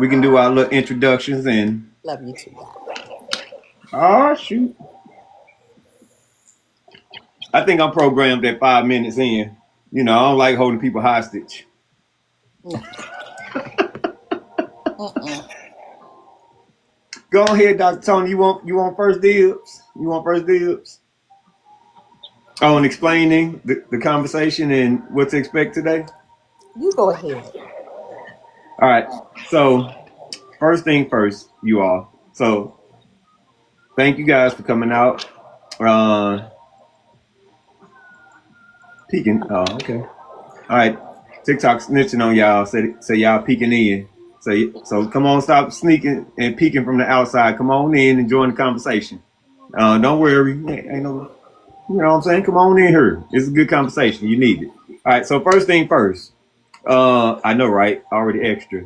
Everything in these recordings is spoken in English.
we can do our little introductions and. Love you too, guys. Oh shoot! I think I'm programmed at 5 minutes in. You know, I don't like holding people hostage. No. Go ahead, Dr. Tony. You want first dibs? You want first dibs? On explaining the conversation and what to expect today? You go ahead. All right. So first thing first, you all. So thank you guys for coming out. Peeking. Oh, okay. All right. TikTok snitching on y'all. Say y'all peeking in. So come on, stop sneaking and peeking from the outside. Come on in and join the conversation. Don't worry. Ain't no, you know what I'm saying? Come on in here. It's a good conversation. You need it. All right. So first thing first. I know, right? Already extra.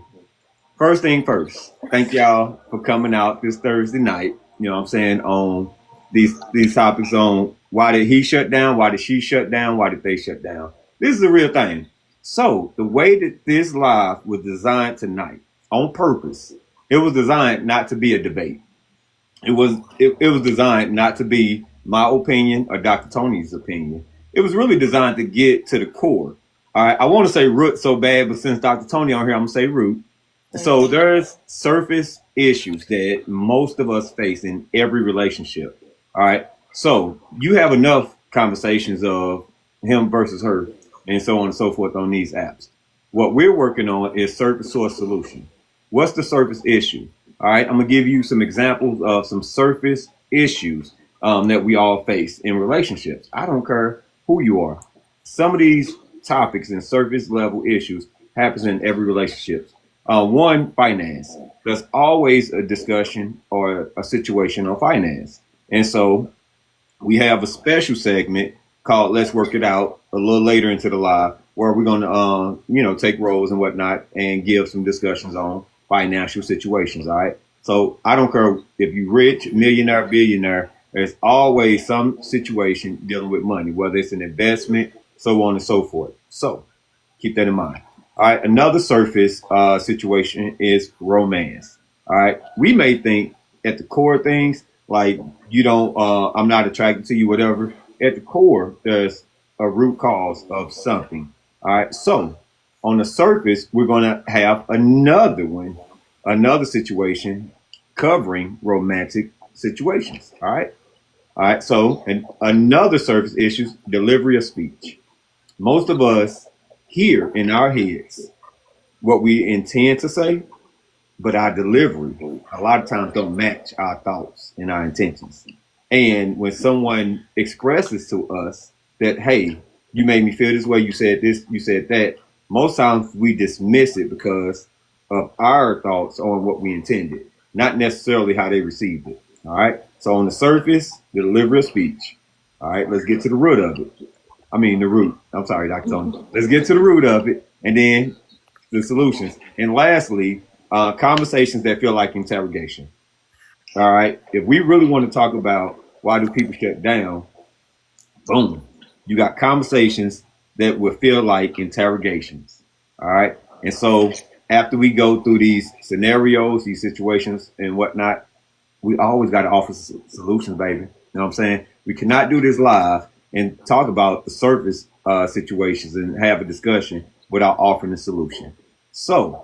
First thing first. Thank y'all for coming out this Thursday night. You know what I'm saying? On these topics on why did he shut down? Why did she shut down? Why did they shut down? This is a real thing. So the way that this live was designed tonight on purpose, it was designed not to be a debate. It was designed not to be my opinion or Dr. Tony's opinion. It was really designed to get to the core. All right, I want to say root so bad, but since Dr. Tony on here, I'm gonna say root. So there's surface issues that most of us face in every relationship. All right. So you have enough conversations of him versus her and so on and so forth on these apps. What we're working on is surface source solution. What's the surface issue? All right. I'm going to give you some examples of some surface issues that we all face in relationships. I don't care who you are. Some of these topics and surface level issues happens in every relationship. One, finance. There's always a discussion or a situation on finance. And so we have a special segment called Let's Work It Out a little later into the live where we're going to, take roles and whatnot and give some discussions on financial situations. All right. So I don't care if you're rich, millionaire, billionaire, there's always some situation dealing with money, whether it's an investment, so on and so forth. So keep that in mind. All right. Another surface situation is romance. All right. We may think at the core things like I'm not attracted to you, whatever. At the core, there's a root cause of something. All right. So on the surface, we're going to have another situation covering romantic situations. All right. All right. So another surface issue, delivery of speech. Most of us hear in our heads what we intend to say, but our delivery a lot of times don't match our thoughts and our intentions. And when someone expresses to us that, hey, you made me feel this way, you said this, you said that, most times we dismiss it because of our thoughts on what we intended, not necessarily how they received it. All right. So on the surface, the delivery of speech. All right. Let's get to the root of it. The root. I'm sorry, Dr. Tony. Let's get to the root of it and then the solutions. And lastly, conversations that feel like interrogation. All right. If we really want to talk about why do people shut down, boom, you got conversations that will feel like interrogations. All right. And so after we go through these scenarios, these situations and whatnot, we always got to offer solutions, baby. You know what I'm saying? We cannot do this live and talk about the surface situations and have a discussion without offering a solution. So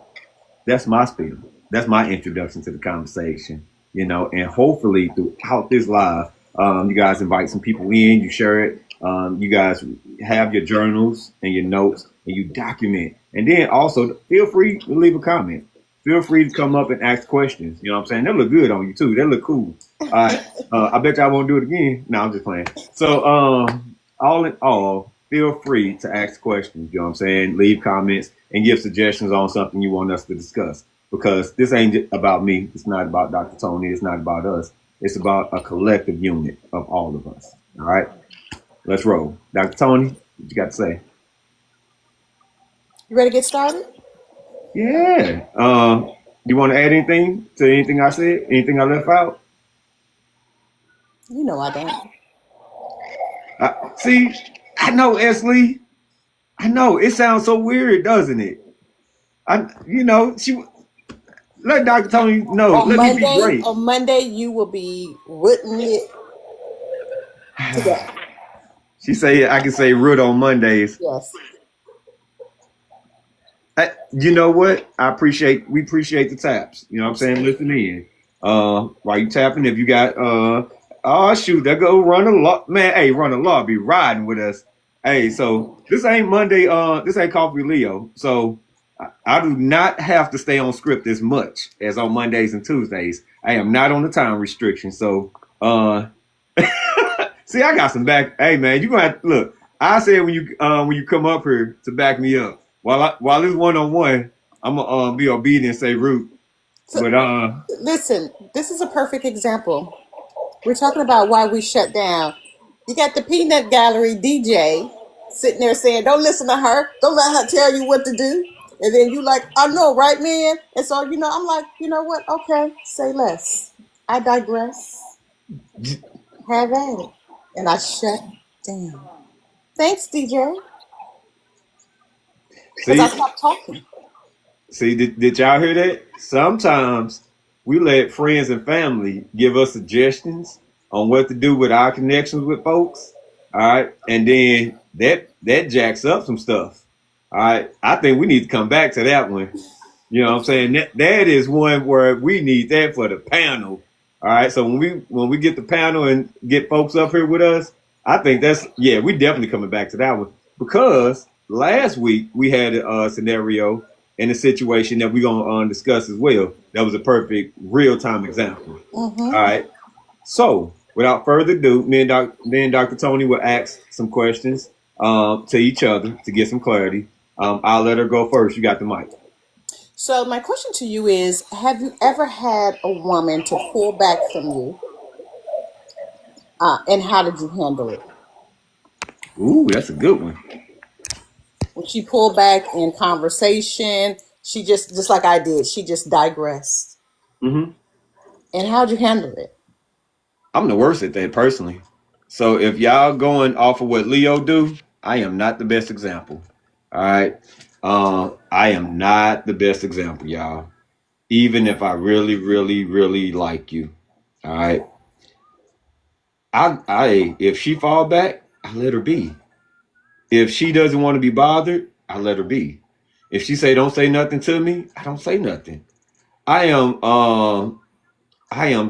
that's my spiel. That's my introduction to the conversation, and hopefully throughout this live, you guys invite some people in, you share it. You guys have your journals and your notes and you document. And then also feel free to leave a comment. Feel free to come up and ask questions. You know what I'm saying? They look good on you too. They look cool. All right. I bet y'all won't do it again. No, I'm just playing. So all in all, feel free to ask questions. You know what I'm saying? Leave comments and give suggestions on something you want us to discuss. Because this ain't about me. It's not about Dr. Tony. It's not about us. It's about a collective unit of all of us. All right. Let's roll. Dr. Tony, what you got to say? You ready to get started? Yeah. You want to add anything to anything I said? Anything I left out? You know I don't. See, I know, Esley. I know. It sounds so weird, doesn't it? Let Dr. Tony know. Let me be great. On Monday, you will be rooting it to death. She say I can say root on Mondays. Yes. You know what? We appreciate the taps. You know what I'm saying? Listen in. While you tapping, if you got oh shoot, that go run a lot. Man, hey, run a law be riding with us. Hey, so this ain't Monday, this ain't Coffee Leo. So I do not have to stay on script as much as on Mondays and Tuesdays. I am not on the time restriction. So see, I got some back. Hey man, you gonna have to look. I said when you come up here to back me up. While it's 1-on-1, I'm gonna be obedient and say root. So, but listen, this is a perfect example. We're talking about why we shut down. You got the Peanut Gallery DJ sitting there saying, "Don't listen to her. Don't let her tell you what to do." And then you like, "I know, right, man?" And so I'm like, you know what? Okay, say less. I digress. Have at it, and I shut down. Thanks, DJ. Because I stopped talking. See, did y'all hear that? Sometimes we let friends and family give us suggestions on what to do with our connections with folks. All right. And then that jacks up some stuff. All right. I think we need to come back to that one. You know what I'm saying? That is one where we need that for the panel. All right. So when we get the panel and get folks up here with us, I think we definitely coming back to that one. Because last week we had a scenario and a situation that we're going to discuss as well. That was a perfect real-time example. Mm-hmm. All right. So without further ado, me and Dr. Tony will ask some questions to each other to get some clarity. I'll let her go first. You got the mic. So my question to you is, have you ever had a woman to pull back from you? And how did you handle it? Ooh, that's a good one. When she pulled back in conversation, she just like I did, she just digressed. Mm-hmm. And how'd you handle it? I'm the worst at that personally. So if y'all going off of what Leo do, I am not the best example. All right. I am not the best example, y'all. Even if I really, really, really like you. All right. If she fall back, I let her be. If she doesn't want to be bothered, I let her be. If she say don't say nothing to me, I don't say nothing. I am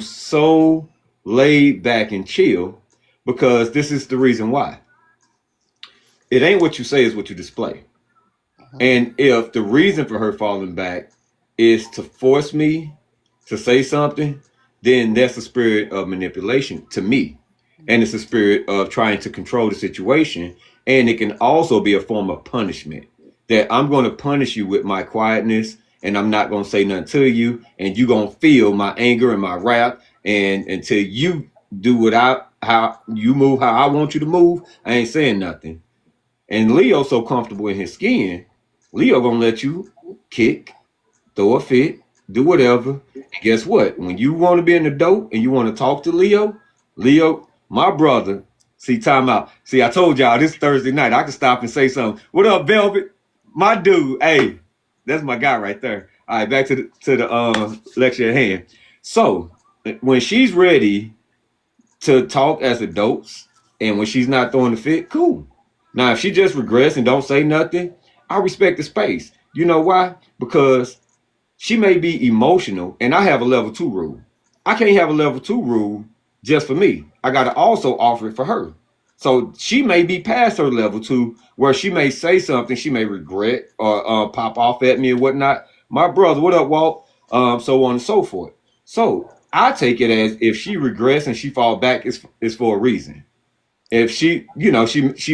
so laid back and chill because this is the reason why. It ain't what you say, is what you display. And if the reason for her falling back is to force me to say something, then that's a spirit of manipulation to me. And it's a spirit of trying to control the situation. And it can also be a form of punishment that I'm going to punish you with my quietness and I'm not going to say nothing to you. And you're going to feel my anger and my wrath. And until you do how you move, how I want you to move, I ain't saying nothing. And Leo's so comfortable in his skin, Leo gonna let you kick, throw a fit, do whatever. And guess what? When you want to be an adult and you want to talk to Leo, my brother, see, time out. See, I told y'all this Thursday night, I can stop and say something. What up, Velvet? My dude, hey, that's my guy right there. All right, back to the lecture at hand. So when she's ready to talk as adults and when she's not throwing the fit, cool. Now, if she just regrets and don't say nothing, I respect the space. You know why? Because she may be emotional and I have a level 2 rule. I can't have a level 2 rule just for me. I got to also offer it for her. So she may be past her level 2 where she may say something she may regret or pop off at me or whatnot. My brother, what up, Walt? So on and so forth. So I take it as if she regrets and she fall back, it's for a reason. If she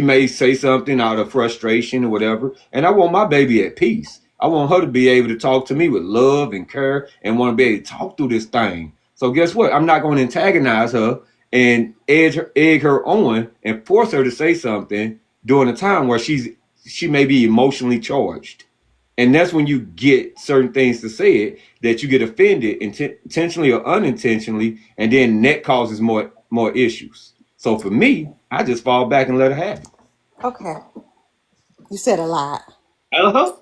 may say something out of frustration or whatever, and I want my baby at peace. I want her to be able to talk to me with love and care and want to be able to talk through this thing. So guess what? I'm not going to antagonize her and egg her on and force her to say something during a time where she may be emotionally charged. And that's when you get certain things to say it that you get offended intentionally or unintentionally, and then that causes more issues. So for me, I just fall back and let her have it. Okay. You said a lot. Uh-huh.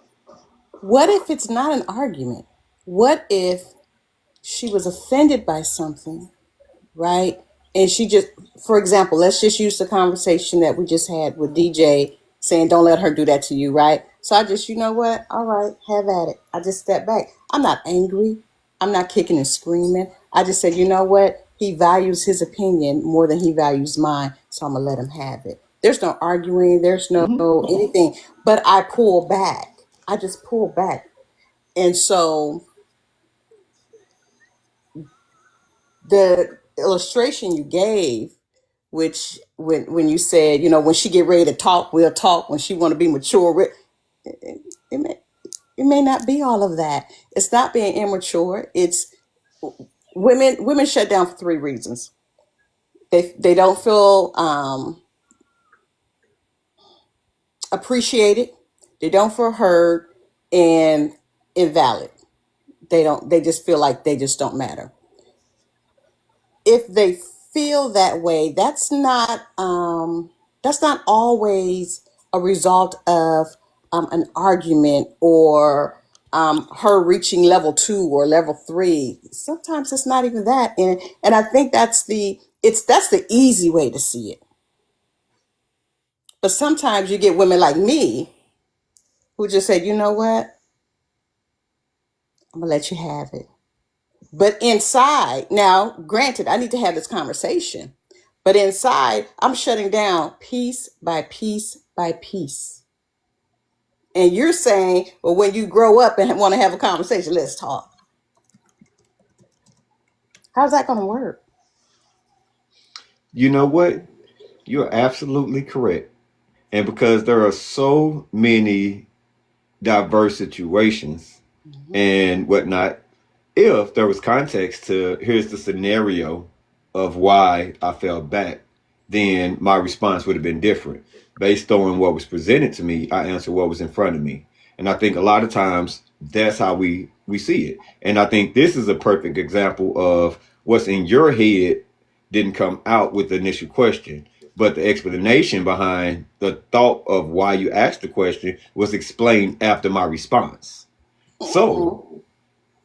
What if it's not an argument? What if she was offended by something, right? And she just, for example, let's just use the conversation that we just had with DJ saying, don't let her do that to you, right? So I just, you know what? All right, have at it. I just step back. I'm not angry. I'm not kicking and screaming. I just said, you know what? He values his opinion more than he values mine. So I'm going to let him have it. There's no arguing. There's no anything. But I pull back. I just pull back. And so the illustration you gave, which when you said, you know, when she get ready to talk, we'll talk. When she want to be mature, it may it may not be all of that. It's not being immature. It's women shut down for three reasons. They don't feel appreciated. They don't feel heard and invalid. They just feel like they just don't matter. If they feel that way, that's not always a result of an argument or her reaching level 2 or level 3. Sometimes it's not even that, and I think that's the easy way to see it. But sometimes you get women like me who just say, you know what, I'm gonna let you have it. But inside, now, granted, I need to have this conversation. But inside, I'm shutting down piece by piece by piece. And you're saying, well, when you grow up and want to have a conversation, let's talk. How's that going to work? You know what? You're absolutely correct. And because there are so many diverse situations and whatnot, if there was context to here's the scenario of why I fell back, then my response would have been different. Based on what was presented to me, I answered what was in front of me. And I think a lot of times that's how we see it. And I think this is a perfect example of what's in your head didn't come out with the initial question, but the explanation behind the thought of why you asked the question was explained after my response. So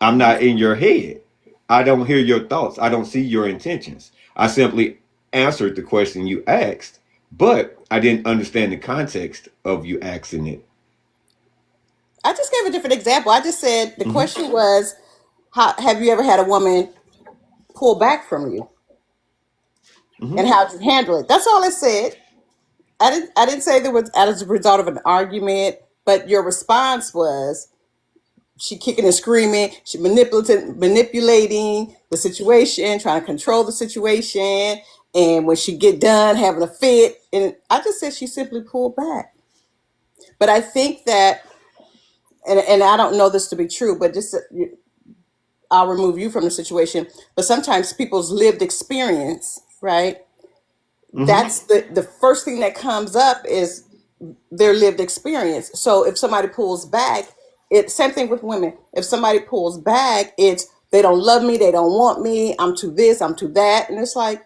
I'm not in your head. I don't hear your thoughts. I don't see your intentions. I simply answered the question you asked, but I didn't understand the context of you asking it. I just gave a different example. I just said the question was, have you ever had a woman pull back from you? And how'd you handle it? That's all I said. I didn't say there was as a result of an argument, but your response was she kicking and screaming, she manipulating the situation, trying to control the situation, and when she get done having a fit, and I just said she simply pulled back. But I think that, and I don't know this to be true, but just I'll remove you from the situation. But sometimes people's lived experience, right? That's the first thing that comes up is their lived experience. So if somebody pulls back, it same thing with women. If somebody pulls back, it's they don't love me, they don't want me, I'm to this, I'm to that. And it's like,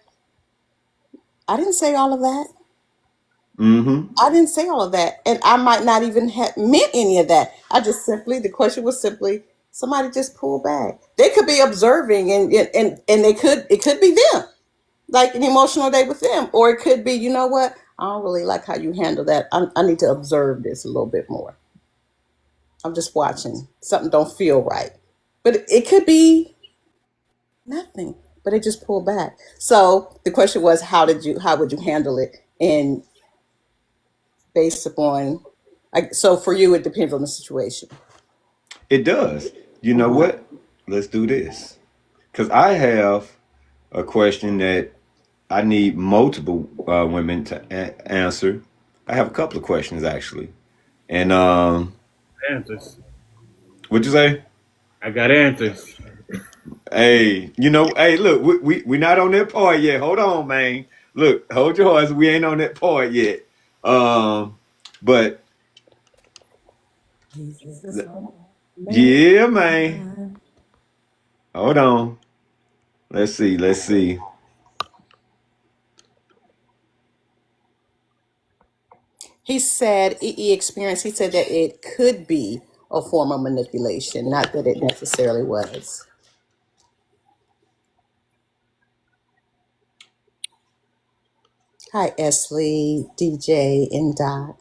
I didn't say all of that. I didn't say all of that. And I might not even have meant any of that. The question was simply, somebody just pull back. They could be observing and it could be them, like an emotional day with them. Or it could be, you know what? I don't really like how you handle that. I need to observe this a little bit more. I'm just watching. Something don't feel right. But it could be nothing. But it just pulled back. So the question was, how would you handle it? And based upon, so for you, it depends on the situation. It does. You know what? Let's do this. Because I have a question that I need multiple women to answer. I have a couple of questions actually. And Answers. what'd you say? I got answers. Hey, hey, look, we not on that part yet. Hold on, man. Look, hold your horse. We ain't on that part yet. But yeah, man. Hold on. Let's see. Let's see. He said EE experience. He said that it could be a form of manipulation. Not that it necessarily was. Hi, Esley, DJ, and Doc.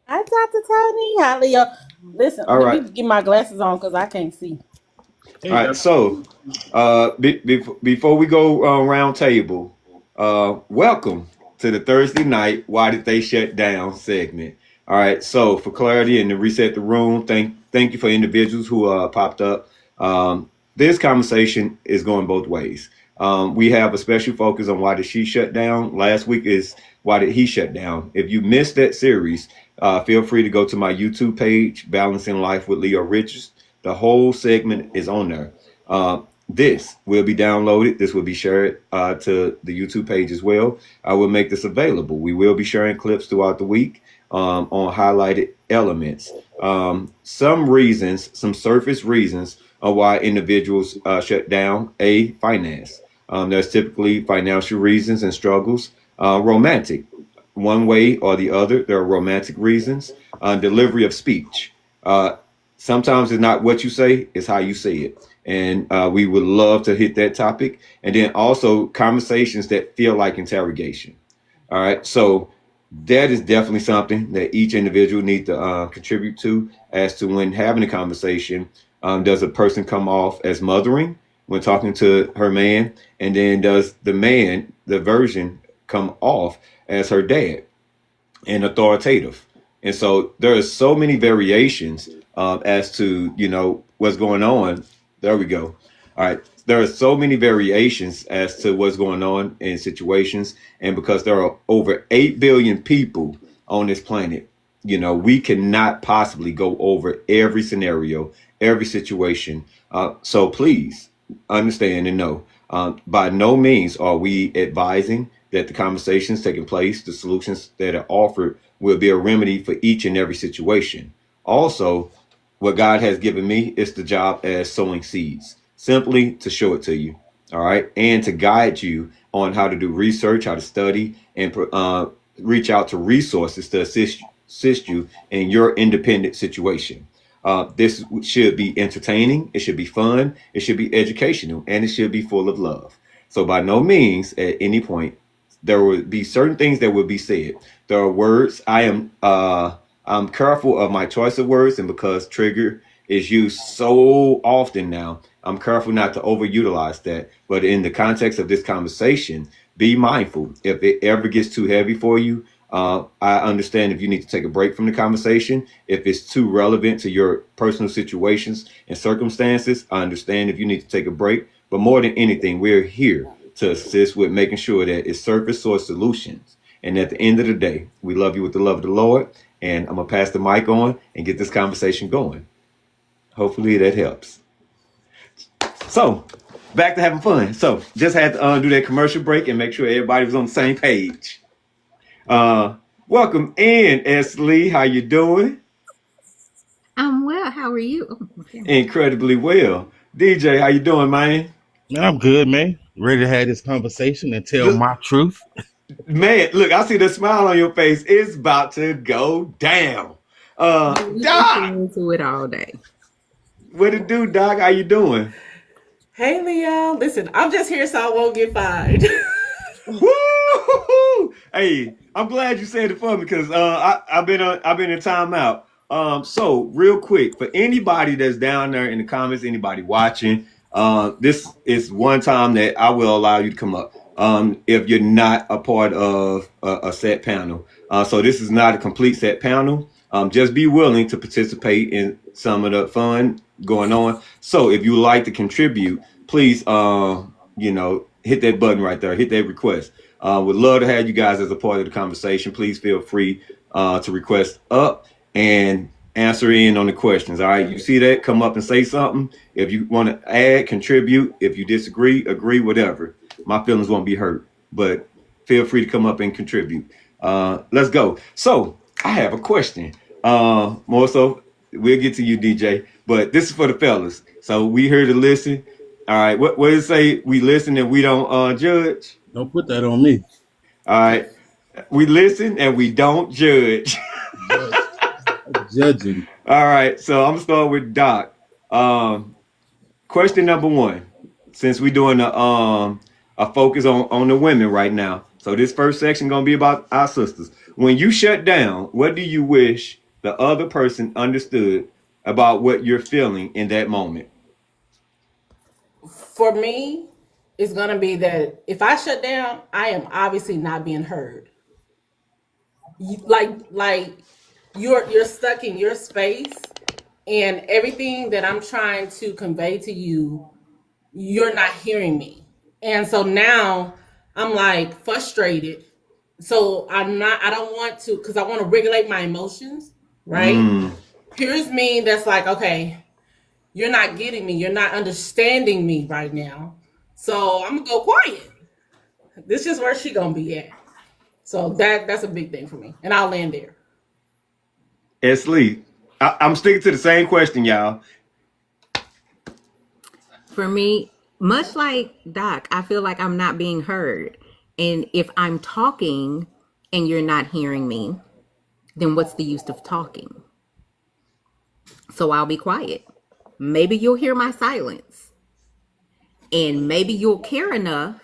Hi, Dr. Tony. Hi, Leo. Listen, All let right. me get my glasses on because I can't see. All right. So, before we go round table, welcome to the Thursday night Why Did They Shut Down segment. All right. So, for clarity and to reset the room, thank you for individuals who popped up. This conversation is going both ways. We have a special focus on why did she shut down. Last week is why did he shut down. If you missed that series, feel free to go to my YouTube page, Balancing Life with Leo Richards. The whole segment is on there. This will be downloaded. This will be shared to the YouTube page as well. I will make this available. We will be sharing clips throughout the week on highlighted elements. Some reasons, some surface reasons of why individuals shut down. Finance. There's typically financial reasons and struggles. Romantic. One way or the other, there are romantic reasons. Delivery of speech. Sometimes it's not what you say, it's how you say it. And we would love to hit that topic. And then also conversations that feel like interrogation. All right. So that is definitely something that each individual needs to contribute to as to when having a conversation. Does a person come off as mothering when talking to her man? And then does the man, the version, come off as her dad and authoritative? And so there are so many variations as to, what's going on. There we go. All right. There are so many variations as to what's going on in situations. And because there are over 8 billion people on this planet, we cannot possibly go over every scenario, every situation. So please understand and know, by no means are we advising that the conversations taking place, the solutions that are offered will be a remedy for each and every situation. Also, what God has given me is the job as sowing seeds, simply to show it to you. All right. And to guide you on how to do research, how to study, and reach out to resources to assist you in your independent situation. This should be entertaining. It should be fun. It should be educational, and it should be full of love. So by no means at any point, there will be certain things that will be said. There are words. I'm careful of my choice of words, and because trigger is used so often now, I'm careful not to overutilize that. But in the context of this conversation, be mindful. If it ever gets too heavy for you, I understand if you need to take a break from the conversation. If it's too relevant to your personal situations and circumstances, I understand if you need to take a break. But more than anything, we're here to assist with making sure that it's surface source solutions. And at the end of the day, we love you with the love of the Lord. And I'm going to pass the mic on and get this conversation going. Hopefully that helps. So back to having fun. So just had to do that commercial break and make sure everybody was on the same page. Welcome in, Esley. How you doing? I'm well. How are you? Oh, okay. Incredibly well. DJ, how you doing, man? Man, I'm good, man. Ready to have this conversation and tell my truth. Man, look, I see the smile on your face. It's about to go down. We've Doc, been into it all day. what it do, Doc? How you doing? Hey, Leo. Listen, I'm just here so I won't get fined. Woo! Hey, I'm glad you said it for me because I've been in timeout. So real quick, for anybody that's down there in the comments, anybody watching, this is one time that I will allow you to come up. If you're not a part of a set panel. So this is not a complete set panel. Just be willing to participate in some of the fun going on. So if you like to contribute, please, hit that button right there. Hit that request. Would love to have you guys as a part of the conversation. Please feel free to request up and answer in on the questions. All right. You see that? Come up and say something. If you want to add, contribute. If you disagree, agree, whatever. My feelings won't be hurt, but feel free to come up and contribute. Let's go. So I have a question. More so, we'll get to you, DJ, but this is for the fellas. So we here to listen. All right. What does it say? We listen and we don't judge. Don't put that on me. All right. We listen and we don't judge. Judging. All right, so I'm starting with Doc. Question number one, since we're doing a focus on the women right now. So this first section gonna be about our sisters. When you shut down, what do you wish the other person understood about what you're feeling in that moment? For me, it's gonna be that if I shut down, I am obviously not being heard. Like you're stuck in your space, and everything that I'm trying to convey to you, you're not hearing me. And so now I'm like frustrated. So I don't want to, because I want to regulate my emotions, right? Mm, Here's me that's like, okay, you're not getting me, you're not understanding me right now. So I'm gonna go quiet. This is where she gonna be at. So that's a big thing for me. And I'll land there. Esley, I'm sticking to the same question, y'all. For me, much like Doc, I feel like I'm not being heard. And if I'm talking and you're not hearing me, then what's the use of talking? So I'll be quiet. Maybe you'll hear my silence. And maybe you'll care enough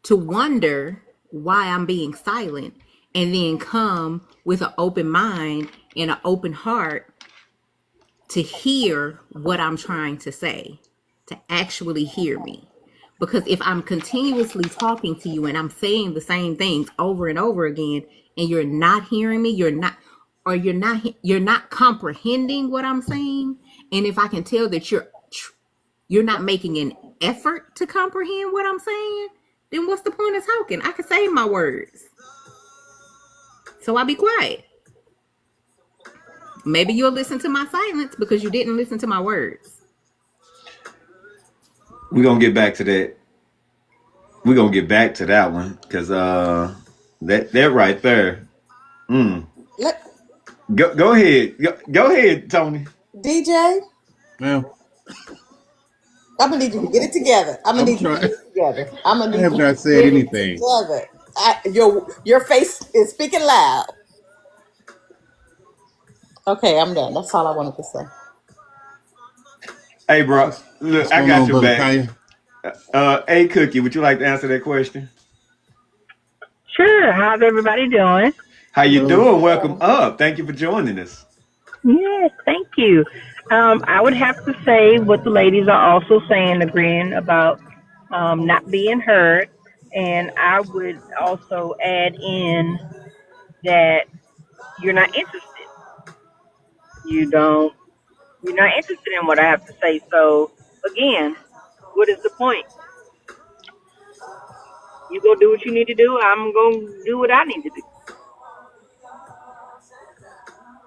to wonder why I'm being silent and then come with an open mind and an open heart to hear what I'm trying to say, to actually hear me. Because if I'm continuously talking to you and I'm saying the same things over and over again and you're not hearing me, you're not comprehending what I'm saying, and if I can tell that you're not making an effort to comprehend what I'm saying, then what's the point of talking? I can save my words. So I'll be quiet. Maybe you'll listen to my silence because you didn't listen to my words. We're gonna get back to that. We're gonna get back to that one because that right there. Mm. Let, Go ahead. Go ahead, Tony. DJ, Now, I'm gonna need you to get it together. I'm gonna I'm need you to trying. get it together. I'm gonna I need have you not to said get it anything. together. Your face is speaking loud. Okay, I'm done. That's all I wanted to say. Hey, bro. Look, What's I going got on, your brother back. Kaya? Hey, Cookie, would you like to answer that question? Sure. How's everybody doing? How you Hello. doing? Welcome up. Thank you for joining us. Yes, thank you. I would have to say what the ladies are also saying, agreeing about not being heard. And I would also add in that you're not interested. You don't, you're not interested in what I have to say. So again, what is the point? You go do what you need to do. I'm going to do what I need to do.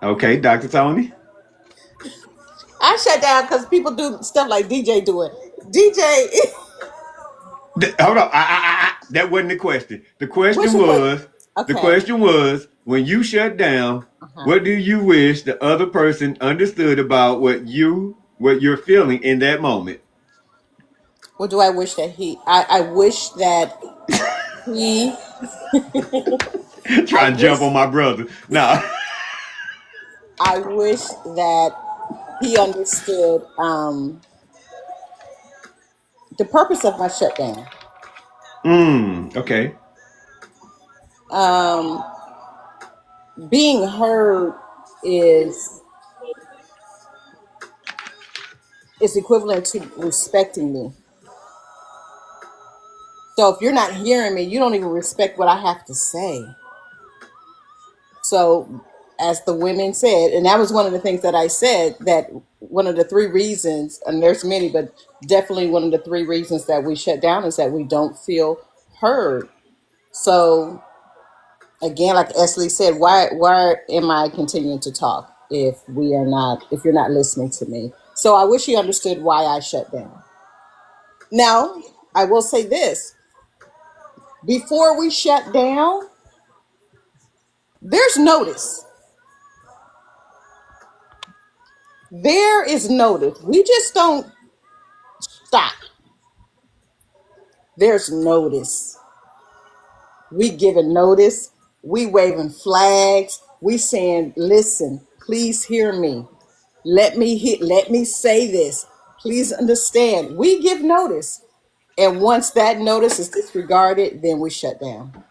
Okay, Dr. Tony. I shut down because people do stuff like DJ doing. DJ, Hold on. That wasn't the question. what's your question? The Okay. question was, when you shut down, Uh-huh. what do you wish the other person understood about what you're feeling in that moment? What do I wish that I wish that he, I Try and wish, jump on my brother. Nah. I wish that he understood the purpose of my shutdown. Okay. Um, being heard is is equivalent to respecting me. So if you're not hearing me, you don't even respect what I have to say. So as the women said, and that was one of the things that I said, that one of the three reasons, and there's many, but definitely one of the three reasons that we shut down is that we don't feel heard. So again, like Esley said, why am I continuing to talk if you're not listening to me? So I wish you understood why I shut down. Now, I will say this. Before we shut down, there's notice. There is notice. We just don't stop. There's notice. We giving notice. We waving flags. We saying, listen, Please hear me. Let me say this. Please understand. We give notice. And once that notice is disregarded, then we shut down.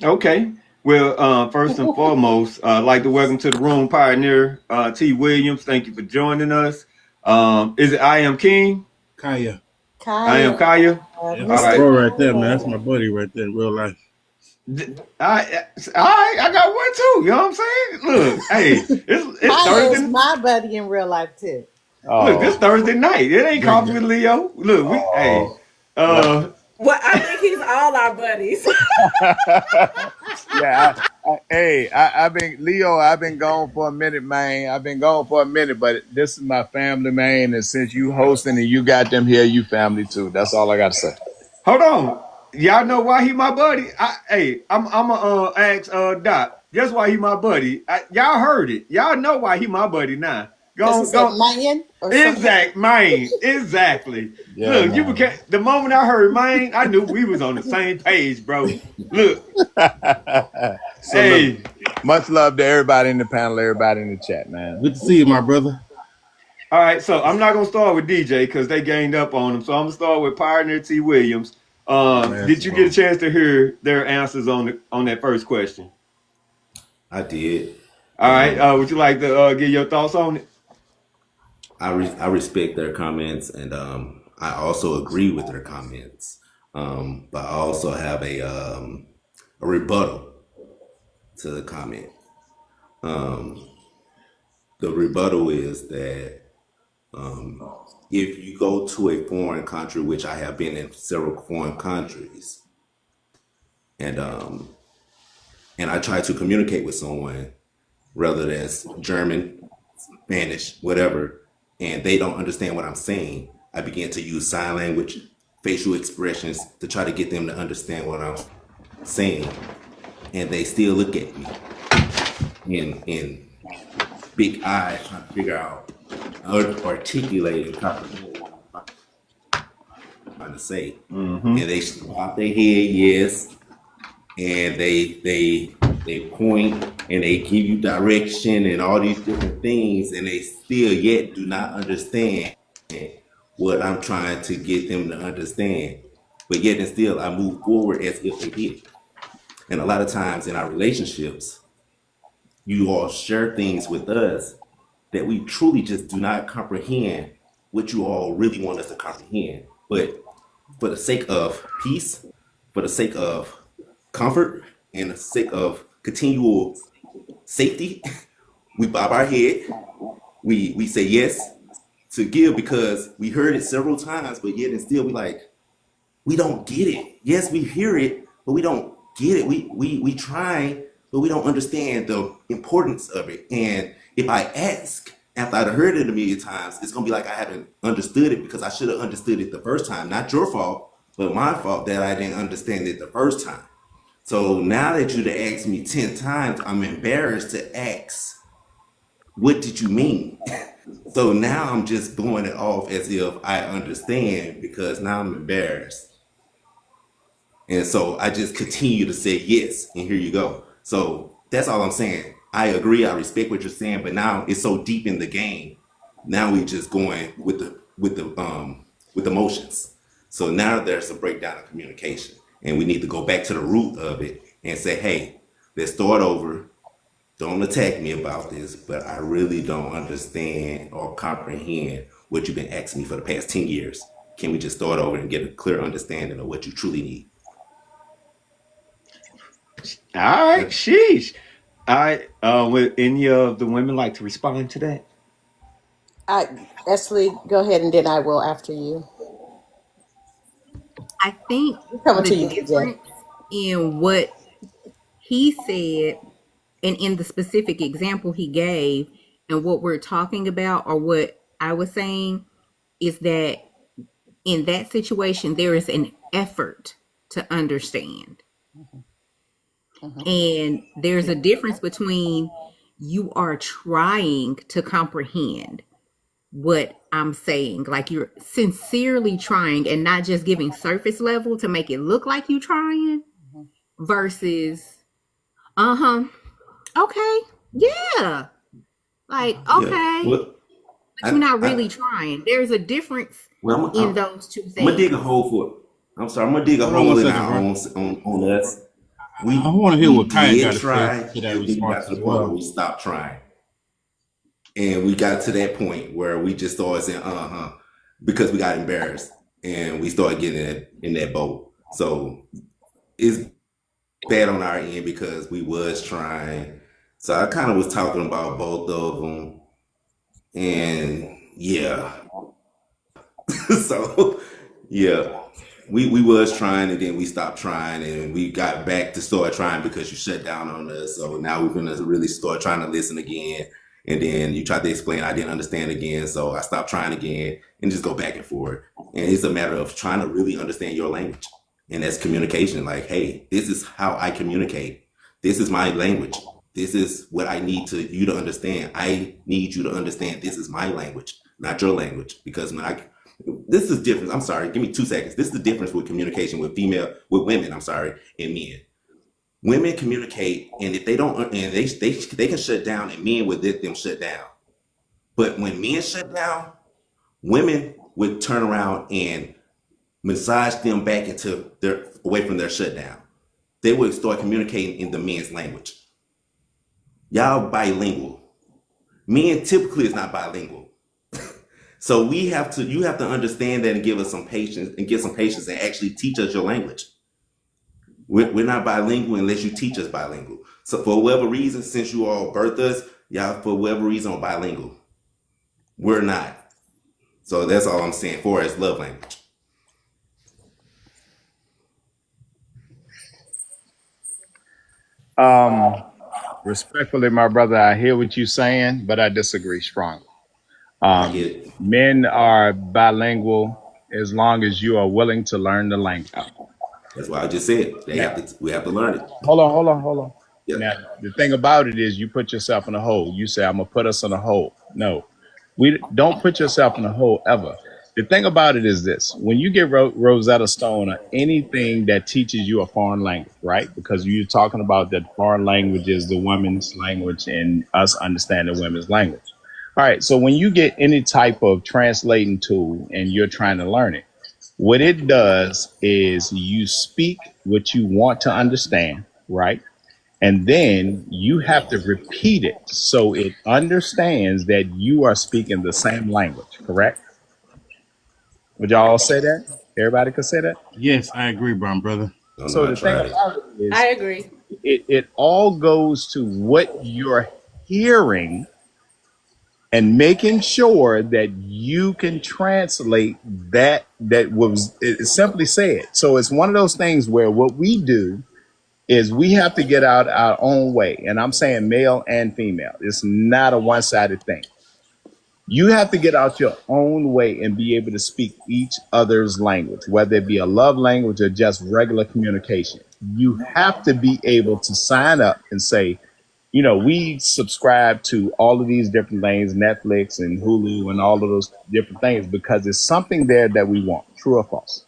Okay. Well, first and foremost, I'd like to welcome to the room Pioneer T. Williams. Thank you for joining us. Is it I Am King? Kaya. I Am Kaya, Kaya? Yeah, All that's my right. bro right there, man. That's my buddy right there in real life. I got one too. You know what I'm saying? Look, hey, it's Kaya is Thursday. my buddy in real life too. Look, this Oh, Thursday night. It ain't Big coffee guy. with Leo. Look, oh. Well, I think he's all our buddies. Yeah. I've been Leo. I've been gone for a minute, man. I've been gone for a minute, but this is my family, man. And since you hosting and you got them here, you family too. That's all I got to say. hold on. Y'all know why he my buddy? I'm a ask Doc. Guess why he my buddy? Y'all heard it. Y'all know why he my buddy now. Because he Go said go. man or something. Exactly. Yeah, Look, you man. became the moment I heard mine, I knew we was on the same page, bro. Look, So hey, look, much love to everybody in the panel, everybody in the chat, man. Good to see you, my brother. all right. So I'm not gonna start with DJ because they gained up on him. So I'm gonna start with Pioneer T. Williams. Man, Did you get a chance to hear their answers on that first question? I did. All right. Would you like to give your thoughts on it? I respect their comments, and I also agree with their comments. But I also have a rebuttal to the comment. The rebuttal is that if you go to a foreign country, which I have been in several foreign countries, and I try to communicate with someone, whether that's German, Spanish, whatever, and they don't understand what I'm saying, I begin to use sign language, facial expressions to try to get them to understand what I'm saying. And they still look at me in big eyes trying to figure out, articulate and comprehend what I'm trying to say. And they pop their head, yes, and they point and they give you direction and all these different things, and they still yet do not understand what I'm trying to get them to understand. But yet and still I move forward as if they did. And a lot of times in our relationships, you all share things with us that we truly just do not comprehend what you all really want us to comprehend. But for the sake of peace, for the sake of comfort, and the sake of continual safety, we bob our head. We say yes to give because we heard it several times, but yet and still we don't get it. Yes, we hear it, but we don't get it. We try, but we don't understand the importance of it. And if I ask after I'd heard it a million times, it's gonna be like I haven't understood it because I should have understood it the first time. Not your fault, but my fault that I didn't understand it the first time. So now that you've asked me 10 times, I'm embarrassed to ask, what did you mean? So now I'm just blowing it off as if I understand because now I'm embarrassed. And so I just continue to say yes, and here you go. So that's all I'm saying. I agree, I respect what you're saying, but now it's so deep in the game. Now we just going with the motions. So now there's a breakdown of communication. And we need to go back to the root of it and say, hey, let's start over. Don't attack me about this, but I really don't understand or comprehend what you've been asking me for the past 10 years. Can we just start over and get a clear understanding of what you truly need? All right, sheesh. All right. Would any of the women like to respond to that? Esley, go ahead and then I will after you. I think We're coming the to you, DJ. difference in what he said and in the specific example he gave and what we're talking about, or what I was saying, is that in that situation, there is an effort to understand. And there's a difference between you are trying to comprehend what I'm saying, like you're sincerely trying and not just giving surface level to make it look like you trying, versus, Okay. Yeah. Like, Yeah. okay. Well, But you're not I really trying. There's a difference well, in those two I'm gonna dig a things. hole for. I'm sorry. I'm gonna dig a Hold on one hole in second, our bro. own on us. I We want to hear we what Kaya got did to say try, to that and then we got response to as the point where well. we stopped trying, and we got to that point where we just started saying because we got embarrassed, and we started getting in that boat. So it's bad on our end because we was trying. So I kind of was talking about both of them, and yeah. So yeah, we was trying, and then we stopped trying, and we got back to start trying because you shut down on us. So now we're gonna really start trying to listen again, and then you tried to explain, I didn't understand again, so I stopped trying again, and just go back and forth. And it's a matter of trying to really understand your language, and that's communication. Like, hey, this is how I communicate. This is my language. This is what I need you to understand. I need you to understand this is my language, not your language. Because when I this is different. I'm sorry. Give me 2 seconds. This is the difference with communication with women. I'm sorry, and men. Women communicate, and if they don't, and they can shut down, and men would let them shut down. But when men shut down, women would turn around and massage them back into their away from their shutdown. They would start communicating in the men's language. Y'all bilingual. Men typically is not bilingual. So you have to understand that and give us some patience and get some patience and actually teach us your language. We're not bilingual unless you teach us bilingual. So for whatever reason, since you all birthed us, y'all for whatever reason are bilingual. We're not. So that's all I'm saying for as love language. Respectfully, my brother, I hear what you're saying, but I disagree strongly. I get it. Men are bilingual as long as you are willing to learn the language. That's why I just said Now, we have to learn it. hold on. Yep. Now, the thing about it is you put yourself in a hole. You say, I'm going to put us in a hole. No, we don't put yourself in a hole ever. The thing about it is this: when you get Rosetta Stone or anything that teaches you a foreign language, right? Because you're talking about that foreign language is the women's language and us understanding women's language. All right. So when you get any type of translating tool and you're trying to learn it, what it does is you speak what you want to understand, right? And then you have to repeat it so it understands that you are speaking the same language, correct? Would y'all say that? Everybody could say that? Yes, I agree, brown brother. Don't know. So I the thing tried it. about it I is agree. it all goes to what you're hearing and making sure that you can translate that was it simply said. So it's one of those things where what we do is we have to get out our own way. And I'm saying male and female. It's not a one-sided thing. You have to get out your own way and be able to speak each other's language, whether it be a love language or just regular communication. You have to be able to sign up and say, we subscribe to all of these different things, Netflix and Hulu and all of those different things, because there's something there that we want, true or false.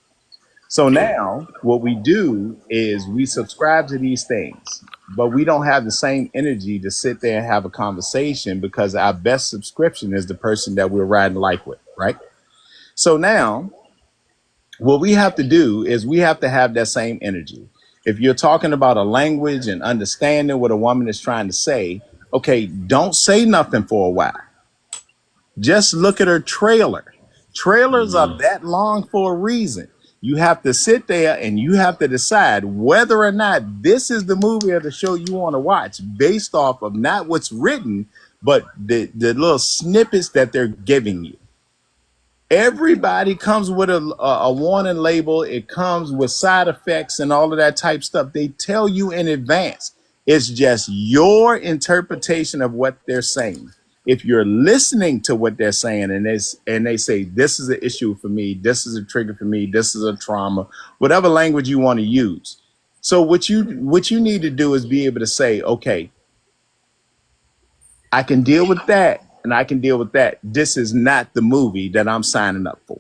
So True. now what we do is we subscribe to these things, but we don't have the same energy to sit there and have a conversation because our best subscription is the person that we're riding life with, right? So now what we have to do is we have to have that same energy. If you're talking about a language and understanding what a woman is trying to say, okay, don't say nothing for a while. Just look at her trailer. Trailers are that long for a reason. You have to sit there and you have to decide whether or not this is the movie or the show you want to watch based off of not what's written, but the little snippets that they're giving you. Everybody comes with a warning label. It comes with side effects and all of that type stuff. They tell you in advance. It's just your interpretation of what they're saying. If you're listening to what they're saying and they say, this is an issue for me, this is a trigger for me, this is a trauma, whatever language you want to use. So what you need to do is be able to say, okay, I can deal with that and I can deal with that. This is not the movie that I'm signing up for.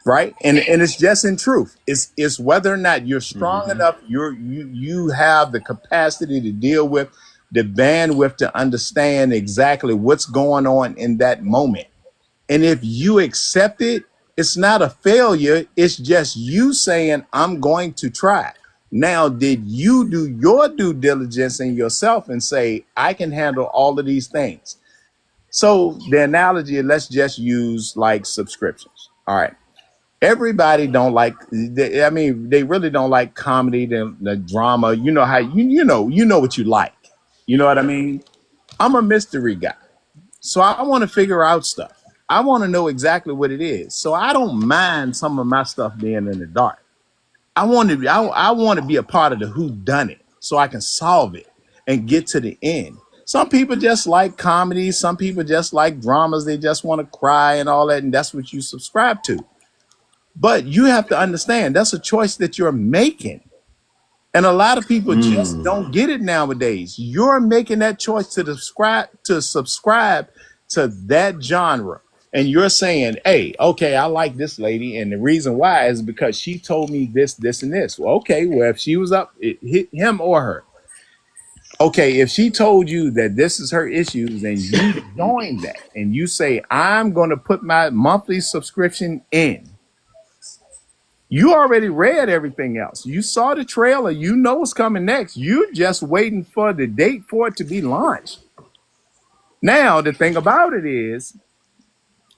right? And it's just in truth. It's whether or not you're strong Mm-hmm. enough, you have the capacity to deal with the bandwidth to understand exactly what's going on in that moment. And if you accept it, it's not a failure. It's just you saying, I'm going to try. Now, did you do your due diligence in yourself and say, I can handle all of these things? So the analogy, let's just use like subscriptions. All right. Everybody don't like, they really don't like comedy, the drama. You know how, you know what you like. You know what I mean? I'm a mystery guy. So I want to figure out stuff. I want to know exactly what it is. So I don't mind some of my stuff being in the dark. I want to be a part of the who done it so I can solve it and get to the end. Some people just like comedy. Some people just like dramas. They just want to cry and all that. And that's what you subscribe to. But you have to understand that's a choice that you're making. And a lot of people just don't get it nowadays. You're making that choice to subscribe to that genre. And you're saying, hey, okay, I like this lady. And the reason why is because she told me this, this, and this. Well, okay, well, if she was up, it hit him or her. Okay, if she told you that this is her issues and you join that and you say, I'm going to put my monthly subscription in. You already read everything else. You saw the trailer. You know what's coming next. You're just waiting for the date for it to be launched. Now, the thing about it is,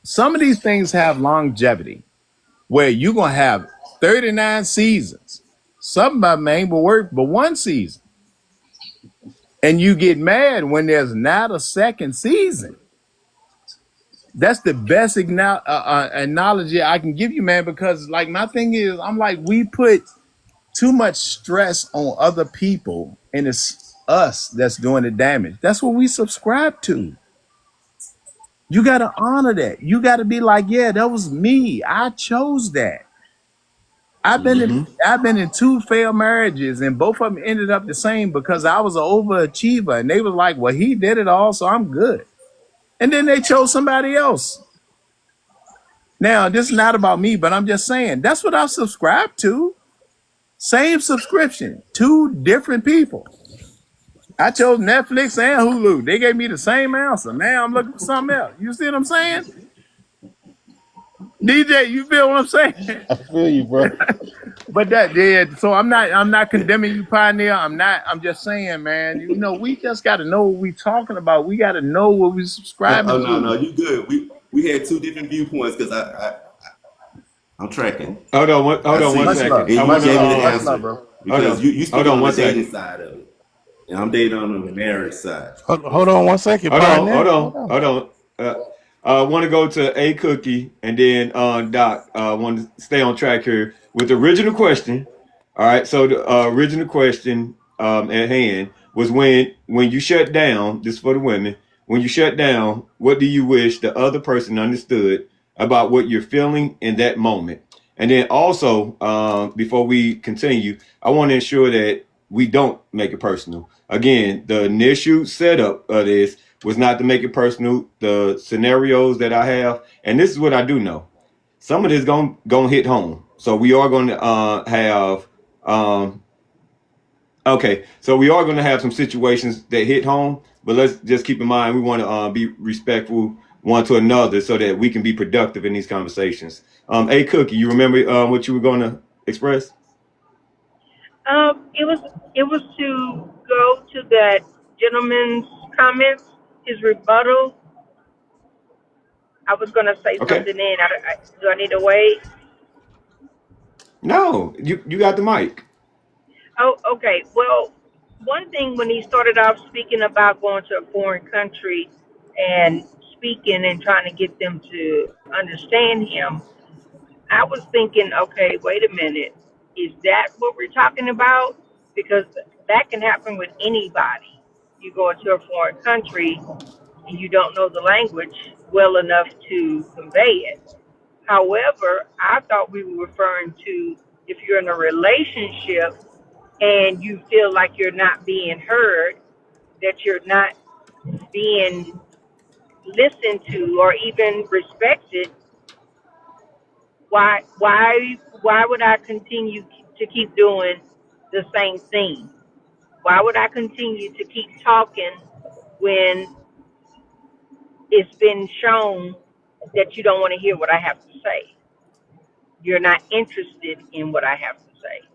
some of these things have longevity where you're going to have 39 seasons. Some of them ain't will work but one season. And you get mad when there's not a second season. That's the best analogy I can give you, man, because like my thing is, I'm like, we put too much stress on other people and it's us that's doing the damage. That's what we subscribe to. You got to honor that. You got to be like, yeah, that was me. I chose that. I've been in 2 failed marriages and both of them ended up the same because I was an overachiever and they was like, well, he did it all, so I'm good. And then they chose somebody else. Now, this is not about me, but I'm just saying that's what I've subscribed to. Same subscription, 2 different people. I chose Netflix and Hulu. They gave me the same answer. Now I'm looking for something else. You see what I'm saying? DJ, you feel what I'm saying? I feel you, bro. But so I'm not condemning you, Pioneer. I'm just saying, man, we just gotta know what we talking about. We gotta know what we subscribing to. No, you good. We had 2 different viewpoints because I'm tracking. Hold on one second. And you Much gave me the love, answer bro. because you speak Hold on on the one second. dating side of it, and I'm dating on the marriage side. Hold on 1 second. Hold Pioneer. on. I want to go to A Cookie and then Doc. Want to stay on track here with the original question. All right. So the original question at hand was when you shut down. This is for the women. When you shut down, what do you wish the other person understood about what you're feeling in that moment? And then also, before we continue, I want to ensure that we don't make it personal. Again, the initial setup of this was not to make it personal. The scenarios that I have, and this is what I do know. Some of this gonna hit home. So we are going to have okay. So we are going to have some situations that hit home, but let's just keep in mind we want to be respectful one to another so that we can be productive in these conversations. A Cookie, you remember what you were going to express? It was to go to that gentleman's comments, his rebuttal. I was going to say Okay. something in. Do I need to wait? No, you got the mic. Oh, okay. Well, one thing when he started off speaking about going to a foreign country and speaking and trying to get them to understand him, I was thinking, okay, wait a minute. Is that what we're talking about? Because that can happen with anybody. You go into a foreign country and you don't know the language well enough to convey it. However, I thought we were referring to if you're in a relationship and you feel like you're not being heard, that you're not being listened to or even respected, Why would I continue to keep doing the same thing? Why would I continue to keep talking when it's been shown that you don't want to hear what I have to say? You're not interested in what I have to say.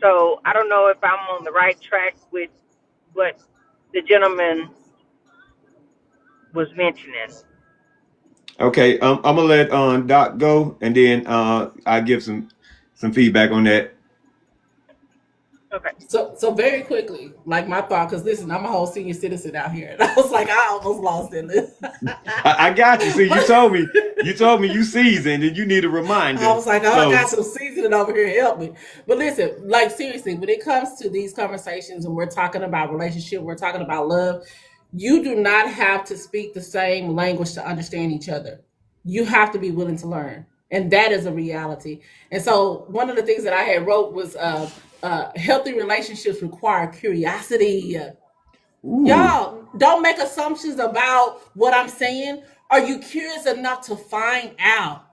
So I don't know if I'm on the right track with what the gentleman was mentioning. Okay, I'm gonna let Doc go, and then I give some feedback on that. Okay. So very quickly, like my thought, because listen, I'm a whole senior citizen out here, and I was like, I almost lost in this. I got you. See, you told me you seasoned, and you need a reminder. I was like, oh, So, I got some seasoning over here. Help me. But listen, like seriously, when it comes to these conversations and we're talking about relationship, we're talking about love, you do not have to speak the same language to understand each other. You have to be willing to learn. And that is a reality. And so one of the things that I had wrote was healthy relationships require curiosity. ooh, Y'all don't make assumptions about what I'm saying. Are you curious enough to find out?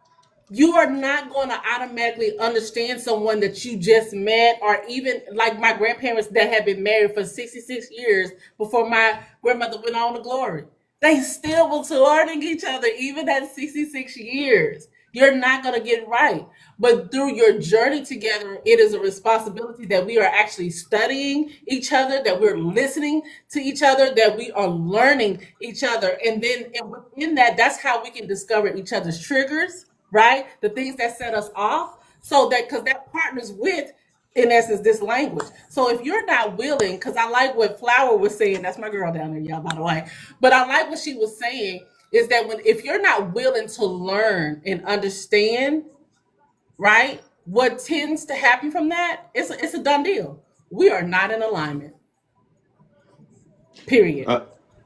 You are not going to automatically understand someone that you just met, or even like my grandparents that had been married for 66 years before my grandmother went on to glory. They still was learning each other even at 66 years. You're not going to get it right. But through your journey together, it is a responsibility that we are actually studying each other, that we're listening to each other, that we are learning each other. And within that, that's how we can discover each other's triggers, right? The things that set us off. So that, because that partners with, in essence, this language. So if you're not willing, because I like what Flower was saying, that's my girl down there, y'all, by the way. But I like what she was saying is that if you're not willing to learn and understand, right, what tends to happen from that, it's a done deal. We are not in alignment. Period. uh,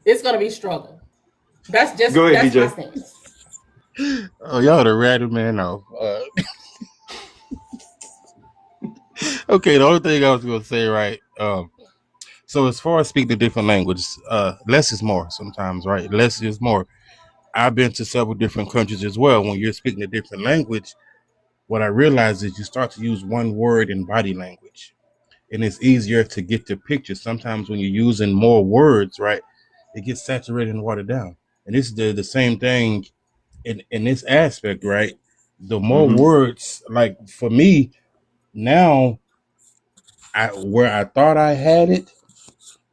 It's gonna be struggle. go ahead, That's my DJ. stance. Oh, y'all the ratted man off. Okay, the only thing I was gonna say, right? So as far as speaking the different languages, less is more sometimes, right? Less is more. I've been to several different countries as well. When you're speaking a different language, what I realize is you start to use one word in body language, and it's easier to get the picture. Sometimes when you're using more words, right, it gets saturated and watered down. And this is the same thing in this aspect, right? The more Mm-hmm. words, like for me now, where I thought I had it,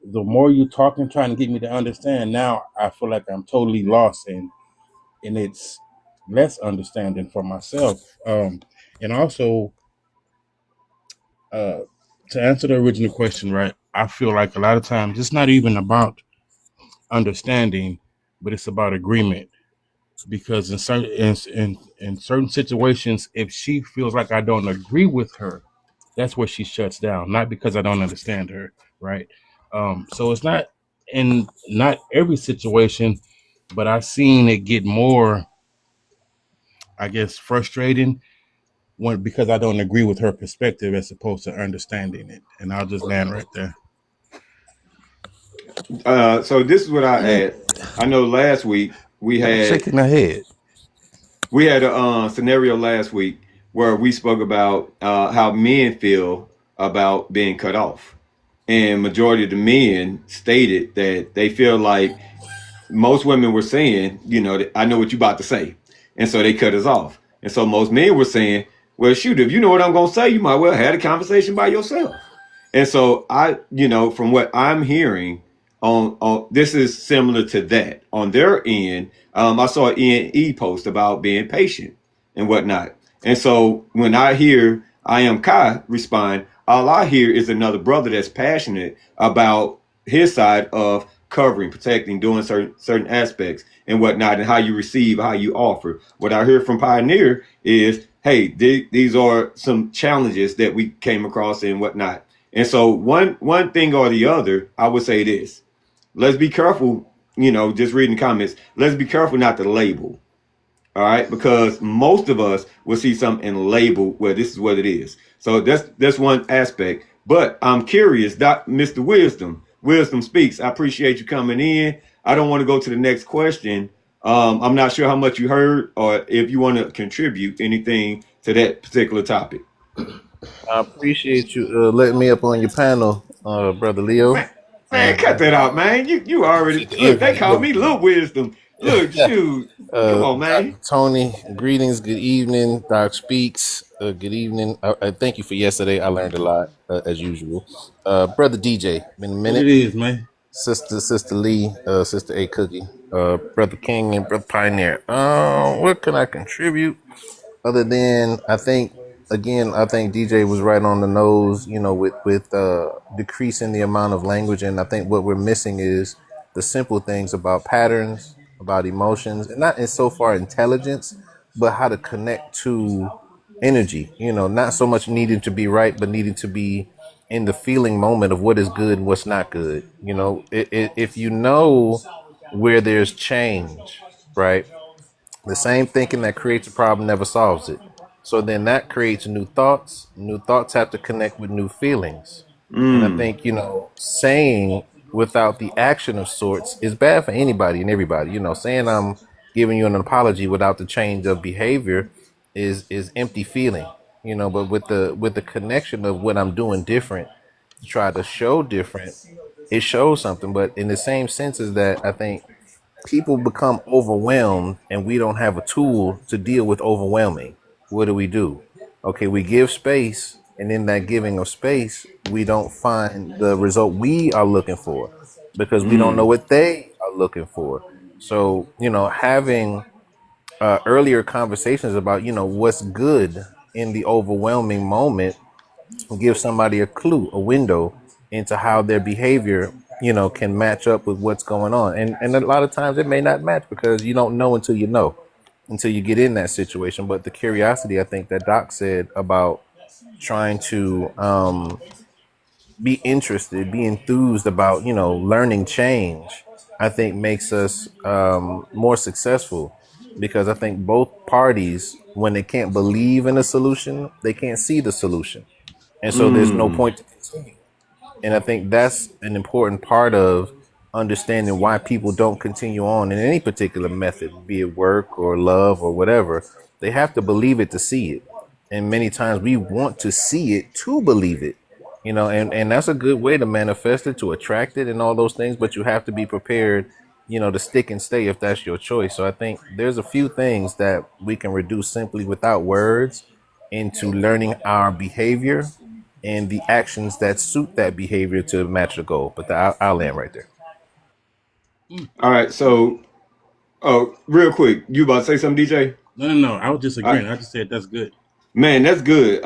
the more you talking, trying to get me to understand, now I feel like I'm totally lost, and it's less understanding for myself. And also, uh, to answer the original question, right? I feel like a lot of times it's not even about understanding, but it's about agreement. Because in certain situations, if she feels like I don't agree with her, that's where she shuts down. Not because I don't understand her, right? So it's not in not every situation, but I've seen it get more, I guess, frustrating when because I don't agree with her perspective as opposed to understanding it. And I'll just land right there. So this is what I Yeah, add. I know last week I'm shaking my head. we had a scenario last week where we spoke about how men feel about being cut off, and majority of the men stated that they feel like most women were saying, I know what you about to say, and so they cut us off. And so most men were saying, well, shoot, if you know what I'm gonna say, you might well have a conversation by yourself. And so from what I'm hearing on this is similar to that on their end. I saw an E post about being patient and whatnot. And so when I hear I am Kai respond, all I hear is another brother that's passionate about his side of covering, protecting, doing certain aspects and whatnot, and how you receive, how you offer. What I hear from Pioneer is, hey, these are some challenges that we came across and whatnot. And so one thing or the other, I would say this. Let's be careful, just reading comments. Let's be careful not to label. All right, because most of us will see something and label, well, this is what it is. So that's one aspect. But I'm curious, Mr. Wisdom speaks. I appreciate you coming in. I don't want to go to the next question I'm not sure how much you heard or if you want to contribute anything to that particular topic. I appreciate you letting me up on your panel, brother Leo. Man, man, And cut that out, man. You already look. They call me Little Wisdom. Look, shoot. Come on, man. Dr. Tony, greetings, good evening. Doc Speaks, good evening. I thank you for yesterday. I learned a lot as usual. Brother DJ, been a What minute. it is, man? Sister Lee, Sister A Cookie, Brother King, and Brother Pioneer. What can I contribute? Other than I think DJ was right on the nose, with decreasing the amount of language, and I think what we're missing is the simple things about patterns, about emotions, and not in so far intelligence, but how to connect to energy. Not so much needing to be right, but needing to be in the feeling moment of what is good and what's not good. If you know where there's change, right? The same thinking that creates a problem never solves it. So then that creates new thoughts. New thoughts have to connect with new feelings. And I Mm, think, saying without the action of sorts is bad for anybody and everybody. Saying I'm giving you an apology without the change of behavior is empty feeling. But with the connection of what I'm doing different to try to show different, it shows something. But in the same sense as that, I think people become overwhelmed and we don't have a tool to deal with overwhelming. What do? Okay, we give space, and in that giving of space, we don't find the result we are looking for because we don't know mm, what they are looking for. So, having earlier conversations about, what's good in the overwhelming moment give somebody a clue, a window into how their behavior, can match up with what's going on. And a lot of times it may not match because you don't know until you know, until you get in that situation. But the curiosity, I think that Doc said about trying to be interested, be enthused about, learning change, I think makes us more successful because I think both parties, when they can't believe in a solution, they can't see the solution. And so there's no mm, point to continue. And I think that's an important part of understanding why people don't continue on in any particular method, be it work or love or whatever. They have to believe it to see it. And many times we want to see it to believe it, and that's a good way to manifest it, to attract it and all those things. But you have to be prepared, to stick and stay if that's your choice. So I think there's a few things that we can reduce simply without words into learning our behavior and the actions that suit that behavior to match the goal. But I'll land right there. all right. So, real quick, you about to say something, DJ? No. I was just All agreeing. right. I just said that's good. Man, that's good.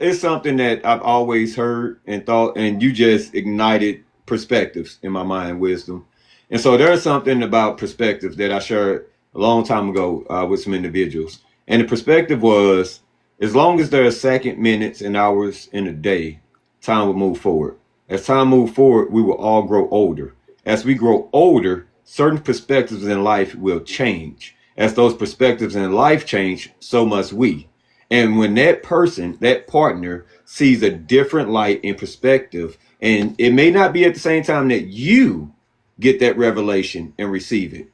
It's something that I've always heard and thought, and you just ignited perspectives in my mind, wisdom. And so there's something about perspectives that I shared a long time ago with some individuals. And the perspective was, as long as there are second, minutes, and hours in a day, time will move forward. As time moves forward, we will all grow older. As we grow older, certain perspectives in life will change. As those perspectives in life change, so must we. And when that person, that partner, sees a different light and perspective, and it may not be at the same time that you get that revelation and receive it,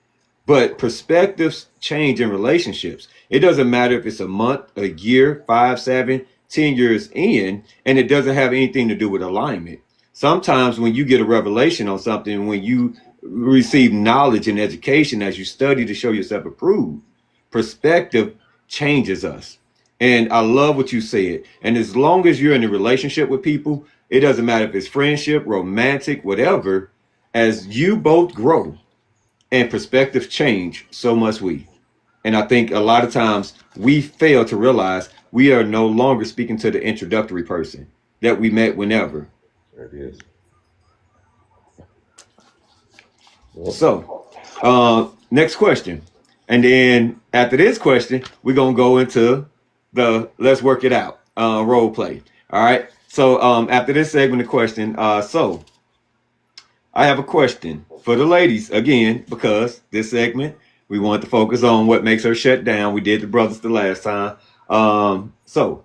but perspectives change in relationships. It doesn't matter if it's a month, a year, 5, 7, 10 years in, and it doesn't have anything to do with alignment. Sometimes when you get a revelation on something, when you receive knowledge and education as you study to show yourself approved, perspective changes us. And I love what you said. And as long as you're in a relationship with people, it doesn't matter if it's friendship, romantic, whatever, as you both grow and perspectives change, so must we. And I think a lot of times we fail to realize we are no longer speaking to the introductory person that we met whenever. There it is. So, next question. And then after this question, we're going to go into the let's work it out role play. All right. So, after this segment of question, so I have a question for the ladies again, because this segment, we want to focus on what makes her shut down. We did the brothers the last time. So,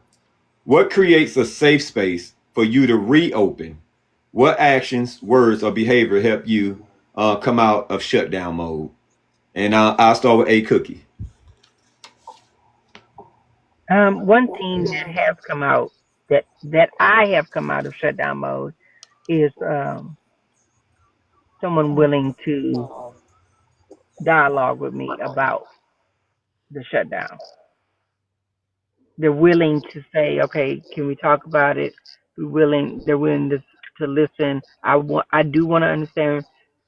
what creates a safe space for you to reopen? What actions, words, or behavior help you come out of shutdown mode? And I'll start with A Cookie. One thing that has come out that I have come out of shutdown mode is someone willing to dialogue with me about the shutdown. They're willing to say, okay, can we talk about it? They're willing to listen. I do want to understand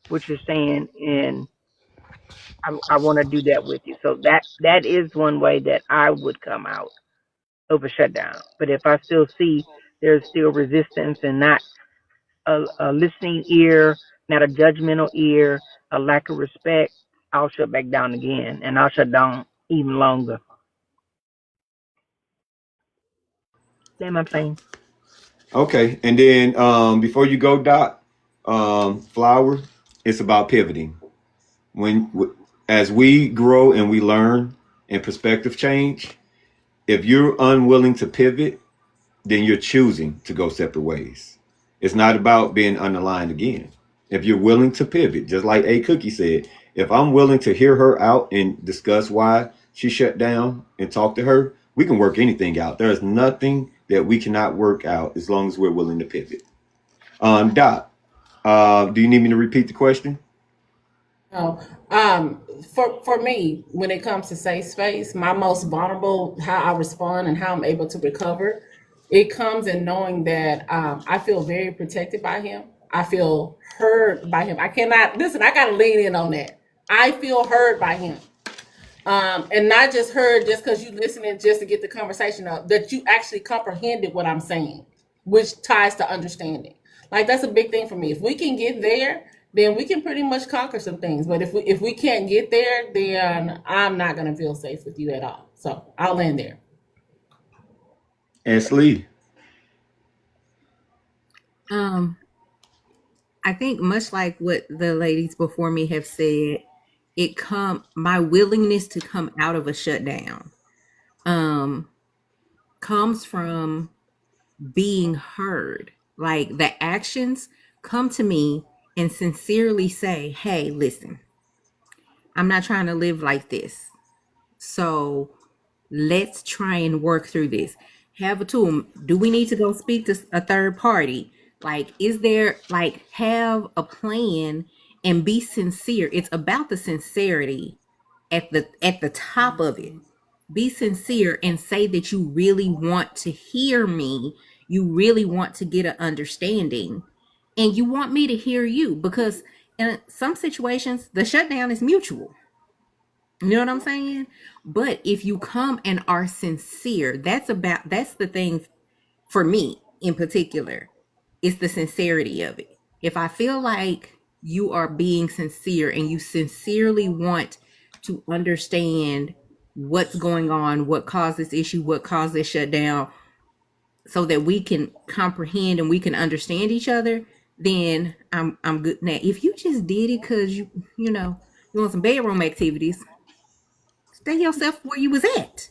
what you're saying, and I want to do that with you. So that is one way that I would come out of a shutdown. But if I still see there's still resistance and not a listening ear, not a judgmental ear, a lack of respect, I'll shut back down again, and I'll shut down even longer. Am I saying? Okay, and then before you go, Doc, Flower, it's about pivoting. As we grow and we learn and perspective change, if you're unwilling to pivot, then you're choosing to go separate ways. It's not about being unaligned again. If you're willing to pivot, just like A Cookie said, if I'm willing to hear her out and discuss why she shut down and talk to her, we can work anything out. There is nothing that we cannot work out as long as we're willing to pivot. Doc, do you need me to repeat the question? Oh, for me, when it comes to safe space, my most vulnerable, how I respond and how I'm able to recover, it comes in knowing that I feel very protected by him. I feel heard by him. I cannot listen. I gotta lean in on that. I feel heard by him, and not just heard just because you listening just to get the conversation up. That you actually comprehended what I'm saying, which ties to understanding. Like that's a big thing for me. If we can get there, then we can pretty much conquer some things. But if we can't get there, then I'm not gonna feel safe with you at all. So I'll land there. Ashley. Um, I think much like what the ladies before me have said, my willingness to come out of a shutdown um comes from being heard. Like the actions come to me and sincerely say, "Hey, listen, I'm not trying to live like this. So let's try and work through this. Have a tool. Do we need to go speak to a third party? Like, is there like have a plan and be sincere? It's about the sincerity at the top of it. Be sincere and say that you really want to hear me. You really want to get an understanding, and you want me to hear you because in some situations the shutdown is mutual. You know what I'm saying? But if you come and are sincere, that's the thing for me in particular. It's the sincerity of it. If I feel like you are being sincere and you sincerely want to understand what's going on, what caused this issue, what caused this shutdown, so that we can comprehend and we can understand each other, then I'm good. Now, if you just did it because you want some bedroom activities, stay yourself where you was at.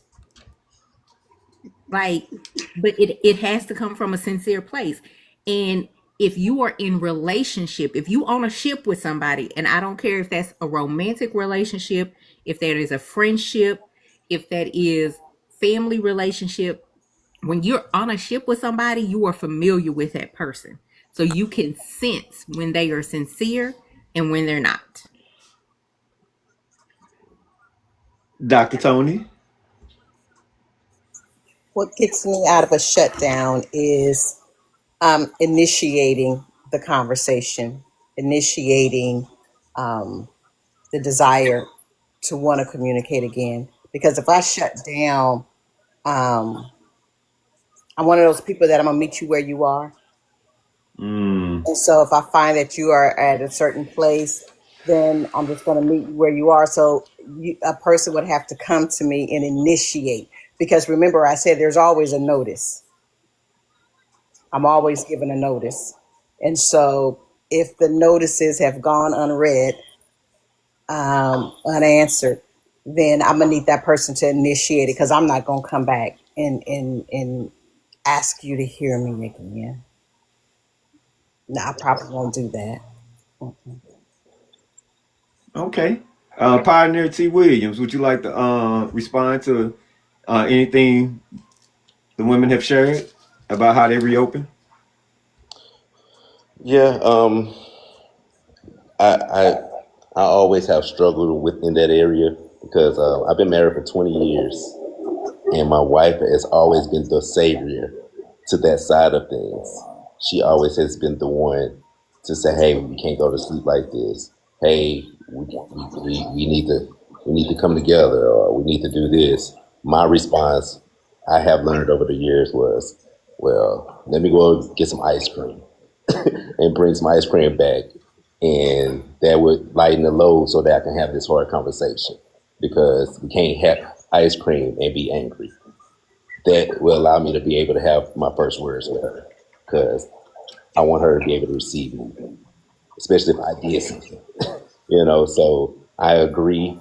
Like, but it has to come from a sincere place. And if you are in relationship, if you on a ship with somebody, and I don't care if that's a romantic relationship, if that is a friendship, if that is family relationship, when you're on a ship with somebody, you are familiar with that person. So you can sense when they are sincere and when they're not. Dr. Tony. What kicks me out of a shutdown is initiating the conversation, initiating um, the desire to want to communicate again. Because if I shut down, um, I'm one of those people that I'm gonna meet you where you are. Mm. And so if I find that you are at a certain place, then I'm just gonna meet you where you are. So a person would have to come to me and initiate. Because remember, I said there's always a notice. I'm always given a notice. And so if the notices have gone unread, unanswered, then I'm gonna need that person to initiate it because I'm not gonna come back and ask you to hear me again. No, I probably won't do that. Okay. Pioneer T. Williams, would you like to respond to anything the women have shared about how they reopen? Yeah, I I always have struggled within that area because I've been married for 20 years, and my wife has always been the savior to that side of things. She always has been the one to say, "Hey, we can't go to sleep like this. Hey, we need to come together, or we need to do this." My response, I have learned over the years, was, "Well, let me go get some ice cream and bring some ice cream back, and that would lighten the load so that I can have this hard conversation because we can't have ice cream and be angry." That will allow me to be able to have my first words with her because I want her to be able to receive me, especially if I did something, So I agree.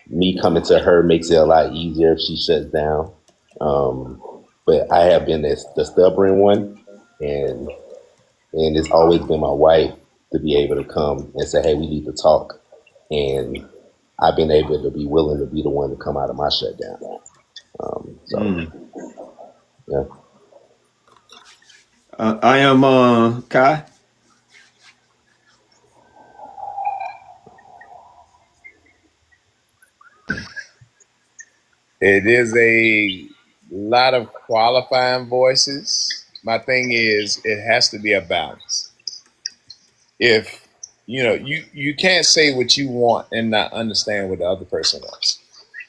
Me coming to her makes it a lot easier if she shuts down. Um, but I have been the stubborn one, and it's always been my wife to be able to come and say, "Hey, we need to talk," and I've been able to be willing to be the one to come out of my shutdown. So yeah. I am Kai. It is a lot of qualifying voices. My thing is, it has to be a balance. If you can't say what you want and not understand what the other person wants,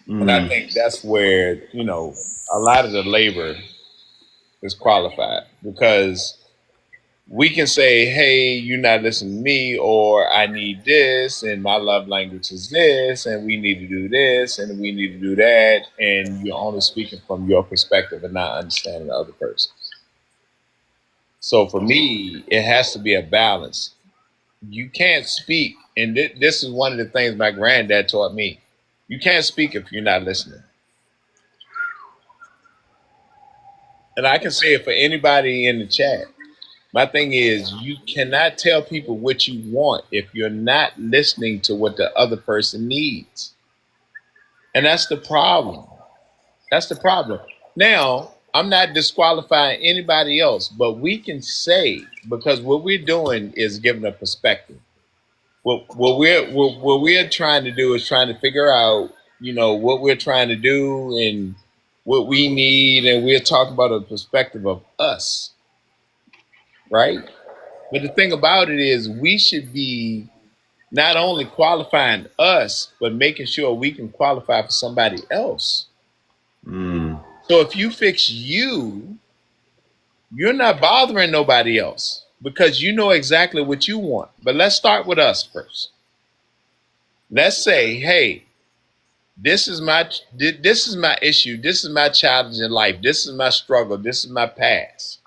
and I think that's where a lot of the labor is qualified because we can say, "Hey, you're not listening to me," or "I need this, and my love language is this, and we need to do this, and we need to do that," and you're only speaking from your perspective and not understanding the other person. So for me, it has to be a balance. You can't speak, and this is one of the things my granddad taught me. You can't speak if you're not listening. And I can say it for anybody in the chat. My thing is, you cannot tell people what you want if you're not listening to what the other person needs. And that's the problem. That's the problem. Now, I'm not disqualifying anybody else, but we can say, because what we're doing is giving a perspective. What we're trying to do is trying to figure out, what we're trying to do and what we need, and we're talking about a perspective of us, right? But the thing about it is, we should be not only qualifying us, but making sure we can qualify for somebody else. So if you fix you, you're not bothering nobody else because you know exactly what you want. But let's start with us first. Let's say, "Hey, this is my issue. This is my challenge in life. This is my struggle. This is my past.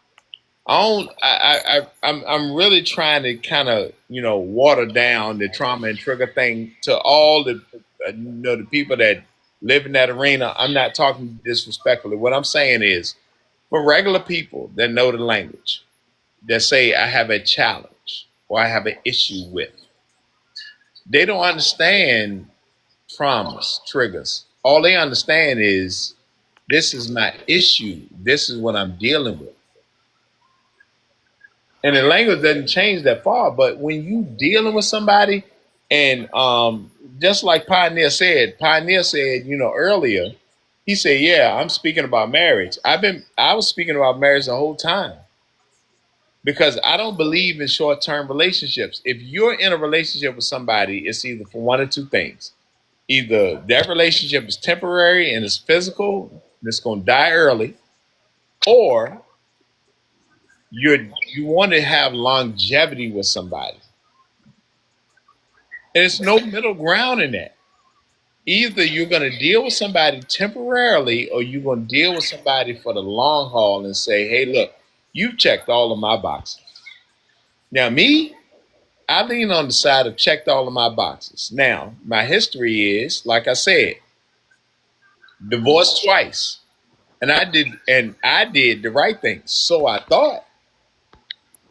I'm really trying to kind of water down the trauma and trigger thing to all the the people that live in that arena. I'm not talking disrespectfully. What I'm saying is, for regular people that know the language, that say I have a challenge or I have an issue with, they don't understand traumas, triggers. All they understand is this is my issue. This is what I'm dealing with. And the language doesn't change that far, but when you dealing with somebody, and just like Pioneer said, earlier, he said, "Yeah, I'm speaking about marriage. I was speaking about marriage the whole time because I don't believe in short-term relationships. If you're in a relationship with somebody, it's either for one or two things. Either that relationship is temporary and it's physical, and it's going to die early, or you want to have longevity with somebody. And there's no middle ground in that. Either you're going to deal with somebody temporarily or you're going to deal with somebody for the long haul and say, "Hey, look, you've checked all of my boxes." Now, me, I lean on the side of checked all of my boxes. Now, my history is, like I said, divorced twice. And I did the right thing. So I thought.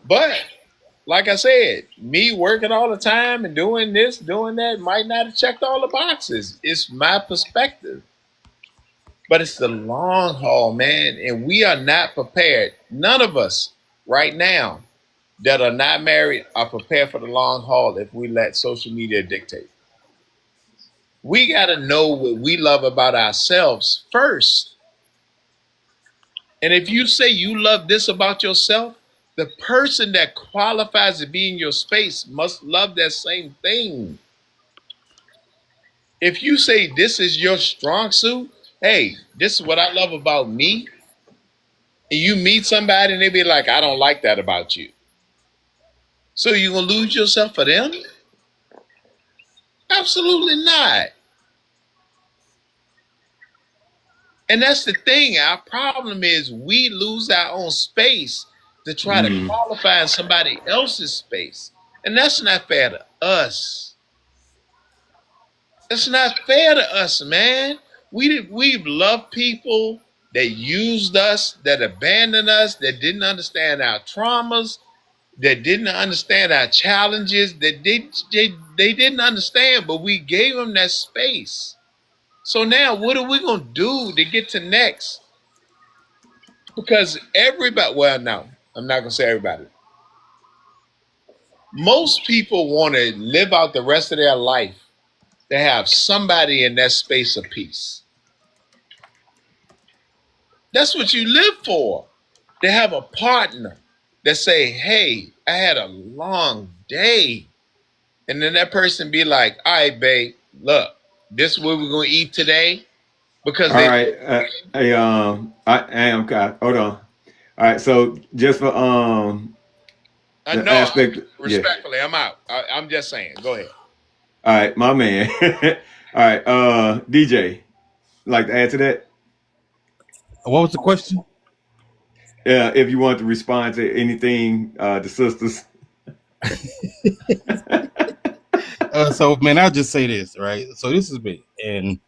But like I said, me working all the time and doing this, doing that might not have checked all the boxes. It's my perspective. But it's the long haul, man. And we are not prepared. None of us right now that are not married are prepared for the long haul if we let social media dictate. We got to know what we love about ourselves first. And if you say you love this about yourself, the person that qualifies to be in your space must love that same thing. If you say this is your strong suit, hey, this is what I love about me, and you meet somebody and they be like, I don't like that about you. So you gonna lose yourself for them? Absolutely not. And that's the thing. Our problem is we lose our own space to try to qualify in somebody else's space. And that's not fair to us. That's not fair to us, man. We've loved people that used us, that abandoned us, that didn't understand our traumas, that didn't understand our challenges, that they didn't understand, but we gave them that space. So now what are we going to do to get to next? Because everybody, well, no, I'm not going to say everybody. Most people want to live out the rest of their life to have somebody in that space of peace. That's what you live for. To have a partner that say, hey, I had a long day. And then that person be like, all right, babe, look, this is what we're going to eat today. Because All right. I am God. Hold on. All right. So just for the no, aspect, yeah. respectfully, I'm out. I'm just saying. Go ahead. All right, my man. All right, DJ, like to add to that? What was the question? If you want to respond to anything, the sisters. So man, I'll just say this, right? So this is me, and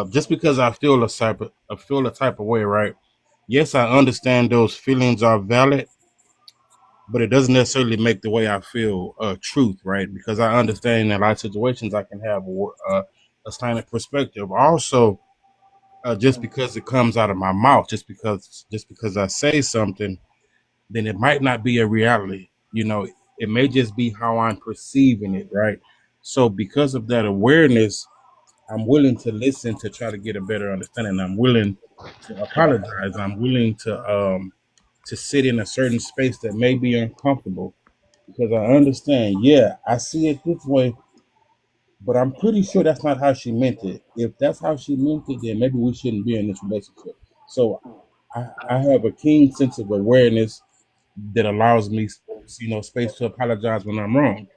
just because I feel a type of way, right? Yes, I understand those feelings are valid, but it doesn't necessarily make the way I feel truth, right? Because I understand in a lot of situations I can have a slanted perspective. Also, just because it comes out of my mouth, just because I say something, then it might not be a reality. You know, it may just be how I'm perceiving it, right? So because of that awareness, I'm willing to listen to try to get a better understanding. I'm willing to apologize. I'm willing to sit in a certain space that may be uncomfortable because I understand, yeah, I see it this way, but I'm pretty sure that's not how she meant it. If that's how she meant it, then maybe we shouldn't be in this relationship. So I have a keen sense of awareness that allows me, space to apologize when I'm wrong,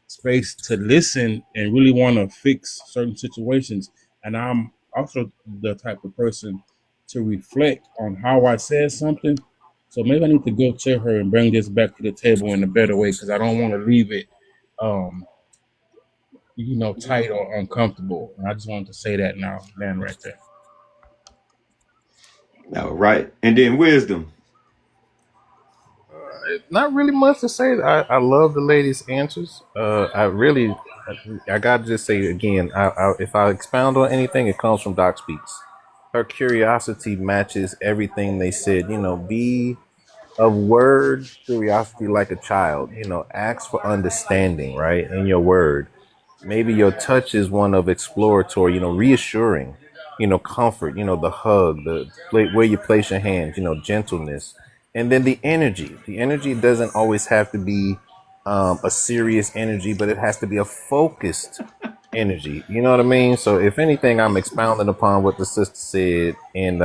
space to listen and really want to fix certain situations. And I'm also the type of person to reflect on how I said something. So maybe I need to go to her and bring this back to the table in a better way because I don't want to leave it, tight or uncomfortable. And I just wanted to say that now, man, right there. All right, and then wisdom. Not really much to say. I love the lady's answers. I gotta just say again. If I expound on anything, it comes from Doc Speaks. Her curiosity matches everything they said. Be of word curiosity like a child. Ask for understanding, right? In your word. Maybe your touch is one of exploratory, reassuring, comfort, the hug, where you place your hands, gentleness. And then the energy. The energy doesn't always have to be a serious energy, but it has to be a focused energy. You know what I mean? So if anything, I'm expounding upon what the sister said, and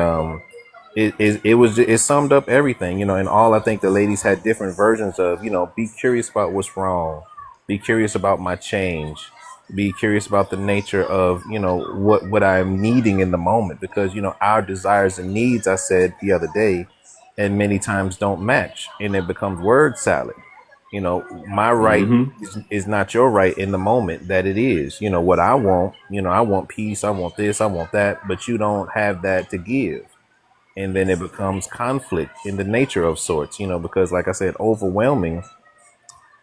it summed up everything, and all. I think the ladies had different versions of, be curious about what's wrong, be curious about my change, be curious about the nature of, what I'm needing in the moment, because, our desires and needs, I said the other day, and many times don't match, and it becomes word salad. My right is not your right in the moment that it is. What I want, I want peace, I want this, I want that, but you don't have that to give. and then it becomes conflict in the nature of sorts, because like I said, overwhelming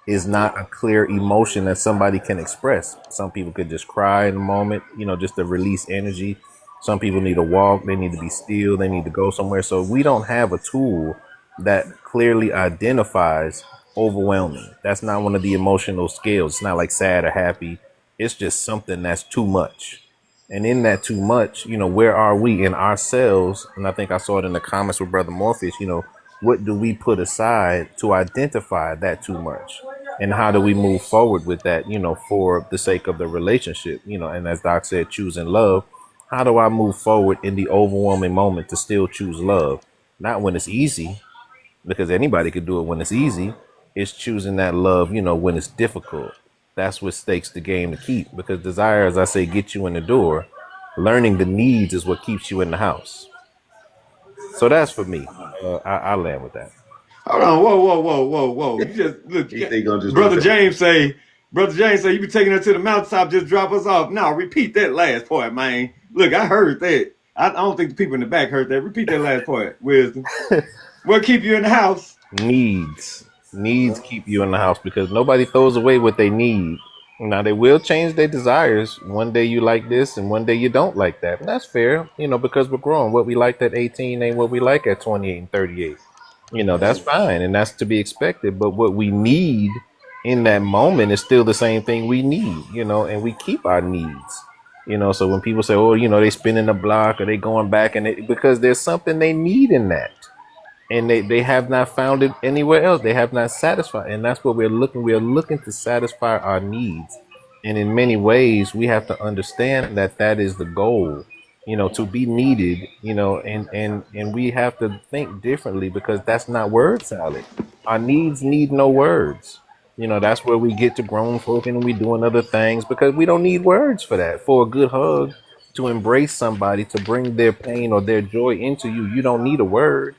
is not a clear emotion that somebody can express. Some people could just cry in a moment, just to release energy. Some people need to walk, they need to be still, they need to go somewhere. So we don't have a tool that clearly identifies overwhelming. That's not one of the emotional scales. It's not like sad or happy. It's just something that's too much. And in that too much, where are we in ourselves? And I think I saw it in the comments with Brother Morpheus, what do we put aside to identify that too much? And how do we move forward with that, for the sake of the relationship, and as Doc said, choosing love. How do I move forward in the overwhelming moment to still choose love? Not when it's easy, because anybody could do it when it's easy. It's choosing that love, when it's difficult. That's what stakes the game to keep, because desire, as I say, get you in the door. Learning the needs is what keeps you in the house. So that's for me. I land with that. Hold on, whoa. You just look. Brother James say you be taking her to the mountaintop, just drop us off. No, repeat that last part, man. Look, I heard that. I don't think the people in the back heard that. Repeat that last part, Wisdom. What keep you in the house? Needs keep you in the house, because nobody throws away what they need. Now they will change their desires. One day you like this and one day you don't like that. And that's fair, because we're growing. What we liked at 18 ain't what we like at 28 and 38. That's fine, and that's to be expected. But what we need in that moment is still the same thing we need, and we keep our needs. So when people say, oh, they spinning the block or they going back, and because there's something they need in that. And they have not found it anywhere else. They have not satisfied. And that's what we're looking. We are looking to satisfy our needs. And in many ways, we have to understand that is the goal, to be needed, and we have to think differently, because that's not word salad. Our needs need no words. That's where we get to grown folk and we doing other things, because we don't need words for that. For a good hug, to embrace somebody, to bring their pain or their joy into you, you don't need a word.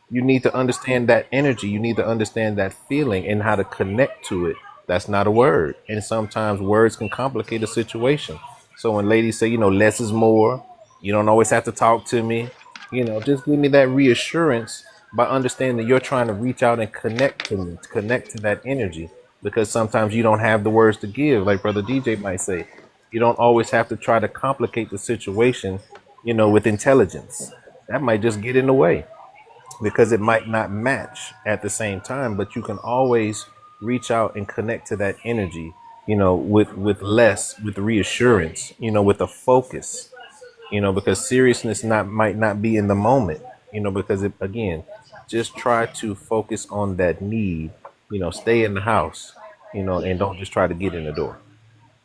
You need to understand that energy. You need to understand that feeling and how to connect to it. That's not a word. And sometimes words can complicate a situation. So when ladies say, less is more, you don't always have to talk to me, just give me that reassurance by understanding that you're trying to reach out and connect to me, to connect to that energy, because sometimes you don't have the words to give. Like Brother DJ might say, you don't always have to try to complicate the situation, with intelligence. That might just get in the way, because it might not match at the same time, but you can always reach out and connect to that energy, with reassurance, with a focus, because seriousness might not be in the moment, because again, just try to focus on that need, stay in the house, and don't just try to get in the door.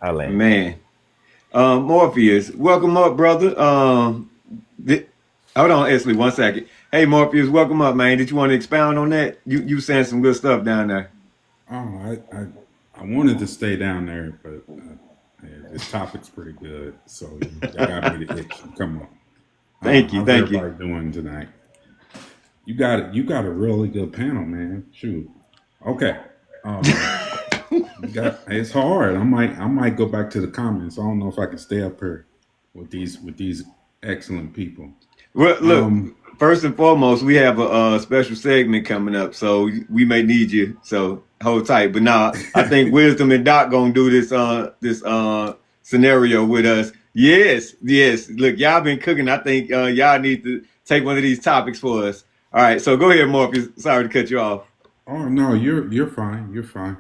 I land. Man. Morpheus, welcome up, brother. Hold on, Esley, 1 second. Hey, Morpheus, welcome up, man. Did you want to expound on that? You saying some good stuff down there. Oh, I wanted to stay down there, but this topic's pretty good, so y'all got me to itch. Come on. Thank you. How's everybody doing tonight? You got a really good panel, man. Shoot. Okay. It's hard. I might go back to the comments. I don't know if I can stay up here with these excellent people. Well, look, first and foremost, we have a special segment coming up, so we may need you. So hold tight. But now I think Wisdom and Doc gonna do this scenario with us. Yes. Look, y'all been cooking. I think y'all need to take one of these topics for us. All right, so go ahead, Morpheus. Sorry to cut you off. Oh no, you're fine. You're fine.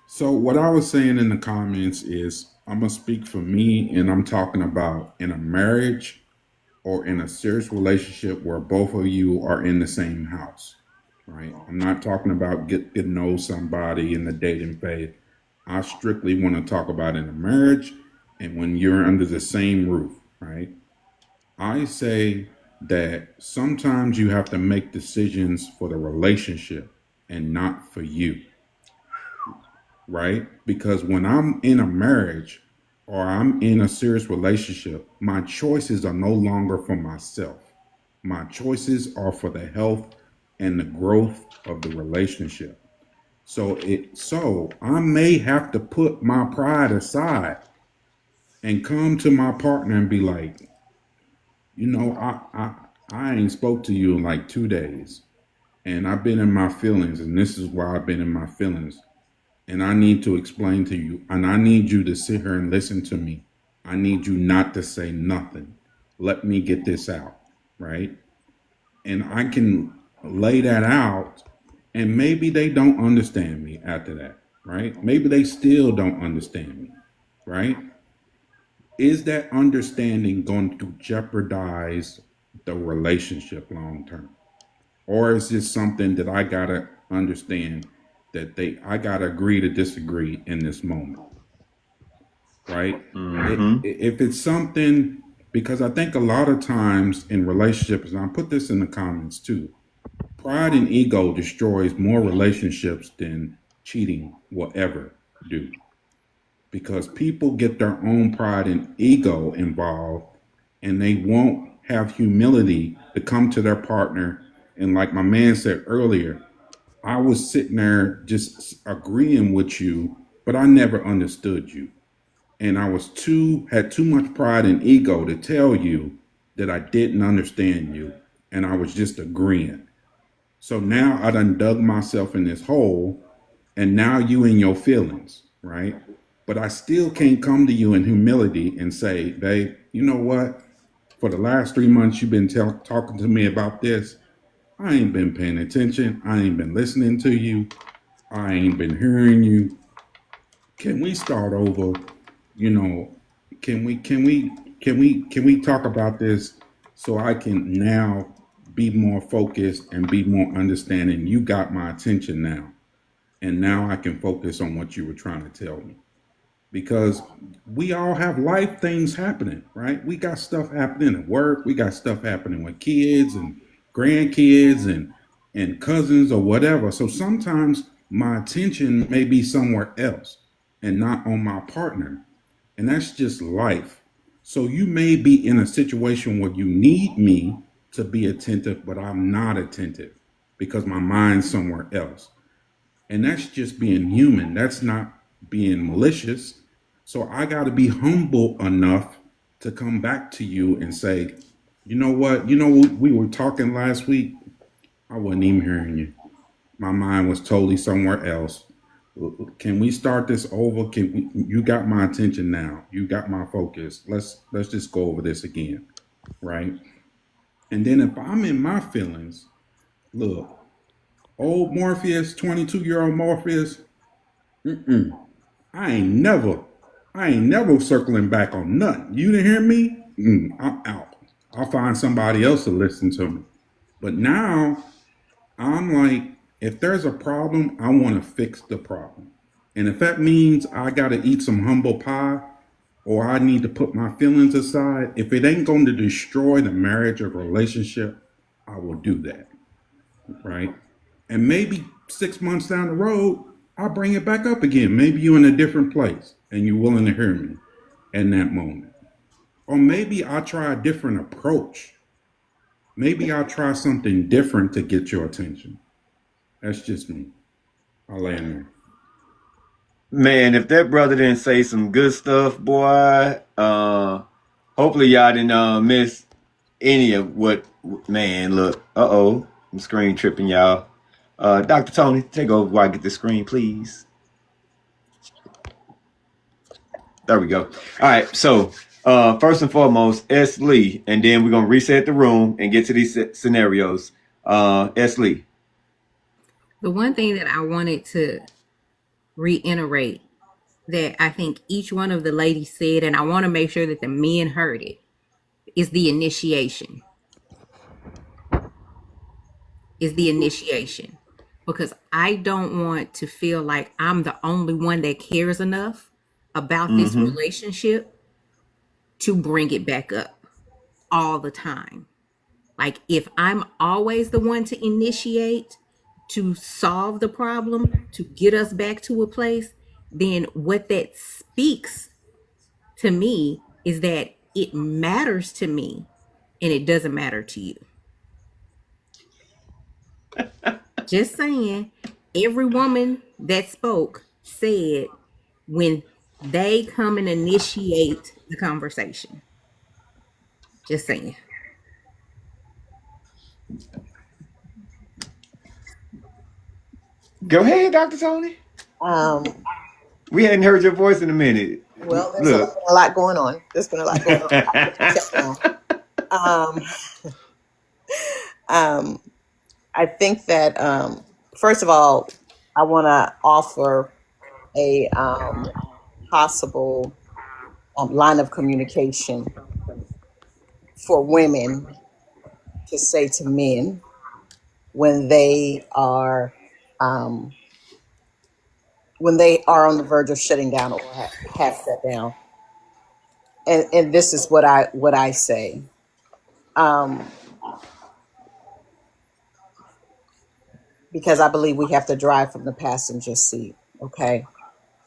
So what I was saying in the comments is I'm gonna speak for me, and I'm talking about in a marriage or in a serious relationship where both of you are in the same house, right? I'm not talking about get to know somebody in the dating phase. I strictly want to talk about in a marriage and when you're under the same roof, right? I say that sometimes you have to make decisions for the relationship and not for you, right? Because when I'm in a marriage or I'm in a serious relationship, my choices are no longer for myself. My choices are for the health and the growth of the relationship. So I may have to put my pride aside and come to my partner and be like, I ain't spoke to you in like 2 days, and I've been in my feelings, and this is why I've been in my feelings. And I need to explain to you, and I need you to sit here and listen to me. I need you not to say nothing. Let me get this out, right? And I can lay that out, and maybe they don't understand me after that, right? Maybe they still don't understand me, right? Is that understanding going to jeopardize the relationship long term? Or is this something that I gotta understand that I gotta agree to disagree in this moment, right? Mm-hmm. If it's something, because I think a lot of times in relationships, and I put this in the comments too, pride and ego destroys more relationships than cheating will ever do. Because people get their own pride and ego involved, and they won't have humility to come to their partner. And like my man said earlier, I was sitting there just agreeing with you, but I never understood you. And I had too much pride and ego to tell you that I didn't understand you. And I was just agreeing. So now I done dug myself in this hole, and now you in your feelings, right? But I still can't come to you in humility and say, babe, you know what? For the last 3 months you've been talking to me about this, I ain't been paying attention. I ain't been listening to you. I ain't been hearing you. Can we start over? You know, can we talk about this so I can now be more focused and be more understanding? You got my attention now. And now I can focus on what you were trying to tell me. Because we all have life things happening, right? We got stuff happening at work. We got stuff happening with kids and grandkids and cousins or whatever. So sometimes my attention may be somewhere else and not on my partner. And that's just life. So you may be in a situation where you need me to be attentive, but I'm not attentive because my mind's somewhere else. And that's just being human. That's not being malicious. So I got to be humble enough to come back to you and say, you know what? You know, we were talking last week. I wasn't even hearing you. My mind was totally somewhere else. Can we start this over? You got my attention now. You got my focus. Let's just go over this again, right? And then if I'm in my feelings, look, old Morpheus, 22-year-old Morpheus, I ain't never circling back on nothing. You didn't hear me? I'm out. I'll find somebody else to listen to me. But now I'm like, if there's a problem, I want to fix the problem. And if that means I got to eat some humble pie or I need to put my feelings aside, if it ain't going to destroy the marriage or relationship, I will do that. Right? And maybe 6 months down the road, I'll bring it back up again. Maybe you're in a different place and you're willing to hear me in that moment. Or maybe I'll try a different approach. Maybe I'll try something different to get your attention. That's just me. I'll land there. Man, if that brother didn't say some good stuff, boy, hopefully y'all didn't miss any of what, man, look, I'm screen tripping, y'all. Dr. Tony, take over while I get the screen, please. There we go. All right, so first and foremost, S. Lee, and then we're going to reset the room and get to these scenarios. S. Lee. The one thing that I wanted to reiterate that I think each one of the ladies said, and I want to make sure that the men heard it, is the initiation. Because I don't want to feel like I'm the only one that cares enough about this relationship to bring it back up all the time. Like if I'm always the one to initiate, to solve the problem, to get us back to a place, then what that speaks to me is that it matters to me and it doesn't matter to you. Just saying, every woman that spoke said when they come and initiate the conversation. Just saying. Go ahead, Dr. Tony. Um, We hadn't heard your voice in a minute. well, there's Look. a lot going on. There's been a lot going on. I put the check down. Um, um, I think that first of all, I want to offer a possible line of communication for women to say to men when they are on the verge of shutting down or have shut down. And this is what I say. Because I believe we have to drive from the passenger seat. Okay.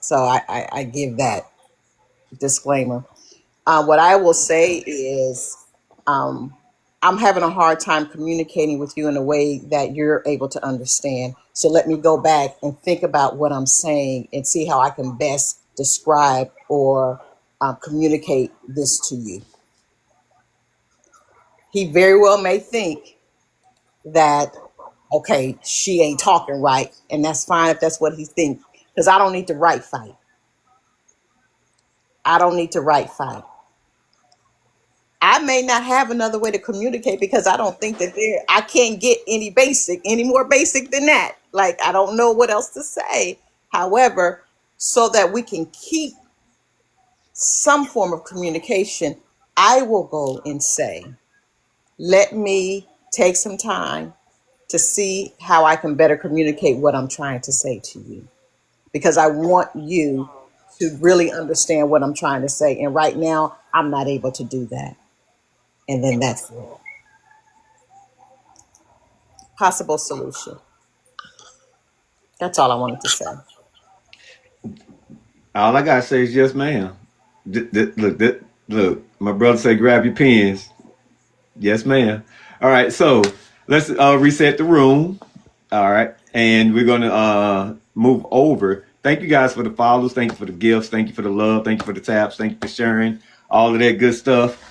So I give that disclaimer. What I will say is I'm having a hard time communicating with you in a way that you're able to understand. So let me go back and think about what I'm saying and see how I can best describe or communicate this to you. He very well may think that, okay, she ain't talking right, and that's fine if that's what he thinks, because I don't need to right fight. I don't need to right fight. I may not have another way to communicate because I don't think that I can't get any more basic than that. Like, I don't know what else to say. However, so that we can keep some form of communication, I will go and say, let me take some time to see how I can better communicate what I'm trying to say to you. Because I want you to really understand what I'm trying to say. And right now, I'm not able to do that. And then that's it. Possible solution. That's all I wanted to say. All I gotta say is yes, ma'am. Look. My brother say grab your pens. Yes, ma'am. All right, so let's reset the room. All right, and we're gonna move over. Thank you guys for the follows. Thank you for the gifts. Thank you for the love. Thank you for the taps. Thank you for sharing all of that good stuff.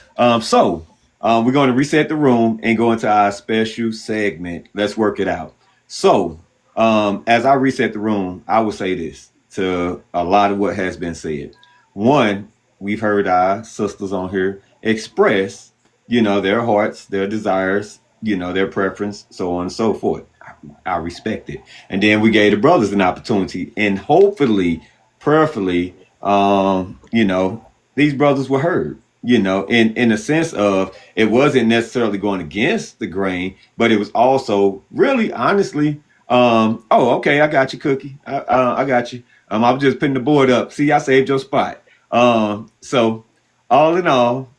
So we're going to reset the room and go into our special segment. Let's work it out. So as I reset the room, I will say this to a lot of what has been said. One, we've heard our sisters on here express, their hearts, their desires, their preference, so on and so forth. I respect it. And then we gave the brothers an opportunity, and hopefully, prayerfully, these brothers were heard, in a sense of it wasn't necessarily going against the grain, but it was also really honestly, okay, I got you, Cookie. I got you. I'm just putting the board up. See, I saved your spot. So all in all,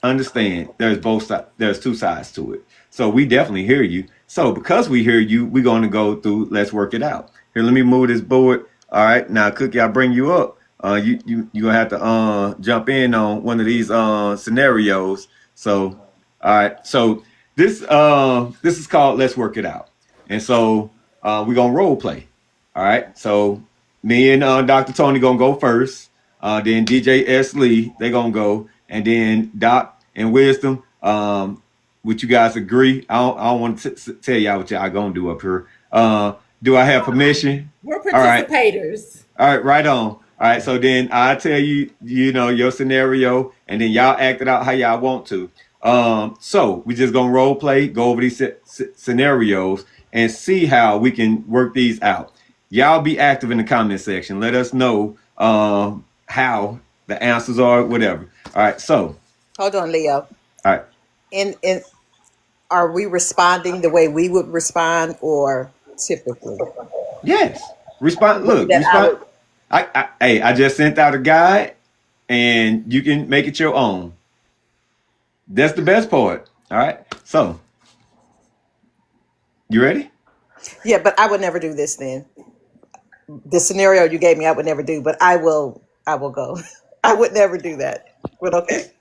understand there's two sides to it. So we definitely hear you. So because we hear you, we're going to go through, let's work it out. Here, let me move this board. All right, now Cookie, I'll bring you up. You're gonna have to jump in on one of these scenarios. So all right, so this is called Let's Work It Out. And so we're gonna role play. All right, so me and Dr. Tony gonna go first. Then DJ S. Lee, they gonna go, and then Doc and Wisdom. Would you guys agree? I don't want to tell y'all what y'all gonna do up here. Do I have permission? We're participators. All right, right on. All right, so then I tell you, your scenario, and then y'all act it out how y'all want to. So we just gonna role play, go over these scenarios, and see how we can work these out. Y'all be active in the comment section. Let us know how the answers are, whatever. All right, so hold on, Leo. All right. In are we responding the way we would respond, or typically? Yes. Respond. Look, respond. I just sent out a guide, and you can make it your own. That's the best part. All right. So, you ready? Yeah, but I would never do this then. The scenario you gave me, I would never do, but I will go. I would never do that. But okay.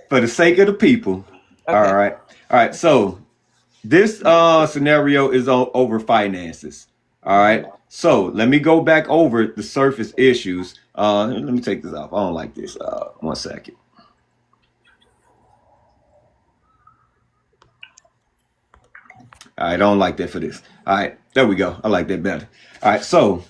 For the sake of the people. Okay. All right. All right. So this scenario is over finances. All right. So let me go back over the surface issues. Let me take this off. I don't like this. 1 second. I don't like that for this. All right, there we go. I like that better. All right, so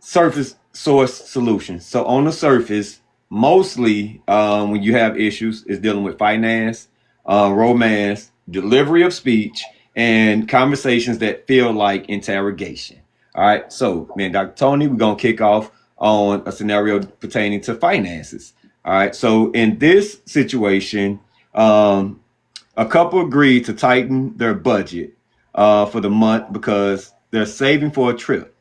surface source solutions. So on the surface, mostly when you have issues, is dealing with finance, romance, delivery of speech, and conversations that feel like interrogation. All right, so me and Dr. Tony, we're gonna kick off on a scenario pertaining to finances. All right, so in this situation, a couple agreed to tighten their budget for the month because they're saving for a trip.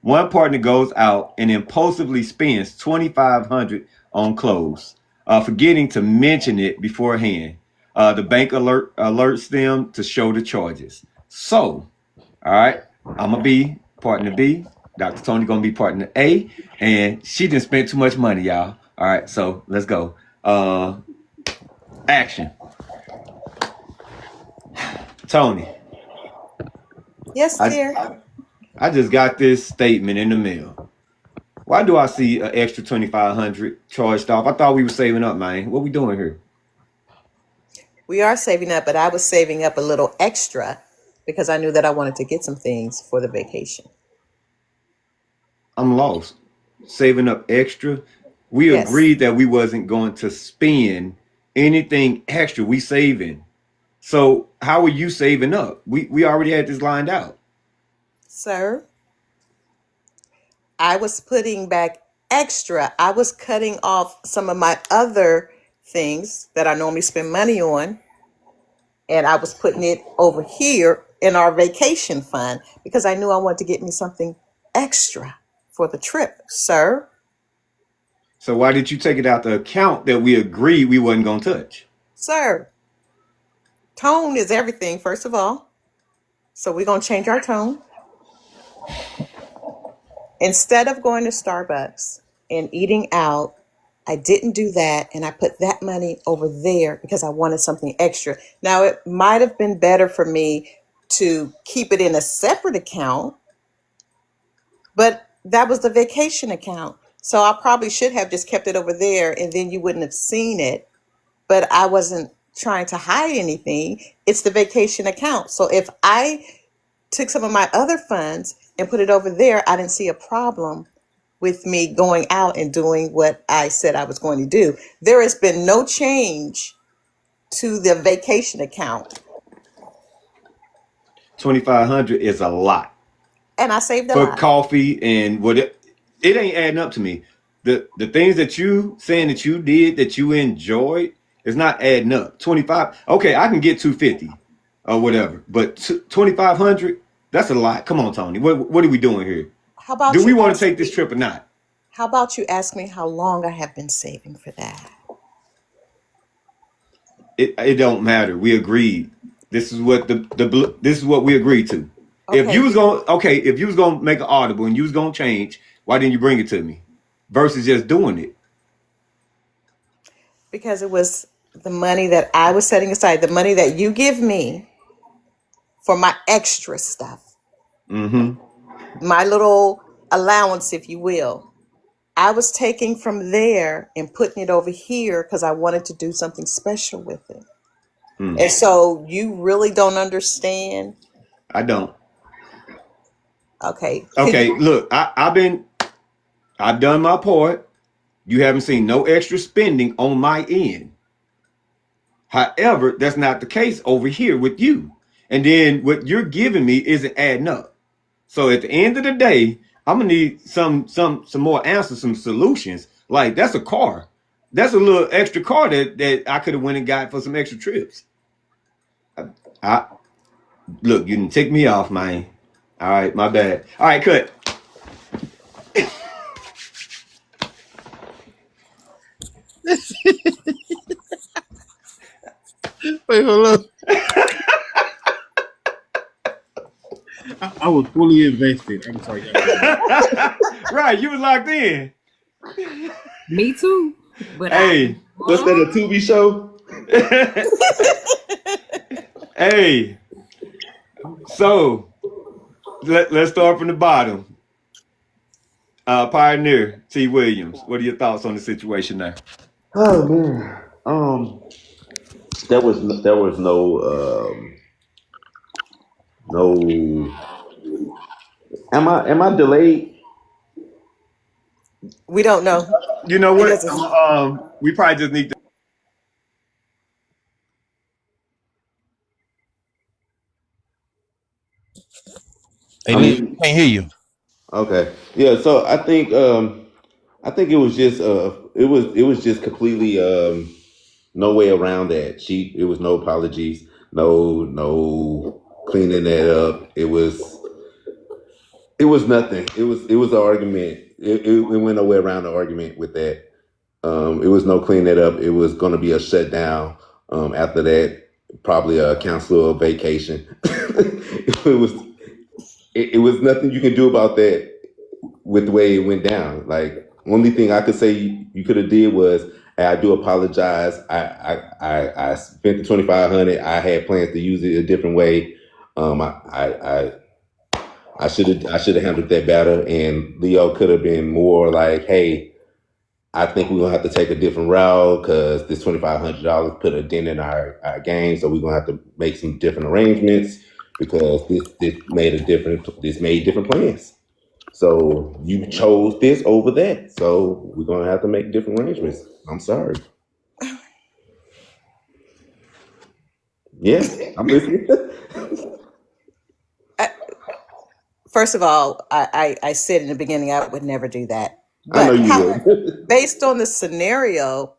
One partner goes out and impulsively spends $2,500 on clothes, forgetting to mention it beforehand. The bank alerts them to show the charges. So, all right, I'm gonna be partner B. Dr. Tony gonna be partner A, and she didn't spend too much money, y'all. All right, so let's go. Action. Tony. Yes, dear. I just got this statement in the mail. Why do I see an extra $2,500 charged off? I thought we were saving up, man. What we doing here? We are saving up, but I was saving up a little extra because I knew that I wanted to get some things for the vacation. I'm lost. Saving up extra. We Yes. agreed that we wasn't going to spend anything extra. We saving. So how are you saving up? We already had this lined out. Sir, I was putting back extra. I was cutting off some of my other things that I normally spend money on, and I was putting it over here in our vacation fund because I knew I wanted to get me something extra for the trip, sir. So why did you take it out the account that we agreed we wasn't going to touch? Sir, tone is everything, first of all. So we're going to change our tone. Instead of going to Starbucks and eating out, I didn't do that, and I put that money over there because I wanted something extra. Now, it might have been better for me to keep it in a separate account, but that was the vacation account. So I probably should have just kept it over there, and then you wouldn't have seen it. But I wasn't trying to hide anything. It's the vacation account. So if I took some of my other funds and put it over there, I didn't see a problem with me going out and doing what I said I was going to do. There has been no change to the vacation account, $2,500 is a lot and I saved a for lot. coffee and what it ain't adding up to me. The things that you saying that you did that you enjoyed is not adding up. 25. Okay, I can get 250 or whatever, but 2,500, that's a lot. Come on, Tony. What are we doing here? How about Do we you want to ask take this me? trip or not? How about you ask me how long I have been saving for that? It don't matter. We agreed. This is what this is what we agreed to. If Okay, you was gonna make an audible and you was gonna change, why didn't you bring it to me? Versus just doing it. because it was the money that I was setting aside, the money that you give me for my extra stuff, Mm-hmm. my little allowance, if you will. I was taking from there and putting it over here because I wanted to do something special with it. And so you really don't understand. I don't. Okay. Okay, look, I've done my part. You haven't seen no extra spending on my end. However, that's not the case over here with you. And then what you're giving me isn't adding up. So at the end of the day, I'm gonna need some more answers, some solutions. Like that's a car. That's a little extra car that I could have went and got for some extra trips. I look, you didn't tick me off, man. All right, my bad. All right, cut. Wait, hold up. I was fully invested. I'm sorry. Right, you was locked in. Me too. But Hey, What's that, a Tubi show? hey. So let's start from the bottom. Pioneer T. Williams, what are your thoughts on the situation there? Oh man. There was no No. Am I delayed? We don't know. You know I what? guess it's We probably just need to. Hey, I Lee, mean, can't hear you. okay. Yeah, so I think it was just it was just completely no way around that. It was no apologies, no cleaning that up. It was nothing. It was an argument. It went no way around the argument with that. It was no clean that up. It was going to be a shutdown. After that, probably a cancel a vacation. It was nothing you can do about that with the way it went down. Like, only thing I could say you could have did was, hey, I do apologize. I spent the 2,500. I had plans to use it a different way. I should have handled that better. And Leo could have been more like, hey, I think we're gonna have to take a different route because this $2,500 put a dent in our game. So we're gonna have to make some different arrangements because this made different plans. So you chose this over that. So we're gonna have to make different arrangements. I'm sorry. Yeah, I'm listening. First of all, I said in the beginning I would never do that. I know But you however, would. based on the scenario,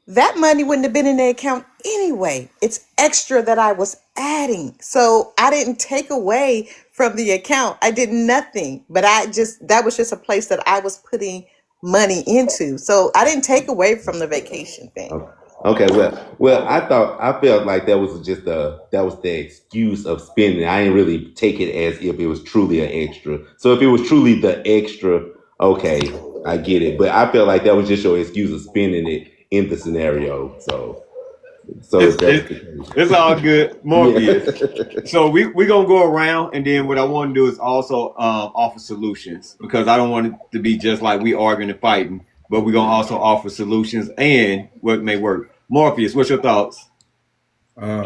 that money wouldn't have been in the account anyway. It's extra that I was adding. So I didn't take away from the account. I did nothing. But that was just a place that I was putting money into. So I didn't take away from the vacation thing. Okay, well, I felt like that was the excuse of spending. I didn't really take it as if it was truly an extra. So if it was truly the extra, okay, I get it. But I felt like that was just your excuse of spending it in the scenario. So It's if that was it's, the case, it's all good, Morpheus. yeah. So we gonna go around, and then what I want to do is also offer solutions because I don't want it to be just like we arguing and fighting, but we're gonna also offer solutions and what may work. Morpheus, what's your thoughts? Uh,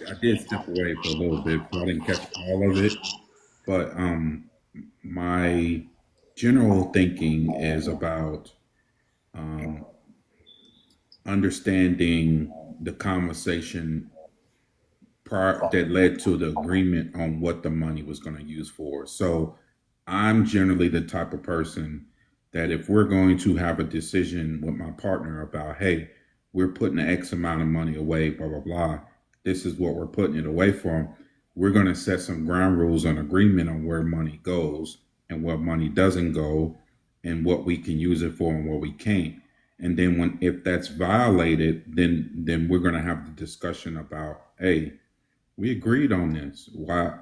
I did step away for a little bit, so I didn't catch all of it. But my general thinking is about um, understanding the conversation prior that led to the agreement on what the money was going to use for. So I'm generally the type of person that if we're going to have a decision with my partner about, hey, we're putting an X amount of money away, blah, blah, blah, this is what we're putting it away for. We're going to set some ground rules on agreement on where money goes and what money doesn't go and what we can use it for and what we can't. And then if that's violated, then we're going to have the discussion about, hey, we agreed on this. Why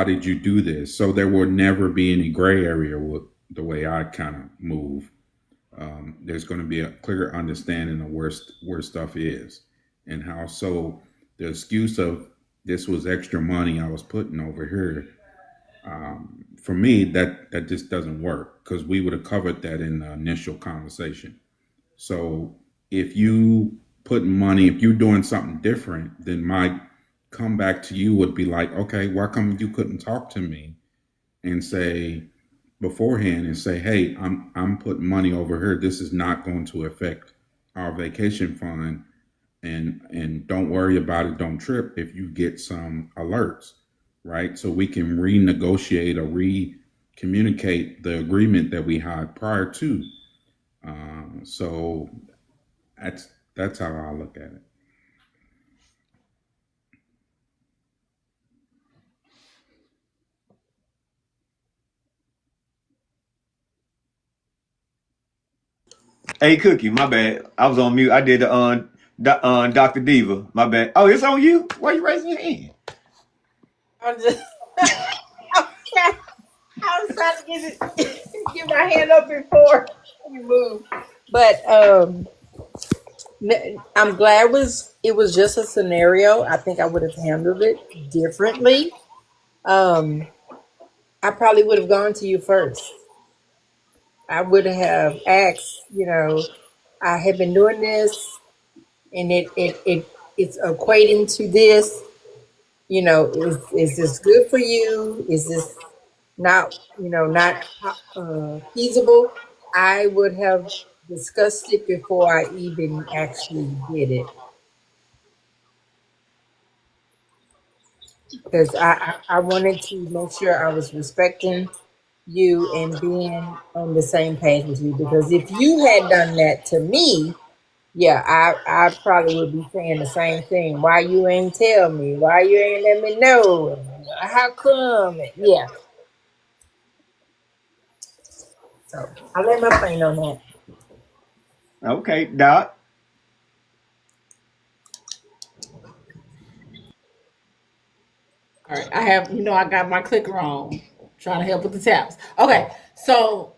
did you do this? So there will never be any gray area with the way I kind of move. There's going to be a clear understanding of where stuff is and how. So the excuse of this was extra money I was putting over here, for me, that just doesn't work because we would have covered that in the initial conversation. So if if you're doing something different, then my comeback to you would be like, okay, why come you couldn't talk to me and say beforehand and say, hey, I'm putting money over here. This is not going to affect our vacation fund, and don't worry about it. Don't trip if you get some alerts, right? So we can renegotiate or re-communicate the agreement that we had prior to. So that's how I look at it. Hey, Cookie, my bad. I was on mute. I did the Dr. Diva. My bad. Oh, it's on you. Why you raising your hand? I'm just, I was trying to get my hand up before you move. But I'm glad it was just a scenario. I think I would have handled it differently. I probably would have gone to you first. I would have asked, I have been doing this and it's equating to this. is this good for you? Is this not, not feasible? I would have discussed it before I even actually did it. Because I wanted to make sure I was respecting you and being on the same page with you. Because if you had done that to me, yeah, I probably would be saying the same thing. Why you ain't tell me? Why you ain't let me know? How come? Yeah. So I let my plane on that. Okay, Doc. All right, I have, I got my clicker on, trying to help with the tabs. Okay, so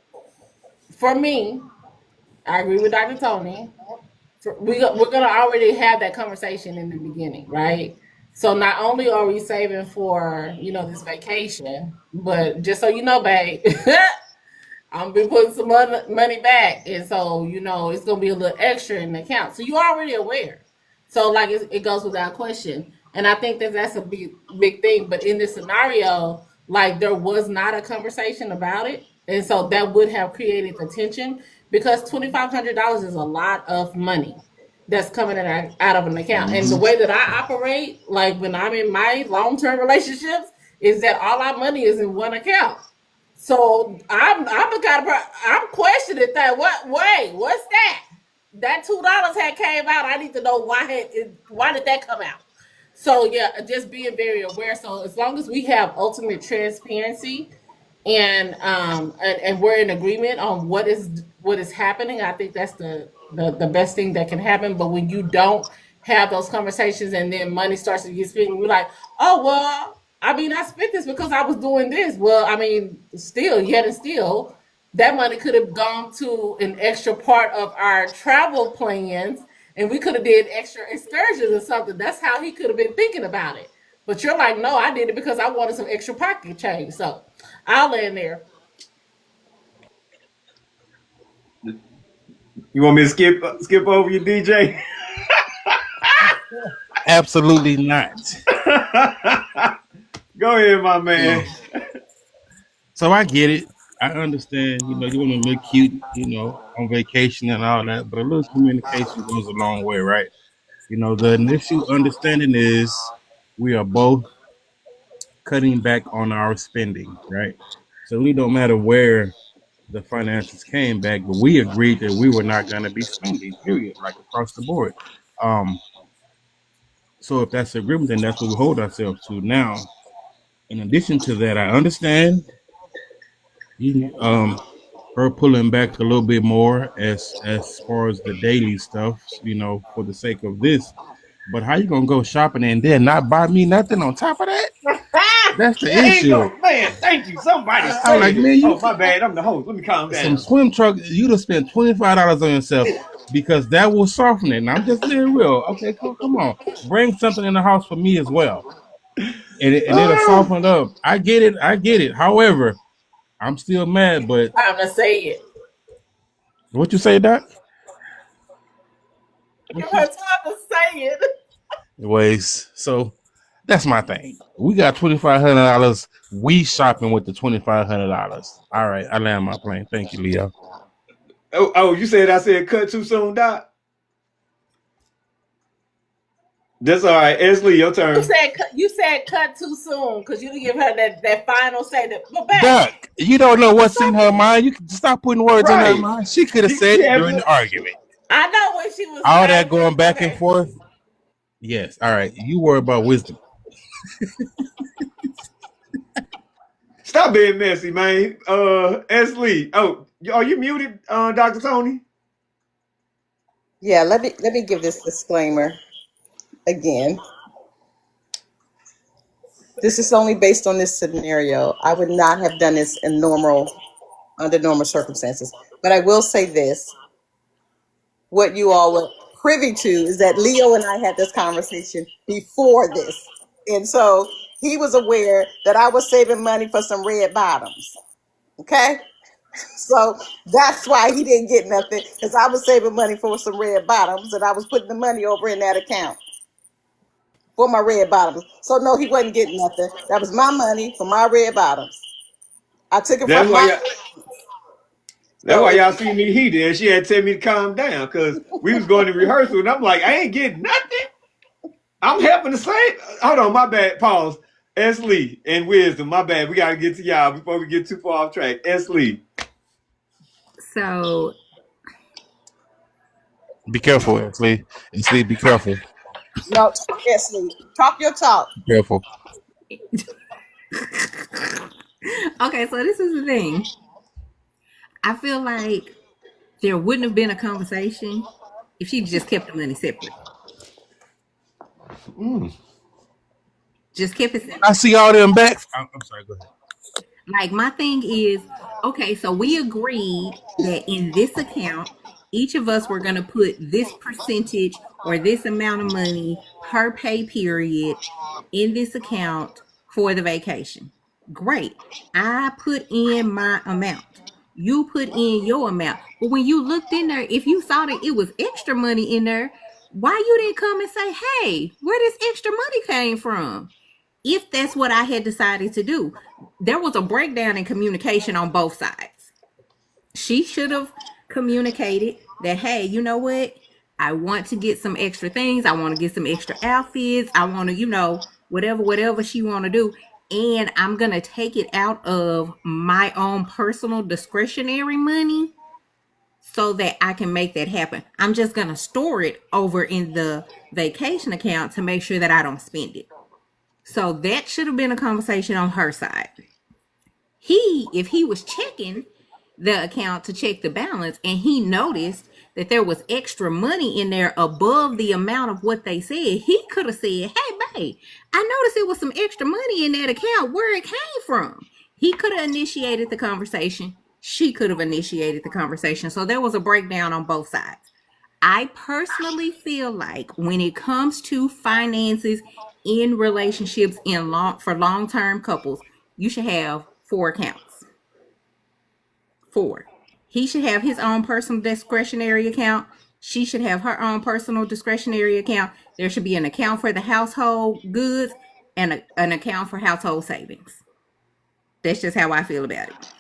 for me, I agree with Dr. Tony. We're gonna already have that conversation in the beginning, right? So not only are we saving for this vacation, but just so you know, babe, I'm gonna be putting some money back, and so it's gonna be a little extra in the account. So you're already aware. So like it goes without question, and I think that that's a big thing. But in this scenario, like there was not a conversation about it, and so that would have created the tension because $2,500 is a lot of money that's coming out of an account. And the way that I operate, like when I'm in my long-term relationships, is that all our money is in one account. So I'm the kind of I'm questioning that. What's that? That $2 had came out. I need to know why did that come out? So yeah, just being very aware. So as long as we have ultimate transparency and we're in agreement on what is happening, I think that's the best thing that can happen. But when you don't have those conversations and then money starts to get spent, you're like, oh well, I mean, I spent this because I was doing this. Well, I mean, yet and still, that money could have gone to an extra part of our travel plans, and we could have did extra excursions or something. That's how he could have been thinking about it. But you're like, no, I did it because I wanted some extra pocket change. So I'll land there. You want me to skip over you, DJ? Absolutely not. Go ahead, my man. So I get it. I understand. You want to look cute, on vacation and all that, but a little communication goes a long way, right? The initial understanding is we are both cutting back on our spending, right? So it really don't matter where the finances came back, but we agreed that we were not going to be spending, period, like across the board. So if that's the agreement, then that's what we hold ourselves to. Now, in addition to that, I understand her pulling back a little bit more as far as the daily stuff, for the sake of this. But how you gonna go shopping and then not buy me nothing on top of that? That's the issue. Man, thank you. Somebody I'm like, man, my bad. I'm the host. Let me calm down. Some swim truck, you'd have spent $25 on yourself because that will soften it. And I'm just being real. Okay, cool. Come on. Bring something in the house for me as well. And it'll soften it up. I get it. However, I'm still mad, but I'm gonna say it. What you say, Doc? Give her time to say it. Ways. So that's my thing. We got $2,500. We shopping with the $2,500. All right, I land my plane. Thank you, Leo. Oh, you said I said cut too soon, Doc? That's all right. Esley, your turn. You said cut too soon because you didn't give her that final say that. But Doc, you don't know what's in her mind. You can stop putting words in her mind. She could have said it during the argument. I know when she was all that going back and forth. Yes. All right. You worry about wisdom. Stop being messy, man. Esley. Oh, are you muted, Dr. Tony? Yeah, let me give this disclaimer again. This is only based on this scenario. I would not have done this under normal circumstances. But I will say this. What you all were privy to is that Leo and I had this conversation before this. And so he was aware that I was saving money for some red bottoms. Okay? So that's why he didn't get nothing, because I was saving money for some red bottoms and I was putting the money over in that account. for my red bottoms. So no, he wasn't getting nothing. That was my money for my red bottoms. I took it That's from why my. y'all, that's So why if y'all see me heated, and she had to tell me to calm down because we was going to rehearsal, and I'm like, I ain't getting nothing. I'm helping the same. Hold on, my bad. Pause. S. Lee and Wisdom, my bad. We gotta get to y'all before we get too far off track. S. Lee. So Be careful, Ashley. Ashley, be careful. no, talk Esley. Talk your talk. Be careful. okay, so this is the thing. I feel like there wouldn't have been a conversation if she just kept the money separate. Just kept it separate. I see all them back. I'm sorry. Go ahead. Like my thing is, okay, so we agreed that in this account, each of us were going to put this percentage or this amount of money per pay period in this account for the vacation. Great. I put in my amount. You put in your amount. But when you looked in there, if you saw that it was extra money in there, why you didn't come and say, hey, where this extra money came from? If that's what I had decided to do, there was a breakdown in communication on both sides. She should have communicated that, hey, you know what? I want to get some extra things. I want to get some extra outfits. I want to, whatever she want to do. And I'm going to take it out of my own personal discretionary money so that I can make that happen. I'm just going to store it over in the vacation account to make sure that I don't spend it. So that should have been a conversation on her side. If he was checking the account to check the balance and he noticed that there was extra money in there above the amount of what they said, he could have said, hey, babe, I noticed it was some extra money in that account, where it came from. He could have initiated the conversation. She could have initiated the conversation. So there was a breakdown on both sides. I personally feel like when it comes to finances in relationships for long-term couples, you should have 4 accounts. 4. He should have his own personal discretionary account. She should have her own personal discretionary account. There should be an account for the household goods and an account for household savings. That's just how I feel about it.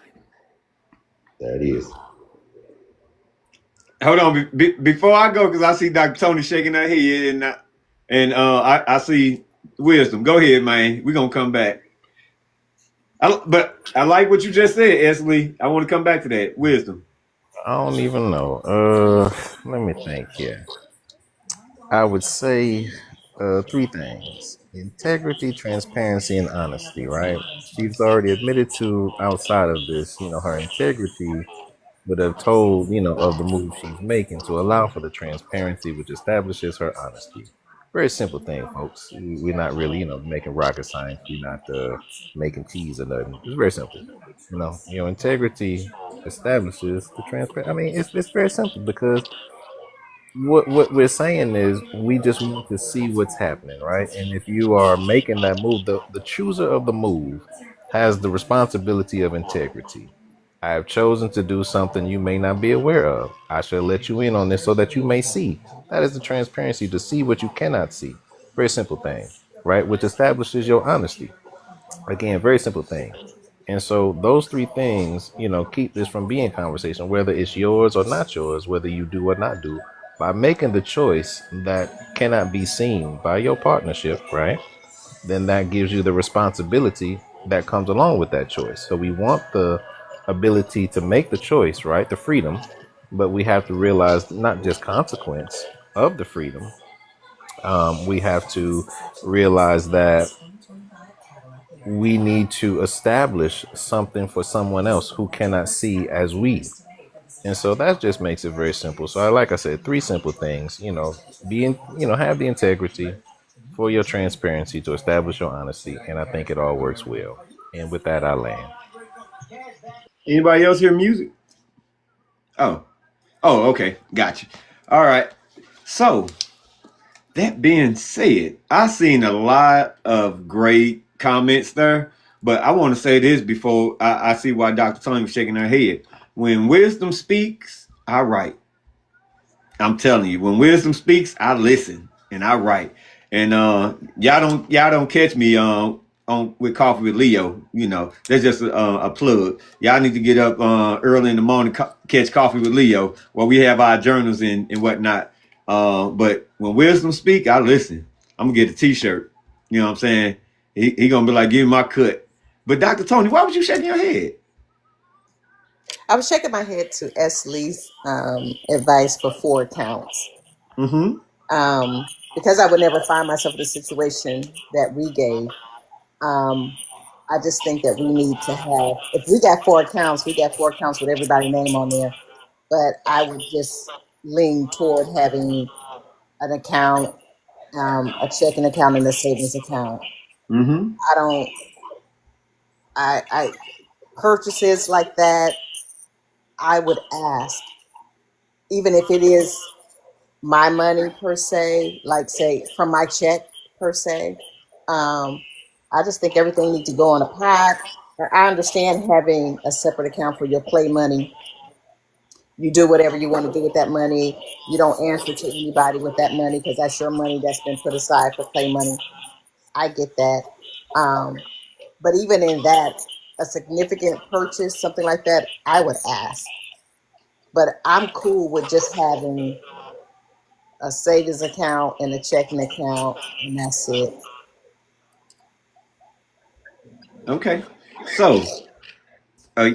That is. Hold on, before I go, because I see Dr. Tony shaking her head, and I see Wisdom. Go ahead, man. We're gonna come back. But I like what you just said, Esley. I want to come back to that. Wisdom. I don't even know. Let me think here. I would say 3 things: integrity, transparency, and honesty. Right? She's already admitted to outside of this, her integrity would have told, of the move she's making to allow for the transparency, which establishes her honesty. Very simple thing, folks. We're not really, making rocket science. We're not making teas or nothing. It's very simple. Your integrity establishes the transparency. I mean, it's very simple because what we're saying is we just want to see what's happening, right? And if you are making that move, the chooser of the move has the responsibility of integrity. I have chosen to do something you may not be aware of. I shall let you in on this so that you may see. That is the transparency, to see what you cannot see. Very simple thing, right? Which establishes your honesty. Again, very simple thing. And so those 3 things, keep this from being conversation, whether it's yours or not yours, whether you do or not do, by making the choice that cannot be seen by your partnership, right? Then that gives you the responsibility that comes along with that choice. So we want the ability to make the choice, right? The freedom, but we have to realize not just consequence of the freedom. We have to realize that we need to establish something for someone else who cannot see as we. And so that just makes it very simple. So like I said, 3 simple things, have the integrity for your transparency to establish your honesty. And I think it all works well. And with that, I land. Anybody else hear music? Oh, okay, gotcha. All right. So that being said, I seen a lot of great comments there, but I want to say this before I see why Dr. Tony was shaking her head. When wisdom speaks, I write. I'm telling you, when wisdom speaks, I listen and I write. And y'all don't catch me on with Coffee with Leo. You know, that's just a plug. Y'all need to get up early in the morning, catch Coffee with Leo, where we have our journals and whatnot. But when Wisdom speak, I listen. I'm gonna get a T-shirt. You know what I'm saying? He gonna be like, give me my cut. But Dr. Tony, why was you shaking your head? I was shaking my head to S. Lee's advice for 4 accounts. Mm-hmm. Because I would never find myself in a situation that we gave. I just think that we need to have, if we got 4 accounts, we got 4 accounts with everybody's name on there. But I would just lean toward having an account, a checking account and a savings account. Mm-hmm. I purchases like that, I would ask, even if it is my money per se, like say from my check per se. I just think everything needs to go on a pot. I understand having a separate account for your play money. You do whatever you want to do with that money. You don't answer to anybody with that money because that's your money that's been put aside for play money. I get that. But even in that, a significant purchase, something like that, I would ask. But I'm cool with just having a savings account and a checking account, and that's it. Okay. So, uh,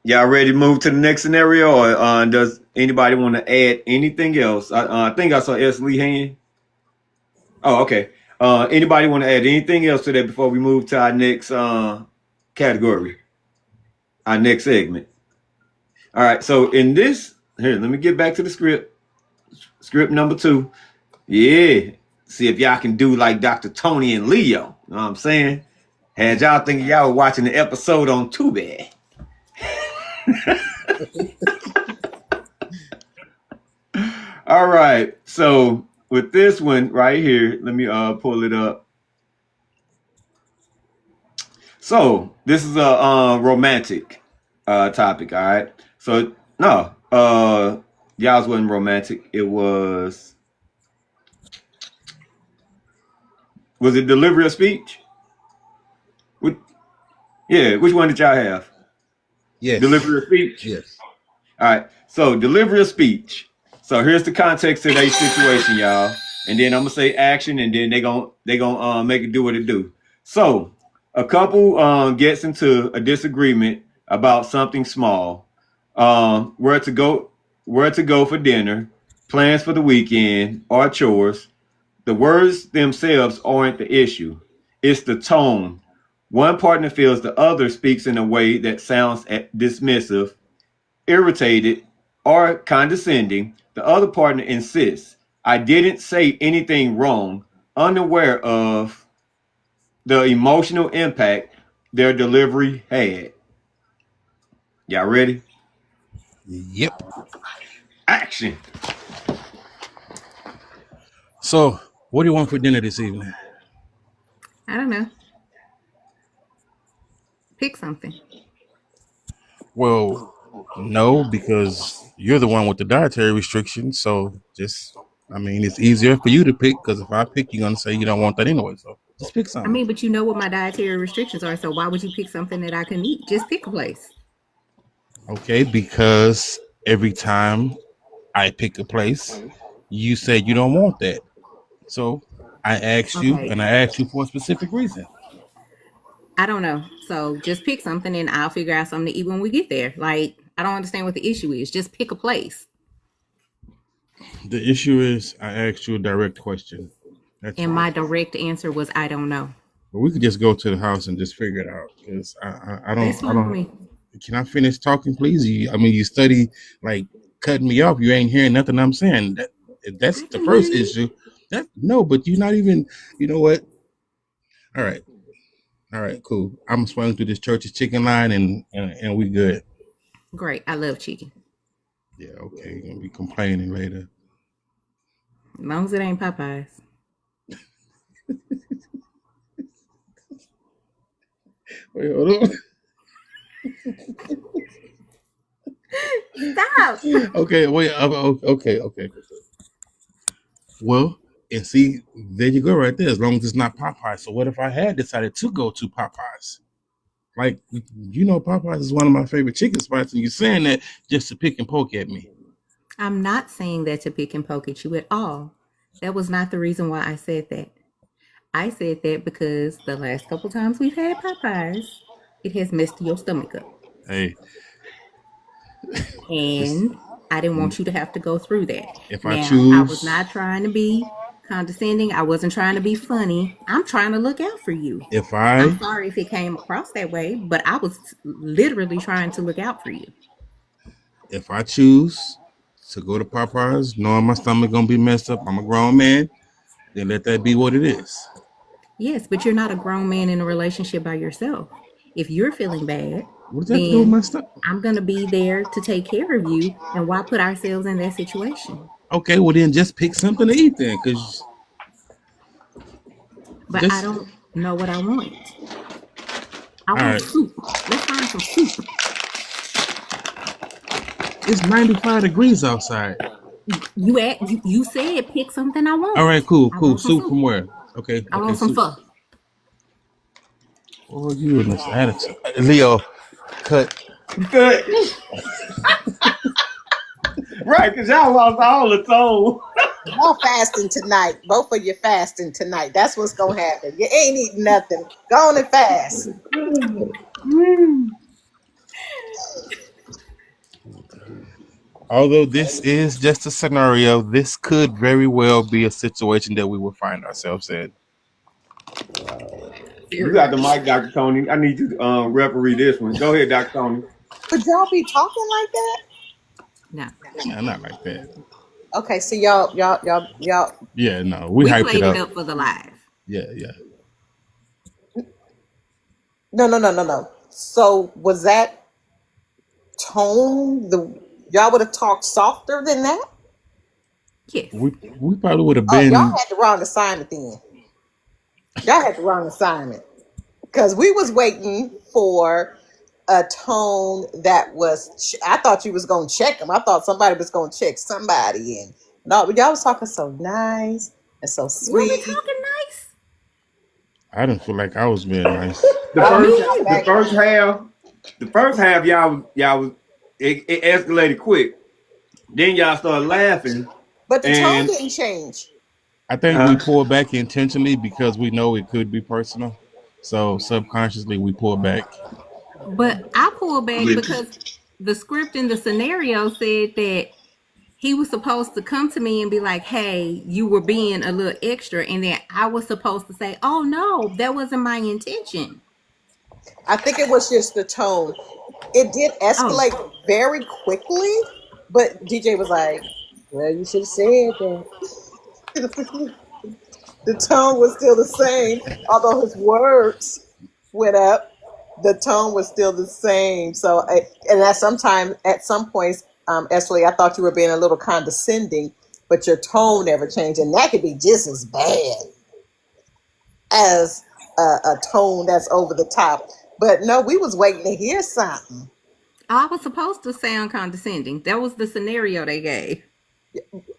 y'all ready to move to the next scenario, or does anybody want to add anything else? I think I saw S. Lee hand. Oh, okay. Anybody want to add anything else to that before we move to our next category, our next segment? All right. So in this, here, let me get back to the script. Script number 2. Yeah. See if y'all can do like Dr. Tony and Leo. You know what I'm saying? Had y'all thinking y'all were watching the episode on Tubi. All right. So with this one right here, let me pull it up. So this is a romantic topic. All right. So no, y'all's wasn't romantic. It was it delivery of speech? Yeah. Which one did y'all have? Yes. Delivery of speech. Yes. All right. So delivery of speech. So here's the context of their situation, y'all. And then I'm gonna say action, and then they gonna make it do what it do. So a couple gets into a disagreement about something small. Where to go for dinner, plans for the weekend, or chores. The words themselves aren't the issue. It's the tone. One partner feels the other speaks in a way that sounds dismissive, irritated, or condescending. The other partner insists, I didn't say anything wrong, unaware of the emotional impact their delivery had. Y'all ready? Yep. Action. So, what do you want for dinner this evening? I don't know. Pick something. Well, no, because you're the one with the dietary restrictions. So it's easier for you to pick because if I pick, you're going to say you don't want that anyway. So just pick I something. mean, but you know what my dietary restrictions are, so why would you pick something that I can eat? Just pick a place. Okay, because every time I pick a place, you say you don't want that. So I asked you, and I asked you for a specific reason. I don't know. So just pick something and I'll figure out something to eat when we get there. Like, I don't understand what the issue is. Just pick a place. The issue is I asked you a direct question. And my direct answer was, I don't know. But we could just go to the house and just figure it out. Because I don't. Can I finish talking, please? You study like cutting me off. You ain't hearing nothing I'm saying. That's the first issue. No, but you're not even. You know what? All right, cool. I'm swinging through this church's chicken line, and we good. Great. I love chicken. Yeah, okay. You're gonna be complaining later. As long as it ain't Popeyes. Wait, hold on. Stop. Okay, wait. Okay. Well, And see, there you go right there, as long as it's not Popeyes. So what if I had decided to go to Popeyes? Like, Popeyes is one of my favorite chicken spots, and you're saying that just to pick and poke at me. I'm not saying that to pick and poke at you at all. That was not the reason why I said that. I said that because the last couple times we've had Popeyes, it has messed your stomach up. Hey. And I didn't want you to have to go through that. I was not trying to be condescending. I wasn't trying to be funny. I'm trying to look out for you. I'm sorry if it came across that way, but I was literally trying to look out for you. If I choose to go to Popeyes, knowing my stomach gonna be messed up, I'm a grown man, then let that be what it is. Yes, but you're not a grown man in a relationship by yourself. If you're feeling bad, what does that do with my stuff? I'm gonna be there to take care of you, and why put ourselves in that situation? Okay, well then just pick something to eat then, because. But I don't know what I want. I want soup. Let's find some soup. It's 95 degrees outside. You said pick something I want. All right, cool. Soup from where? Okay. I want some pho. Oh, you in this attitude, Leo? Cut. Good. Right, because y'all lost all the tone. Y'all fasting tonight. Both of you fasting tonight. That's what's going to happen. You ain't eating nothing. Go on and fast. Although this is just a scenario, this could very well be a situation that we will find ourselves in. You got the mic, Dr. Tony. I need you to referee this one. Go ahead, Dr. Tony. But y'all be talking like that? No, not like that. Okay, so y'all. Yeah, no, we hyped it up for the live. Yeah. No. So was that tone y'all would have talked softer than that? Yes. We probably would have been. Y'all had the wrong assignment then. Y'all had the wrong assignment because we was waiting for a tone that was. I thought you was gonna check them. I thought somebody was gonna check somebody in. No, but y'all was talking so nice and so sweet. Were we talking nice? I didn't feel like I was being nice. The first half, y'all was it escalated quick. Then y'all started laughing. But the tone didn't change. I think we pulled back intentionally because we know it could be personal. So subconsciously we pulled back. But I pulled back because the script in the scenario said that he was supposed to come to me and be like, hey, you were being a little extra. And then I was supposed to say, oh, no, that wasn't my intention. I think it was just the tone. It did escalate very quickly. But DJ was like, well, you should have said that. The tone was still the same. Although his words went up, the tone was still the same. So, at some points, Ashley, I thought you were being a little condescending, but your tone never changed. And that could be just as bad as a tone that's over the top. But no, we was waiting to hear something. I was supposed to sound condescending. That was the scenario they gave.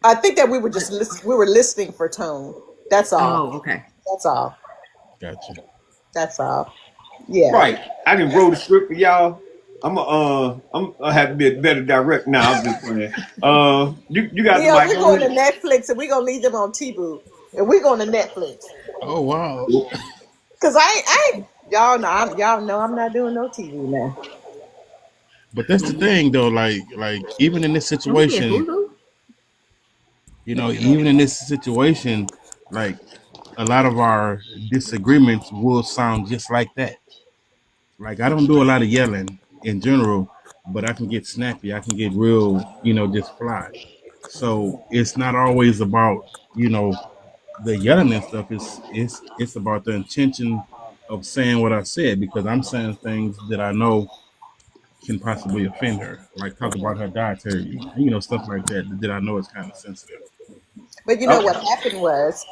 I think that we were just listening for tone. That's all. Oh, okay. That's all. Gotcha. That's all. Yeah. Right. I didn't wrote a script for y'all. I'm gonna have to be a better director now. I'm just playing. You got the mic. We're going to Netflix and we're gonna leave them on T-Boo. And we're going to Netflix. Oh wow. Cause y'all know I'm not doing no TV now. But that's the thing though, like even in this situation, even in this situation, like a lot of our disagreements will sound just like that. Like I don't do a lot of yelling in general, but I can get snappy. I can get real, just fly. So it's not always about, the yelling and stuff. It's about the intention of saying what I said, because I'm saying things that I know can possibly offend her, like talk about her dietary, stuff like that I know is kind of sensitive. But what happened was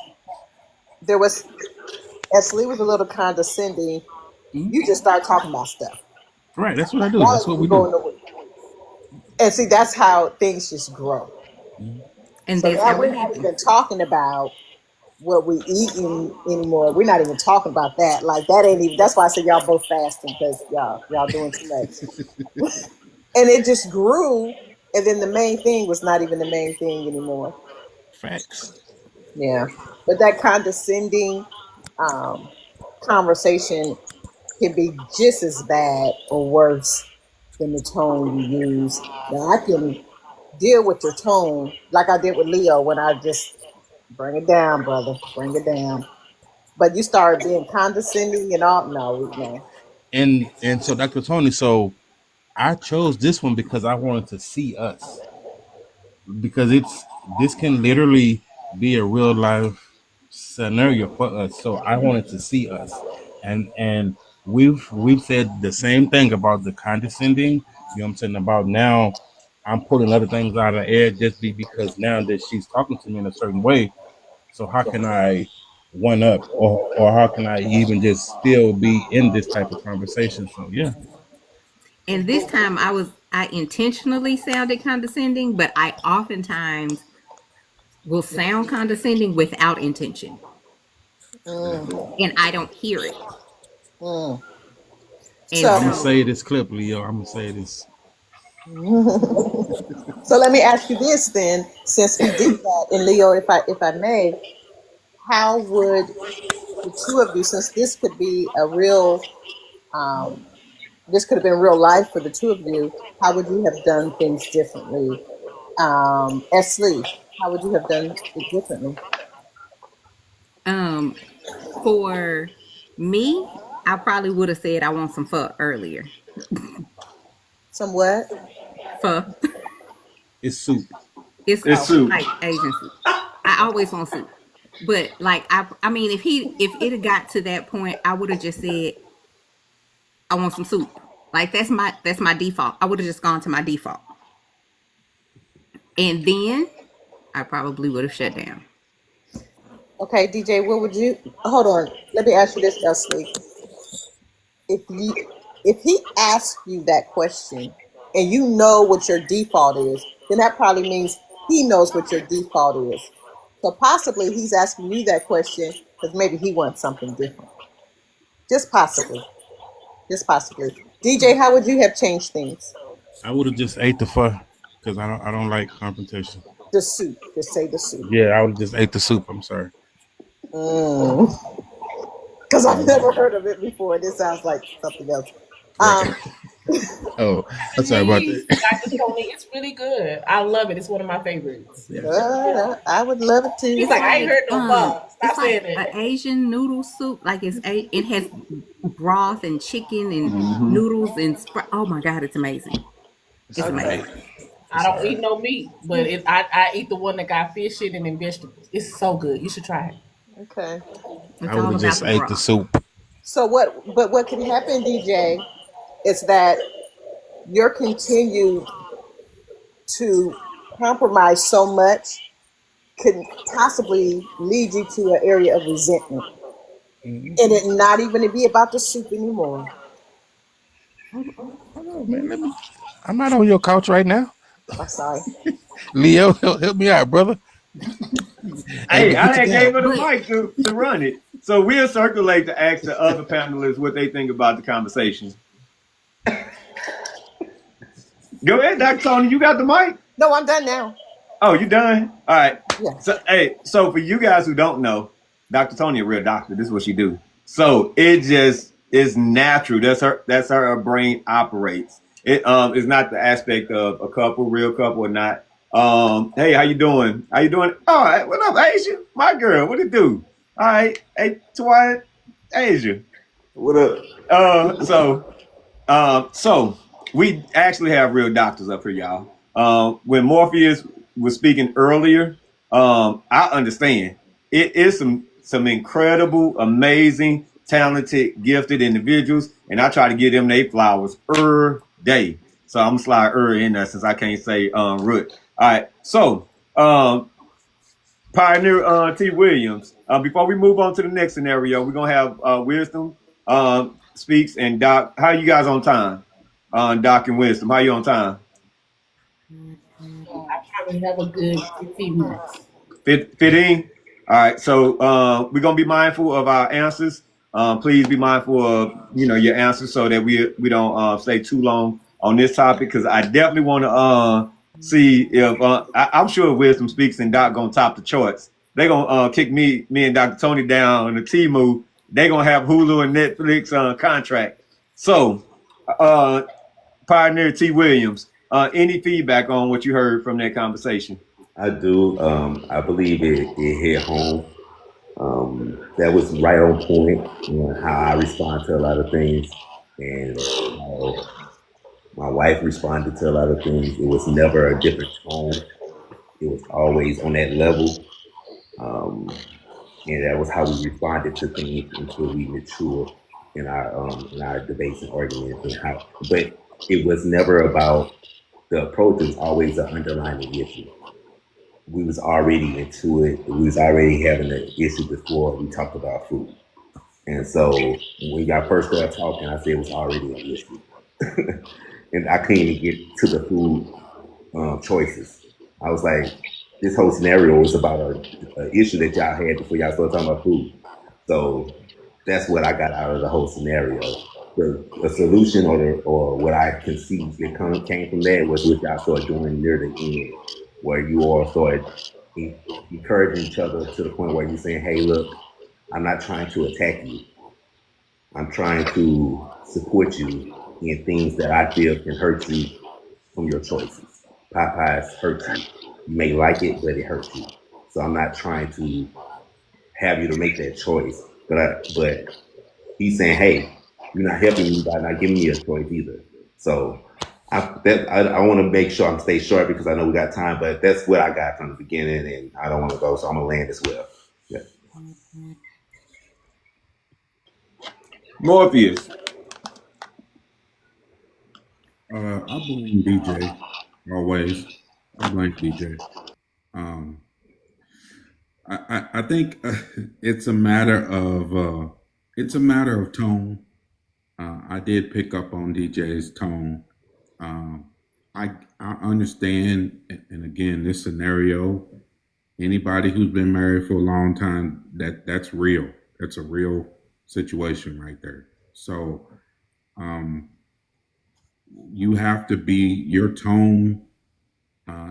Ashley was a little condescending. Mm-hmm. You just start talking about stuff. Right, that's what I do. That's what we do. And see, that's how things just grow. Mm-hmm. And so now we haven't been talking about what we eating anymore. We're not even talking about that. Like that ain't even. That's why I said y'all both fasting because y'all doing too much. And it just grew, and then the main thing was not even the main thing anymore. Facts. Yeah, but that condescending um, conversation can be just as bad or worse than the tone you use. Now I can deal with your tone like I did with Leo when I just bring it down, brother, bring it down. But you start being condescending and all. No, no. And so Dr. Tony, so I chose this one because I wanted to see us. Because this can literally be a real life scenario for us. So I wanted to see us. And we've said the same thing about the condescending, you know what I'm saying, about now I'm pulling other things out of the air just because now that she's talking to me in a certain way. So how can I one up or how can I even just still be in this type of conversation? So yeah. And this time I intentionally sounded condescending, but I oftentimes will sound condescending without intention. Mm, And I don't hear it. mm. And I'm gonna So, so say this clip, Leo. I'm gonna say this. so let me ask you this then, since we did that, and Leo, if I may, how would the two of you, since this could be a real, um, this could have been real life for the two of you, how would you have done things differently? Esley, how would you have done it differently? um for me, I probably would have said I want some pho earlier. Somewhat? Pho. It's soup. It's It's soup. like Asian soup. I always want soup. But like I mean if it had got to that point, I would have just said I want some soup. Like that's my default. I would have just gone to my default. And then I probably would have shut down. Okay, DJ, what would you, hold on, let me ask you this, Esley. If you, if he asks you that question and you know what your default is, then that probably means he knows what your default is. So possibly he's asking you that question because maybe he wants something different. Just possibly. Just possibly. DJ, how would you have changed things? I would have just ate the pho because I don't like confrontation. The soup. Just say the soup. Yeah, I would have just ate the soup. I'm sorry. Because I've never heard of it before. This sounds like something else. Right. Um, Oh, I'm sorry about Please, that. Dr. Tony, it's really good. I love it. It's one of my favorites. Yeah. I would love it too. He's It's like, I ain't like heard no fuck. Stop it's like saying an it. Asian noodle soup. Like it has broth and chicken and Mm-hmm. noodles and oh my god, it's amazing. It's It's all Okay. right. amazing. I It's all don't eat right. no meat, but I eat the one that got fish in it and vegetables. It's so good. You should try it. Okay. I It's would all have about just the ate the broth. soup. So what? But what can happen, DJ, is that you're continued to compromise so much could possibly lead you to an area of resentment, and it not even to be about the soup anymore. Hold on, man. I'm not on your couch right now. I'm sorry. Leo, help me out, brother. Hey, Hey, but I get you had down. gave her the But mic to run it. So we'll circulate to ask the other panelists what they think about the conversation. Go ahead, Dr. Tony. You got the mic? No, I'm done now. Oh, you done? All right. Yeah. So, hey, so for you guys who don't know, Dr. Tony, a real doctor. This is what she do. So it just is natural. That's how her brain operates. It is not the aspect of a couple, real couple or not. Hey, how you doing? How you doing? All right. What up, Asia? My girl. What it do? All right. Hey, Twilight, Asia. What up? So we actually have real doctors up here, y'all. When Morpheus was speaking earlier, I understand it is some incredible, amazing, talented, gifted individuals, and I try to give them their flowers every day. So I'm gonna slide in there since I can't say root. All right, so Pioneer T. Williams. Before we move on to the next scenario, we're gonna have Wisdom speaks and Doc. How you guys on time? Doc and Wisdom. How you on time? I probably have a good 15 minutes. Fit in? All right, so we're gonna be mindful of our answers. Please be mindful of your answers so that we don't stay too long on this topic because I definitely want to see if I'm sure Wisdom Speaks and Doc gonna top the charts. They gonna kick me and Dr. Tony down on the Temu. They gonna have Hulu and Netflix contract. So, Pioneer T. Williams, any feedback on what you heard from that conversation? I do. I believe it hit home. That was right on point. How I respond to a lot of things, and how my wife responded to a lot of things. It was never a different tone. It was always on that level, and that was how we responded to things until we mature in our debates and arguments. But it was never about the approach. It was always an underlying issue. We was already into it. We was already having an issue before we talked about food. And so when y'all first started talking, I said it was already an issue. And I couldn't even get to the food choices. I was like, this whole scenario was about an issue that y'all had before y'all started talking about food. So that's what I got out of the whole scenario. The solution or what I conceived that came from that was what y'all started doing near the end, where you all started encouraging each other to the point where you're saying, hey, look, I'm not trying to attack you. I'm trying to support you in things that I feel can hurt you from your choices. Popeyes hurts you. You may like it, but it hurts you. So I'm not trying to have you to make that choice. But he's saying, hey, you're not helping me by not giving me a choice either. So I want to make sure I'm stay short because I know we got time, but that's what I got from the beginning, and I don't want to go, so I'm gonna land as well. Yeah. Morpheus. I blame DJ always. I blame DJ. I think it's a matter of tone. I did pick up on DJ's tone. I understand, and again, this scenario, anybody who's been married for a long time, that's real. That's a real situation right there. So you have to be, your tone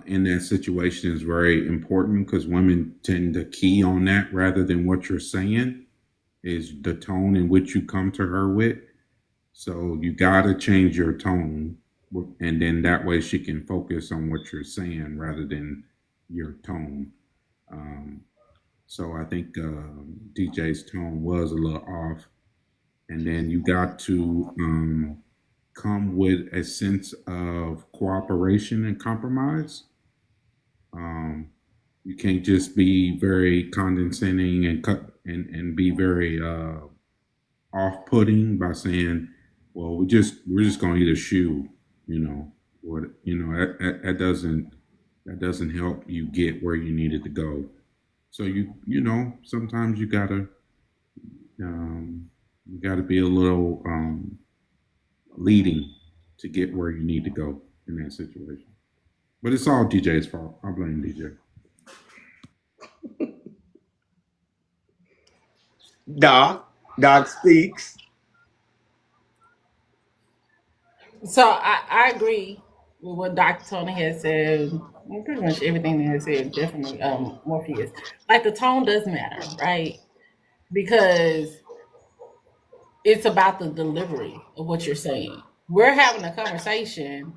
in that situation is very important because women tend to key on that rather than what you're saying is the tone in which you come to her with. So you got to change your tone, and then that way she can focus on what you're saying rather than your tone. So I think DJ's tone was a little off. And then you got to come with a sense of cooperation and compromise. You can't just be very condescending and be very off-putting by saying, well, we're just going to eat a shoe, that doesn't help you get where you needed to go. So sometimes you gotta be a little leading to get where you need to go in that situation. But it's all DJ's fault. I blame DJ. Doc speaks. So I agree with what Dr. Tony has said. Pretty much everything that he said, definitely Morpheus. Like the tone does matter, right? Because it's about the delivery of what you're saying. We're having a conversation,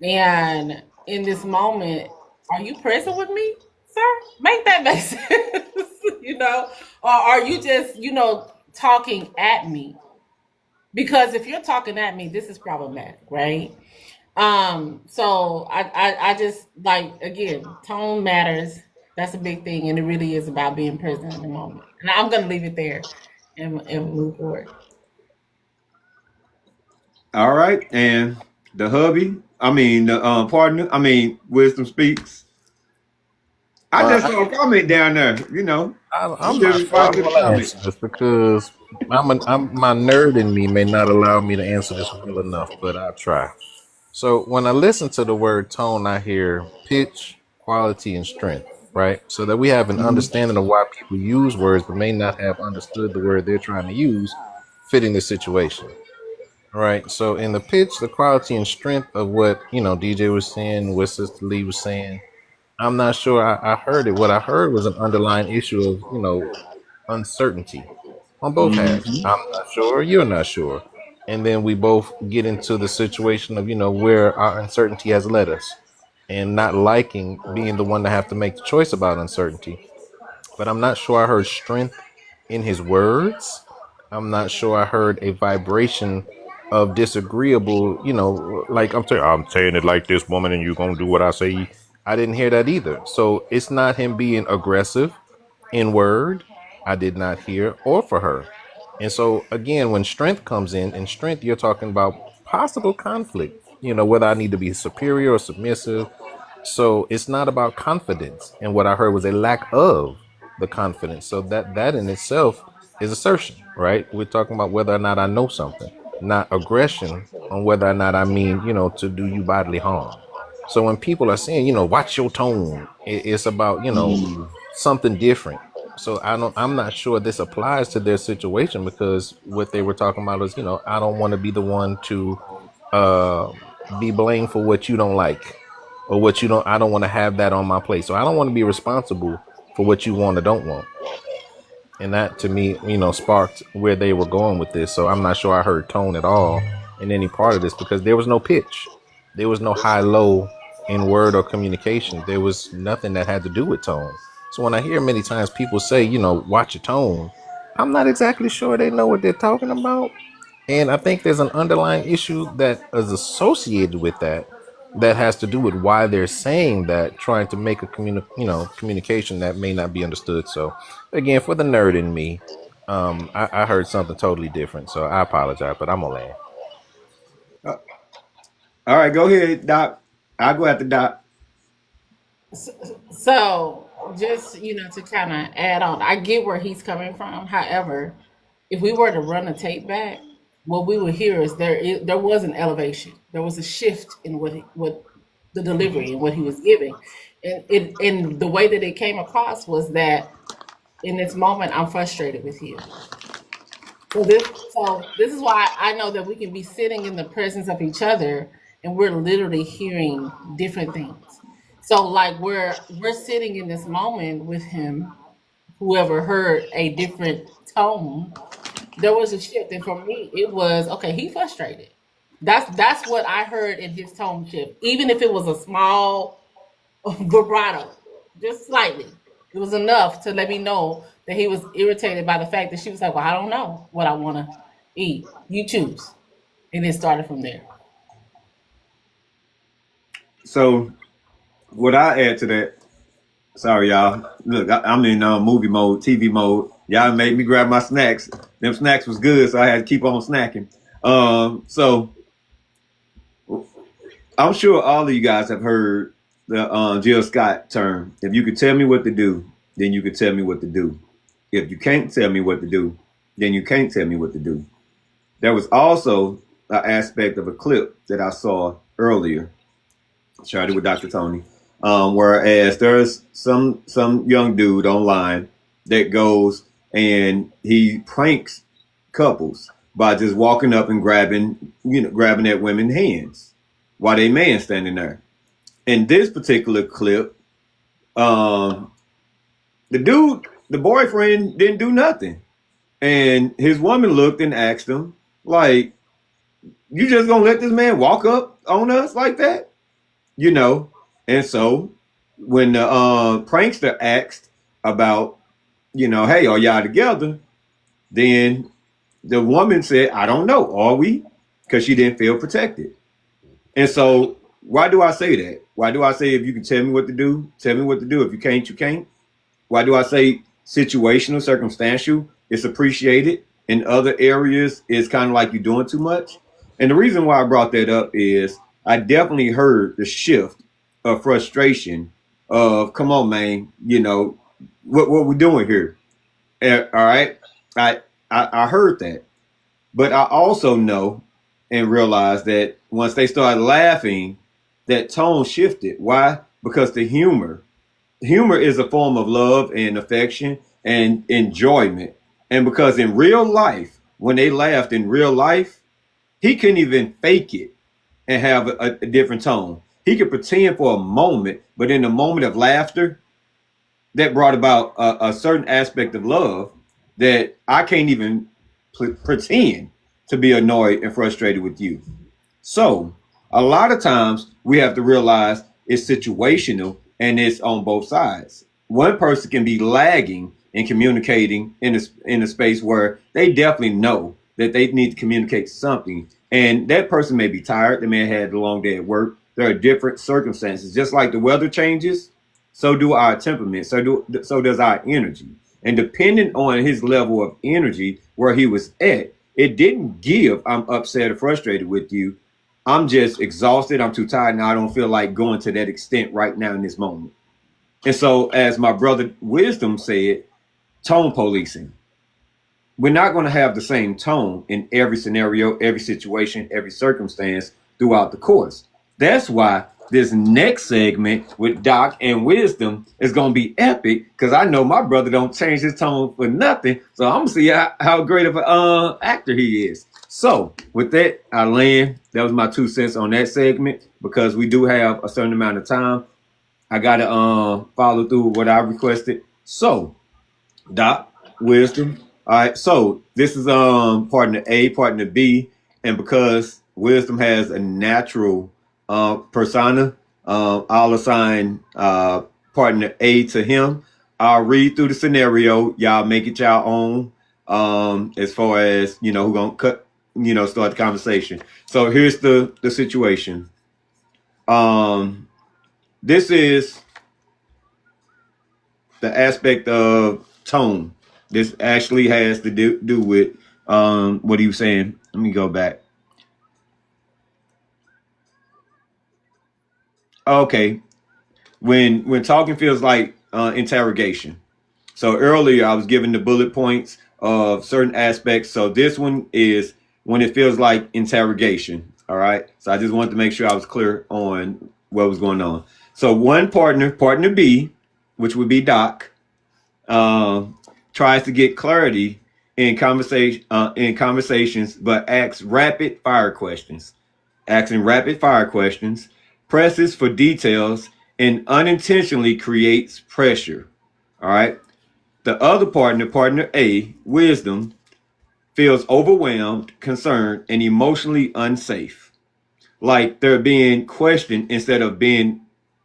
and in this moment, are you present with me, sir? Make that make sense, or are you just, talking at me? Because if you're talking at me, this is problematic, right? So I just again, tone matters. That's a big thing, and it really is about being present in the moment. And I'm gonna leave it there and move forward. All right, and the partner, Wisdom Speaks. I just saw a comment down there, I'm not sure I'm gonna answer this because my nerd in me may not allow me to answer this well enough, but I'll try. So when I listen to the word tone, I hear pitch, quality, and strength. right? So that we have an understanding of why people use words, but may not have understood the word they're trying to use, fitting the situation. Right. So in the pitch, the quality and strength of what, DJ was saying, what Sister Lee was saying, I'm not sure I heard it. What I heard was an underlying issue of, uncertainty on both halves. Mm-hmm. I'm not sure, you're not sure. And then we both get into the situation of, where our uncertainty has led us and not liking being the one to have to make the choice about uncertainty. But I'm not sure I heard strength in his words. I'm not sure I heard a vibration of disagreeable, like I'm saying it like this, woman, and you're gonna do what I say. I didn't hear that either. So it's not him being aggressive in word. I did not hear or for her. And so again, when strength comes in strength, you're talking about possible conflict, whether I need to be superior or submissive. So it's not about confidence. And what I heard was a lack of the confidence. So that in itself is assertion, right? We're talking about whether or not I know something, not aggression on whether or not I mean, to do you bodily harm. So when people are saying, watch your tone, it's about, something different. So I'm not sure this applies to their situation, because what they were talking about is, I don't want to be the one to uh, be blamed for what you don't like or what you don't. I don't want to have that on my plate. So I don't want to be responsible for what you want or don't want. And that to me, sparked where they were going with this. So I'm not sure I heard tone at all in any part of this, because there was no pitch. There was no high low in word or communication. There was nothing that had to do with tone. So when I hear many times people say, watch your tone, I'm not exactly sure they know what they're talking about. And I think there's an underlying issue that is associated with that has to do with why they're saying that, trying to make a communication that may not be understood. So again, for the nerd in me, I heard something totally different. So I apologize, but I'm gonna land. All right, go ahead, Doc. I'll go after Doc. So just to kind of add on, I get where he's coming from. However, if we were to run a tape back, what we would hear is there was an elevation, there was a shift in what the delivery and what he was giving, and the way that it came across was that in this moment I'm frustrated with you. So this is why I know that we can be sitting in the presence of each other and we're literally hearing different things. So like we're sitting in this moment with him, whoever heard a different tone, there was a shift. And for me, it was okay, he frustrated. That's what I heard in his tone shift. Even if it was a small vibrato, just slightly. It was enough to let me know that he was irritated by the fact that she was like, well, I don't know what I want to eat. You choose. And it started from there. So, what I add to that? Sorry, y'all. Look, I'm in movie mode, TV mode. Y'all made me grab my snacks. Them snacks was good, so I had to keep on snacking. So I'm sure all of you guys have heard the Jill Scott term. If you could tell me what to do, then you could tell me what to do. If you can't tell me what to do, then you can't tell me what to do. There was also an aspect of a clip that I saw earlier, started with Dr. Tony, whereas there's some young dude online that goes and he pranks couples by just walking up and grabbing at women's hands while they man standing there. In this particular clip, the boyfriend didn't do nothing. And his woman looked and asked him, like, you just gonna let this man walk up on us like that? And so when the prankster asked about, hey, are y'all together? Then the woman said, I don't know, are we? Because she didn't feel protected. And so why do I say that? Why do I say if you can tell me what to do, tell me what to do. If you can't, you can't. Why do I say situational, circumstantial? It's appreciated. In other areas, it's kind of like you're doing too much. And the reason why I brought that up is I definitely heard the shift of frustration of, come on, man, what we're doing here. All right. I heard that. But I also know and realized that once they started laughing, that tone shifted. Why? Because the humor humor is a form of love and affection and enjoyment. And because in real life, when they laughed in real life, he couldn't even fake it and have a different tone. He could pretend for a moment, but in the moment of laughter, that brought about a certain aspect of love that I can't even pretend to be annoyed and frustrated with you. So, a lot of times we have to realize it's situational and it's on both sides. One person can be lagging in communicating in a space where they definitely know that they need to communicate something, and that person may be tired. They may have had a long day at work. There are different circumstances. Just like the weather changes, so do our temperament. So does our energy. And depending on his level of energy, where he was at, it didn't give. I'm upset or frustrated with you. I'm just exhausted. I'm too tired now. I don't feel like going to that extent right now in this moment. And so, as my brother Wisdom said, tone policing. We're not going to have the same tone in every scenario, every situation, every circumstance throughout the course. That's why this next segment with Doc and Wisdom is going to be epic, because I know my brother don't change his tone for nothing. So I'm going to see how great of an actor he is. So with that, I land. That was my 2 cents on that segment, because we do have a certain amount of time. I got to follow through with what I requested. So, Doc, Wisdom. All right, so this is partner A, partner B, and because Wisdom has a natural persona, I'll assign partner A to him. I'll read through the scenario. Y'all make it y'all own. As far as who gonna start the conversation. So here's the situation. This is the aspect of tone. This actually has to do with what he was saying. Let me go back. Okay, when talking feels like interrogation. So earlier I was giving the bullet points of certain aspects. So this one is when it feels like interrogation. All right. So I just wanted to make sure I was clear on what was going on. So one partner B, which would be Doc, tries to get clarity in conversations, but asks rapid fire questions. Asking rapid fire questions, presses for details, and unintentionally creates pressure. All right. The other partner A, Wisdom, feels overwhelmed, concerned, and emotionally unsafe. Like they're being questioned instead of being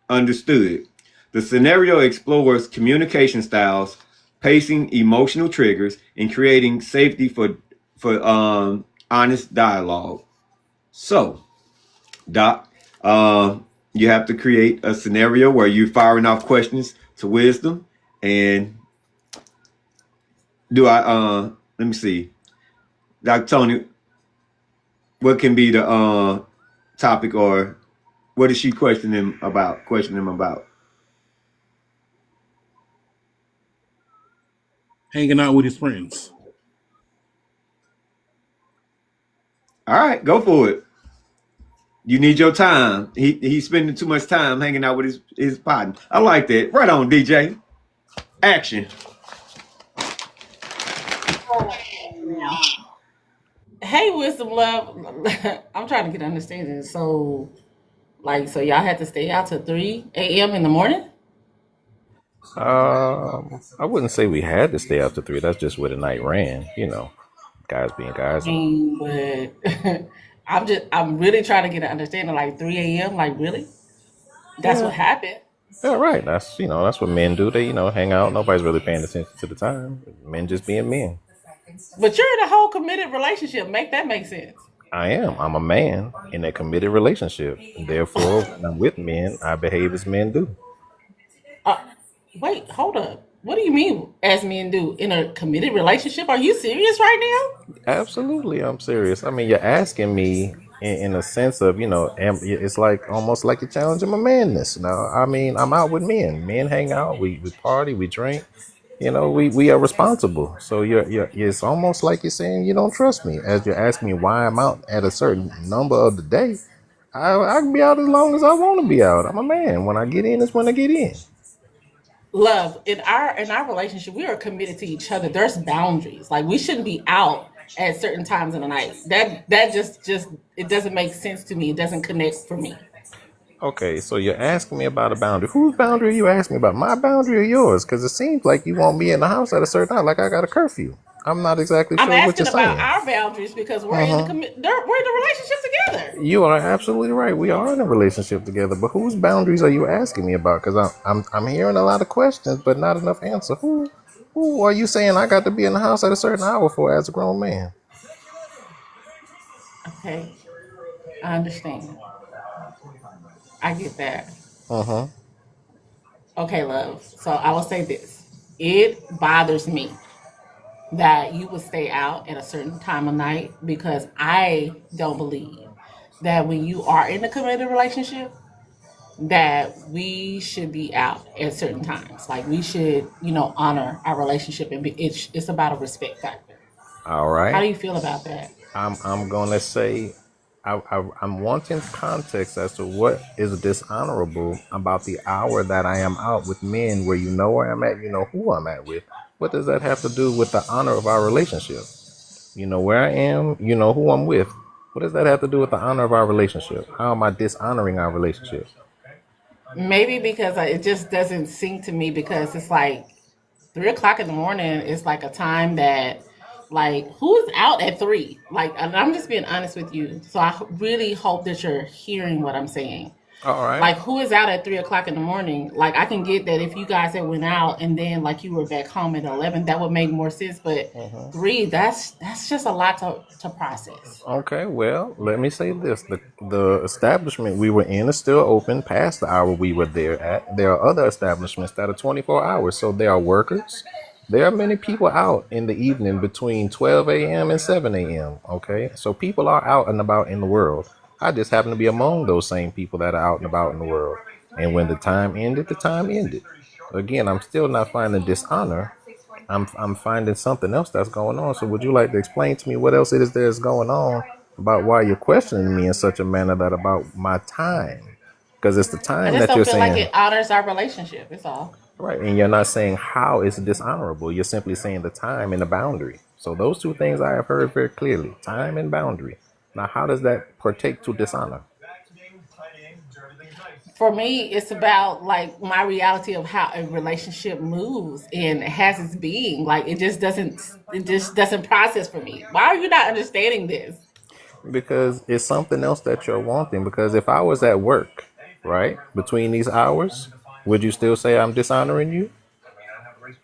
understood. The scenario explores communication styles, pacing emotional triggers, and creating safety for honest dialogue. So, Doc, you have to create a scenario where you're firing off questions to Wisdom. And let me see, Dr. Tony, what can be the topic, or what is she questioning him about? Hanging out with his friends. All right, go for it. You need your time. He's spending too much time hanging out with his partner. I like that. Right on, DJ. Action. Hey, Wisdom Love. I'm trying to get understanding. So y'all had to stay out till 3 a.m. in the morning? I wouldn't say we had to stay after 3. That's just where the night ran. Guys being guys. But I'm really trying to get an understanding. Like 3 a.m. Like really? That's what happened. Yeah, right. That's what men do. They hang out. Nobody's really paying attention to the time. Men just being men. But you're in a whole committed relationship. Make that make sense. I am. I'm a man in a committed relationship. Therefore, when I'm with men, I behave as men do. Wait, hold up. What do you mean, as men do, in a committed relationship? Are you serious right now? Absolutely, I'm serious. I mean, you're asking me in a sense of, it's like almost like you're challenging my manness. Now, I mean, I'm out with men. Men hang out. We party. We drink. We are responsible. So it's almost like you're saying you don't trust me, as you're asking me why I'm out at a certain number of the day. I can be out as long as I want to be out. I'm a man. When I get in, is when I get in. love in our relationship, we are committed to each other. There's boundaries. Like we shouldn't be out at certain times in the night. That just it doesn't make sense to me. It doesn't connect for me. Okay, so you're asking me about a boundary. Whose boundary are you asking me about? My boundary or yours? Because it seems like you want me in the house at a certain time, like I got a curfew. I'm not exactly I'm sure what you're asking about saying. our boundaries because we're in the Uh-huh. we're in the relationship together. You are absolutely right. We are in a relationship together, but whose boundaries are you asking me about? Because I'm hearing a lot of questions, but not enough answer. Who are you saying I got to be in the house at a certain hour for as a grown man? Okay, I understand. I get that. Uh huh. Okay, love. So I will say this. It bothers me that you would stay out at a certain time of night because I don't believe that when you are in a committed relationship that we should be out at certain times. Like we should, honor our relationship and it's about a respect factor. All How right. do you feel about that? I'm gonna say I'm wanting context as to what is dishonorable about the hour that I am out with men where you know where I'm at, you know who I'm at with. What does that have to do with the honor of our relationship? You know where I am, you know who I'm with. What does that have to do with the honor of our relationship? How am I dishonoring our relationship? Maybe because it just doesn't sink to me because it's like 3 o'clock in the morning is like a time that like who's out at 3 like and I'm just being honest with you, so I really hope that you're hearing what I'm saying. All right. Like who is out at 3 o'clock in the morning? Like I can get that if you guys had went out and then like you were back home at 11, that would make more sense, but Mhm. 3, that's just a lot to process. Okay, well, let me say this. The establishment we were in is still open past the hour we were there at. There are other establishments that are 24 hours. So there are workers. There are many people out in the evening between 12 a.m. and 7 a.m. Okay, so people are out and about in the world. I just happen to be among those same people that are out and about in the world. And when the time ended, the time ended. Again, I'm still not finding dishonor. I'm finding something else that's going on. So would you like to explain to me what else it is that is going on about why you're questioning me in such a manner that about my time? Because it's the I time just that you're don't feel like saying, it honors our relationship. It's all. right, and you're not saying how it's dishonorable. You're simply saying the time and the boundary. So those two things I have heard very clearly, time and boundary. Now, how does that partake to dishonor? For me, it's about like my reality of how a relationship moves and has its being. Like it just doesn't process for me. Why are you not understanding this? Because it's something else that you're wanting. Because if I was at work, right, between these hours, would you still say I'm dishonoring you?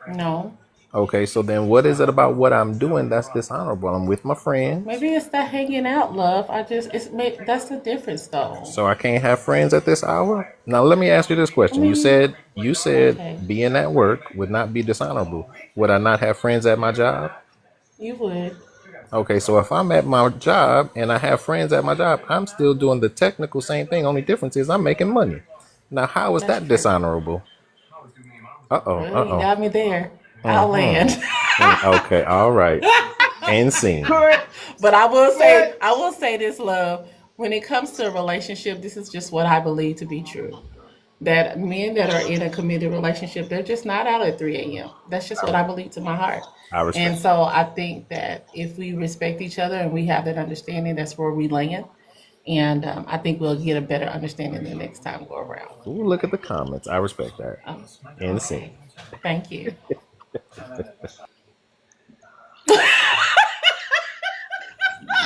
No. Okay, so then what is it about what I'm doing that's dishonorable? I'm with my friends, Maybe it's that hanging out, love. That's the difference though. so I can't have friends at this hour. Now let me ask you this I question. You mean, said you said okay. being at work would not be dishonorable. Would I not have friends at my job? You would. Okay, so if I'm at my job and I have friends at my job, I'm still doing the technical same thing. Only difference is I'm making money. Now, how is That's that true. dishonorable? Uh oh, uh Really, you oh. got me there. I'll Mm-hmm. land. Okay, all right. And scene. Correct. But I will say, What? I will say this, love. When it comes to a relationship, this is just what I believe to be true. That men that are in a committed relationship, they're just not out at 3 a.m. That's just what I believe to my heart. I And respect. so I think that if we respect each other and we have that understanding, that's where we land. And I think we'll get a better understanding the next time go around. Ooh, look at the comments. I respect that. Oh, And scene. okay. Thank you.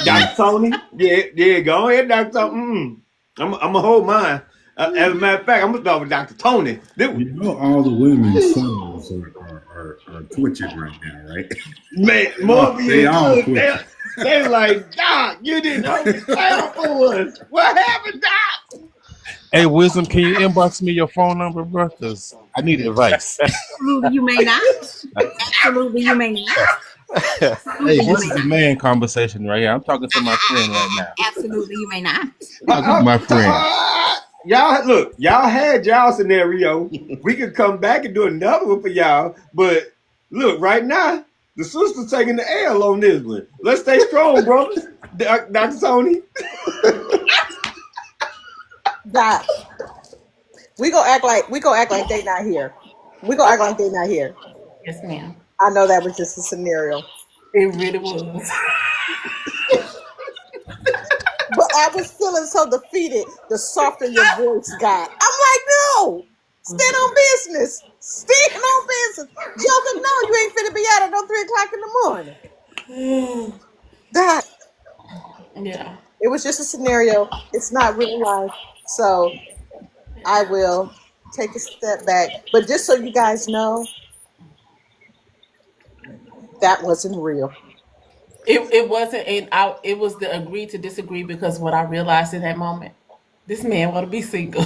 Dr. Tony? Yeah, yeah, go ahead, Dr. Tony. I'm going to hold mine. As a matter of fact, I'm going to start with Dr. Tony. You know, all the women's souls are twitching right now, right? Man, They Morpheus, all look, twitching. they like, Doc, you didn't understand for us. What happened, Doc? Hey, Wisdom, can you inbox me your phone number, bro? Because I need advice. Absolutely, you may not. Absolutely, you may not. Hey, Absolutely, you this may is a not. man conversation right here. I'm talking to my friend right now. Absolutely, you may not. Talking to my friend. Y'all, look, y'all had y'all scenario. We could come back and do another one for y'all. But look, right now, the sister's taking the L on this one. Let's stay strong, brothers. Dr. Tony. Doc, we gonna act like they not here. We're gonna act like they're not here. Yes, ma'am. I know that was just a scenario. It really was. But I was feeling so defeated the softer your voice got. I'm like, no, stand on business. Stand on business. Joker, no, you ain't finna be out at no 3 o'clock in the morning. That Yeah. it was just a scenario. It's not real life. So I will take a step back. But just so you guys know, that wasn't real. It wasn't, and it was the agree to disagree because what I realized in that moment, this man want to be single.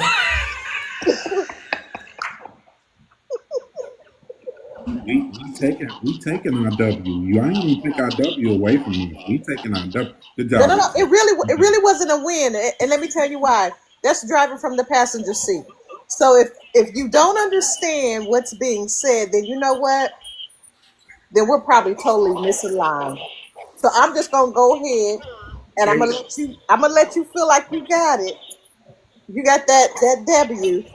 We taking our W. I ain't gonna take our W away from us. We taking our W. Good No, job. no, no. It really wasn't a win. And let me tell you why. That's driving from the passenger seat. So if you don't understand what's being said, then you know what? Then we're probably totally misaligned. So I'm just gonna go ahead and I'm gonna let you feel like you got it. You got that W,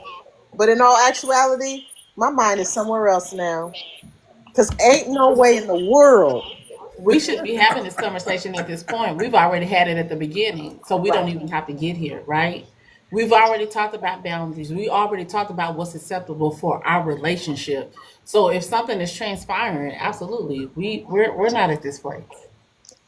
but in all actuality, my mind is somewhere else now. Cause ain't no way in the world We with should be having this conversation at this point. We've already had it at the beginning, so we don't even have to get here, right? We've already talked about boundaries. We already talked about what's acceptable for our relationship. So if something is transpiring, absolutely, we're not at this place.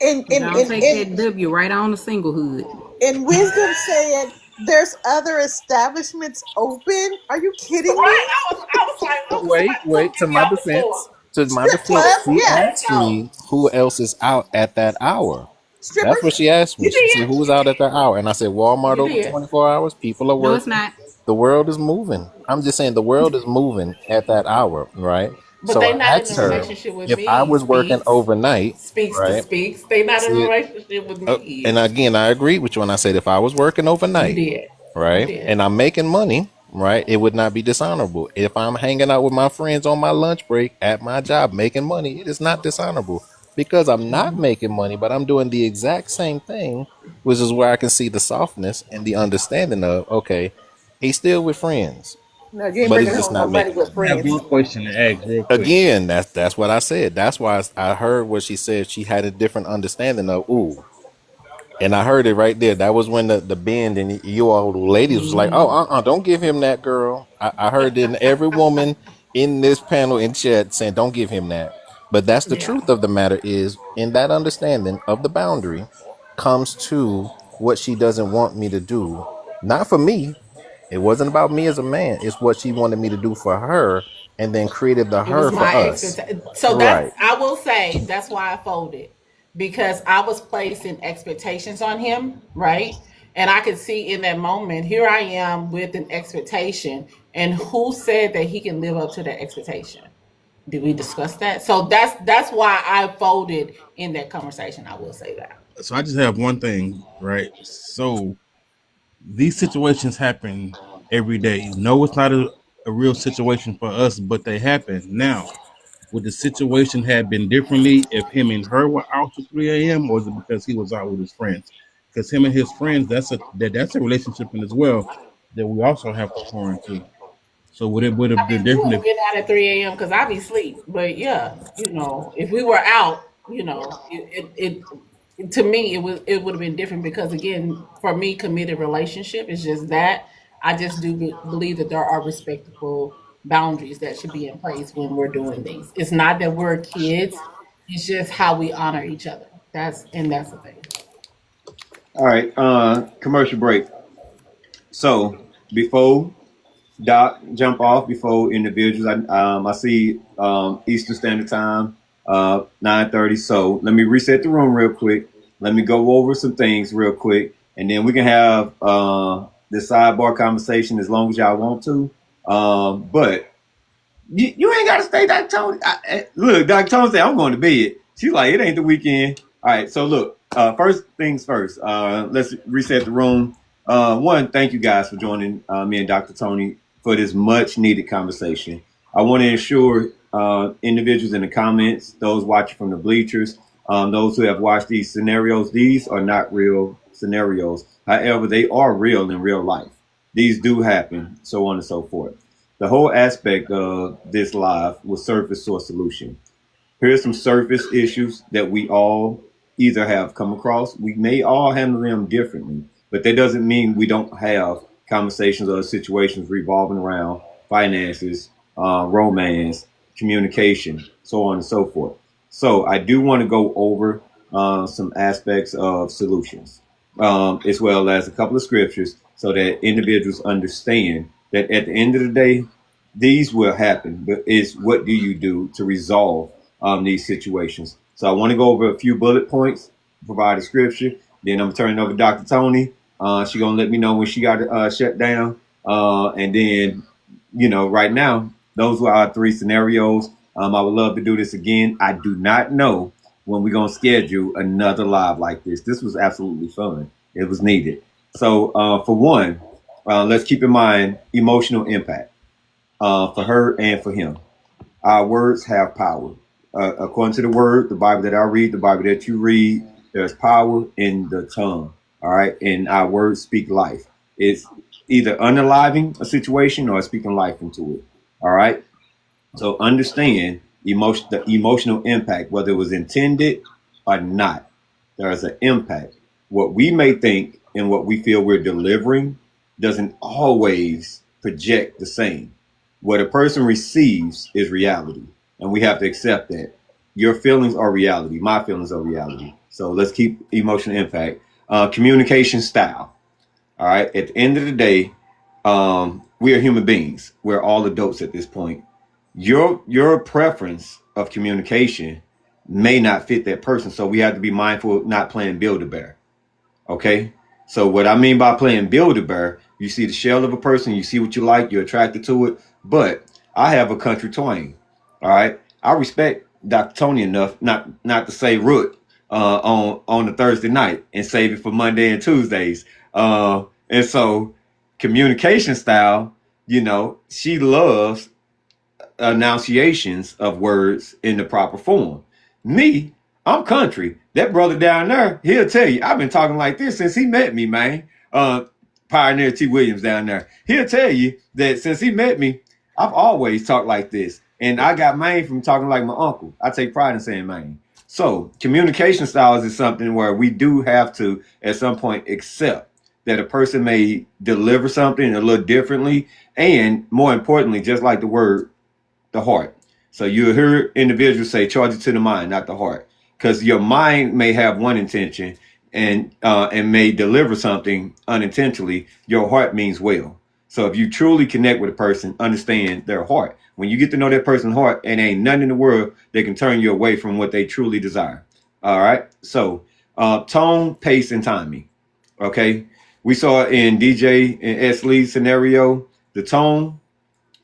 in in Don't in take in, that W right on the singlehood. in wisdom saying there's other establishments open. Are you kidding me? Right? I was like, Wait, so wait. To give my y'all defense, before. to my Strip defense, clubs, she yeah. asked me who else is out at that hour. That's what Strippers. she asked me. You She said, did. "Who was out at that hour?" And I said, "Walmart You open did. 24 hours. People are No, it's working. not. The world is moving." I'm just saying the world is moving at that hour, right? But So they I not in a asked her relationship with if I me. was working Speaks. overnight, Speaks to right? speaks. They I not in a said, relationship with and me. again, I agreed with you when I said if I was working You overnight, did. You right, did. and I'm making money, right, it would not be dishonorable. If I'm hanging out with my friends on my lunch break at my job making money, it is not dishonorable because I'm not making money, but I'm doing the exact same thing, which is where I can see the softness and the understanding of okay, he's still with friends, No, you ain't but he's bringing just home no not money making with money. I have friends. one question to ask real quick. Again, that's what I said. That's why I heard what she said. She had a different understanding of ooh, and I heard it right there. That was when the bend and you all ladies was like, "Oh, don't give him that, girl." I heard in every woman in this panel in chat saying, "Don't give him that." But that's the Yeah. truth of the matter is, in that understanding of the boundary, comes to what she doesn't want me to do. Not for me. It wasn't about me as a man. It's what she wanted me to do for her, and then created the It was her for my us. expectation. So Right. I will say that's why I folded because I was placing expectations on him, right? And I could see in that moment, here I am with an expectation, and who said that he can live up to that expectation? Did we discuss that? So that's why I folded in that conversation. I will say that. So I just have one thing, right? So these situations happen every day. No, it's not a real situation for us, but they happen. Now, would the situation have been differently if him and her were out till 3 a.m. or is it because he was out with his friends? Because him and his friends, that's a relationship in as well that we also have to pour into. So would I have been mean, we would different have if been out at 3 a.m. because I'd be asleep. But yeah, if we were out, to me it would have been different because again, for me, committed relationship is just that. I just do believe that there are respectable boundaries that should be in place when we're doing things. It's not that we're kids. It's just how we honor each other. That's the thing. All right, commercial break. So before Doc jump off, before individuals, I see Eastern Standard Time, 9:30. So let me reset the room real quick. Let me go over some things real quick, and then we can have this sidebar conversation as long as y'all want to. But you ain't got to stay, Dr. Tony. Look, Dr. Tony said, I'm going to bed. She's like, it ain't the weekend. All right, so look, first things first. Let's reset the room. One, thank you guys for joining me and Dr. Tony for this much needed conversation. I want to ensure individuals in the comments, those watching from the bleachers, those who have watched these scenarios, these are not real scenarios. However, they are real in real life. These do happen, so on and so forth. The whole aspect of this live was surface or solution. Here's some surface issues that we all either have come across. We may all handle them differently, but that doesn't mean we don't have conversations or situations revolving around finances, romance, communication, so on and so forth. So I do want to go over some aspects of solutions, as well as a couple of scriptures so that individuals understand that at the end of the day, these will happen, but it's what do you do to resolve these situations. So I want to go over a few bullet points, provide a scripture. Then I'm turning over to Dr. Tony. She's gonna let me know when she got shut down. And then, right now, those were our three scenarios. I would love to do this again. I do not know when we're gonna schedule another live like this. This was absolutely fun. It was needed. So for one, let's keep in mind emotional impact for her and for him. Our words have power. According to the word, the Bible that I read, the Bible that you read, there's power in the tongue. All right. And our words speak life. It's either unaliving a situation or speaking life into it. All right. So understand the emotional impact, whether it was intended or not. There is an impact. What we may think and what we feel we're delivering doesn't always project the same. What a person receives is reality, and we have to accept that. Your feelings are reality. My feelings are reality. So let's keep emotional impact. Communication style. All right. At the end of the day, we are human beings. We're all adults at this point. Your preference of communication may not fit that person. So we have to be mindful of not playing Build-A-Bear. Okay. So what I mean by playing Build-A-Bear, you see the shell of a person, you see what you like, you're attracted to it. But I have a country twang. All right. I respect Dr. Tony enough not to say root on the Thursday night and save it for Monday and Tuesdays. And so communication style, she loves enunciations of words in the proper form. Me, I'm country. That brother down there, he'll tell you, I've been talking like this since he met me, man. Pioneer T. Williams down there. He'll tell you that since he met me, I've always talked like this. And I got mine from talking like my uncle. I take pride in saying mine. So communication styles is something where we do have to, at some point, accept that a person may deliver something a little differently. And more importantly, just like the word, the heart. So you hear individuals say, charge it to the mind, not the heart. Because your mind may have one intention and may deliver something unintentionally. Your heart means well. So if you truly connect with a person, understand their heart. When you get to know that person's heart, and ain't nothing in the world that can turn you away from what they truly desire. All right. So tone, pace, and timing. Okay. We saw in DJ and S. Lee's scenario, the tone,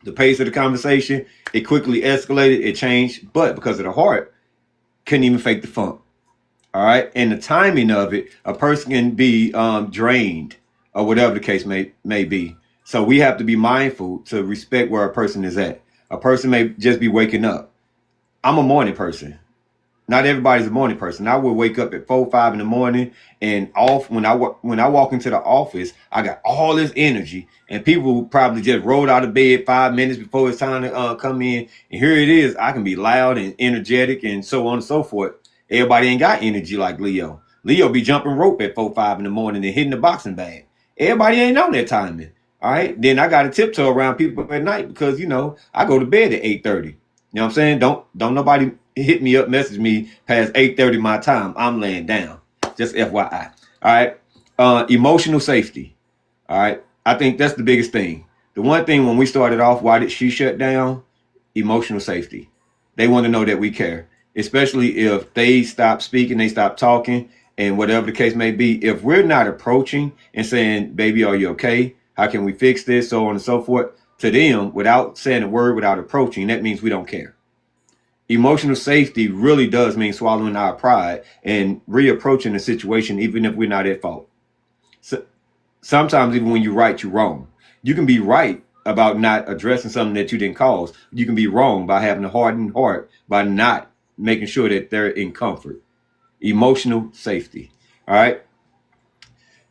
the pace of the conversation, it quickly escalated, it changed, but because of the heart, couldn't even fake the funk. All right. And the timing of it, a person can be drained or whatever the case may be. So we have to be mindful to respect where a person is at. A person may just be waking up. I'm a morning person. Not everybody's a morning person. I will wake up at 4, 5 in the morning, and when I walk into the office, I got all this energy, and people probably just rolled out of bed 5 minutes before it's time to come in, and here it is. I can be loud and energetic and so on and so forth. Everybody ain't got energy like Leo. Leo be jumping rope at 4, 5 in the morning and hitting the boxing bag. Everybody ain't on that timing. All right. Then I got to tiptoe around people at night because, I go to bed at 8:30. You know what I'm saying? Don't nobody hit me up, message me past 8:30 my time. I'm laying down. Just FYI. All right. Emotional safety. All right. I think that's the biggest thing. The one thing when we started off, why did she shut down? Emotional safety. They want to know that we care, especially if they stop speaking, they stop talking, and whatever the case may be. If we're not approaching and saying, baby, are you okay? How can we fix this? So on and so forth. To them, without saying a word, without approaching, that means we don't care. Emotional safety really does mean swallowing our pride and reapproaching the situation, even if we're not at fault. So, sometimes even when you're right, you're wrong. You can be right about not addressing something that you didn't cause. You can be wrong by having a hardened heart, by not making sure that they're in comfort. Emotional safety. All right.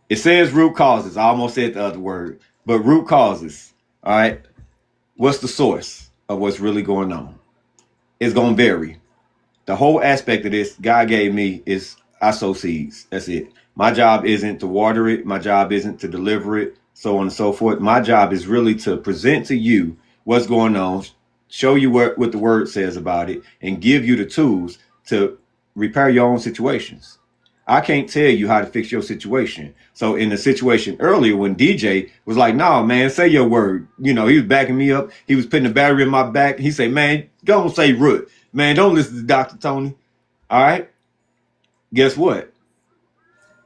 It says root causes. I almost said the other word, but root causes. All right. what's the source of what's really going on? It's going to vary. The whole aspect of this God gave me is I sow seeds. That's it. My job isn't to water it. My job isn't to deliver it, so on and so forth. My job is really to present to you what's going on, show you what the word says about it, and give you the tools to repair your own situations. I can't tell you how to fix your situation. So in the situation earlier when DJ was like, "No, man, say your word." He was backing me up. He was putting the battery in my back. He said, "Man, go and say root. Man, don't listen to Dr. Tony." All right. Guess what?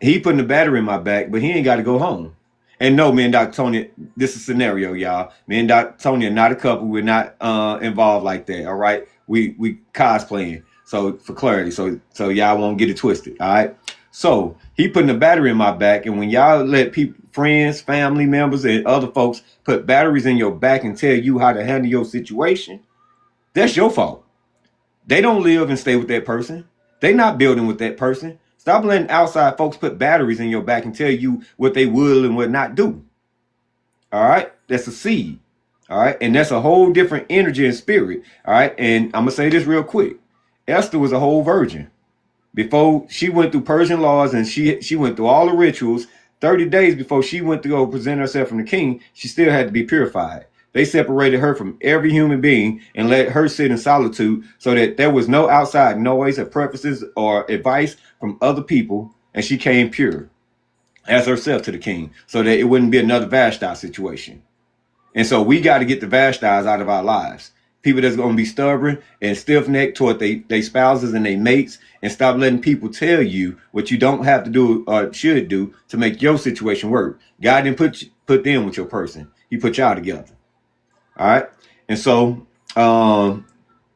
He putting the battery in my back, but he ain't got to go home. And no, me and Dr. Tony, this is a scenario, y'all. Me and Dr. Tony are not a couple. We're not involved like that. All right. We cosplaying. So for clarity, so y'all won't get it twisted. All right. So he putting the battery in my back, and when y'all let people, friends, family members, and other folks put batteries in your back and tell you how to handle your situation, that's your fault. They don't live and stay with that person. They not building with that person. Stop letting outside folks put batteries in your back and tell you what they will and what not do. All right. That's a seed. All right. And that's a whole different energy and spirit. All right. And I'm going to say this real quick. Esther was a whole virgin. Before she went through Persian laws and she went through all the rituals, 30 days before she went to go present herself from the king, she still had to be purified. They separated her from every human being and let her sit in solitude so that there was no outside noise or preferences or advice from other people, and she came pure as herself to the king so that it wouldn't be another Vashti situation. And so we got to get the Vashtis out of our lives. People that's going to be stubborn and stiff-necked toward their spouses and their mates, and stop letting people tell you what you don't have to do or should do to make your situation work. God didn't put them with your person. He put y'all together. All right. And so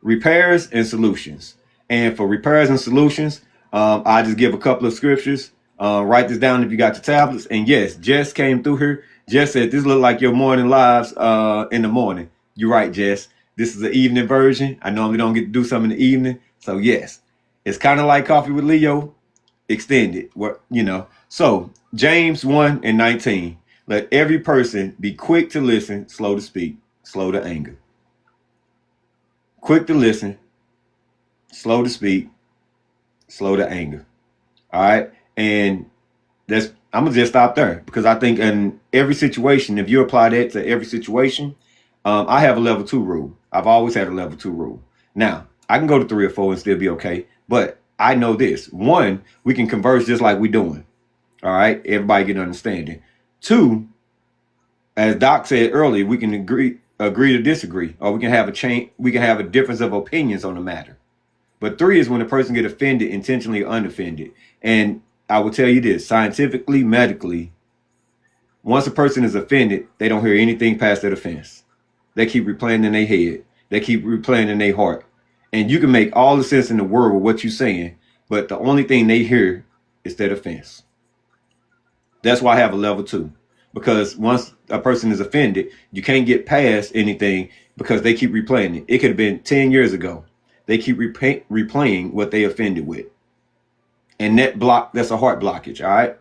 repairs and solutions. And for repairs and solutions, I just give a couple of scriptures. Write this down if you got your tablets. And yes, Jess came through here. Jess said, "This look like your morning lives in the morning." You're right, Jess. This is the evening version. I normally don't get to do something in the evening. So yes, it's kind of like Coffee with Leo extended. So James 1:19. Let every person be quick to listen, slow to speak, slow to anger. Quick to listen, slow to speak, slow to anger. All right. And I'm going to just stop there, because I think in every situation, if you apply that to every situation, I have a level 2 rule. I've always had a level 2 rule. Now, I can go to 3 or 4 and still be okay. But I know this. 1, we can converse just like we're doing. All right. Everybody get understanding. 2, as Doc said earlier, we can agree to disagree, or we can have a change. We can have a difference of opinions on the matter. But 3 is when a person get offended, intentionally or unoffended. And I will tell you this, scientifically, medically, once a person is offended, they don't hear anything past that offense. They keep replaying in their head. They keep replaying in their heart. And you can make all the sense in the world with what you're saying, but the only thing they hear is that offense. That's why I have a level 2. Because once a person is offended, you can't get past anything because they keep replaying it. It could have been 10 years ago. They keep replaying what they offended with. And that's a heart blockage, all right?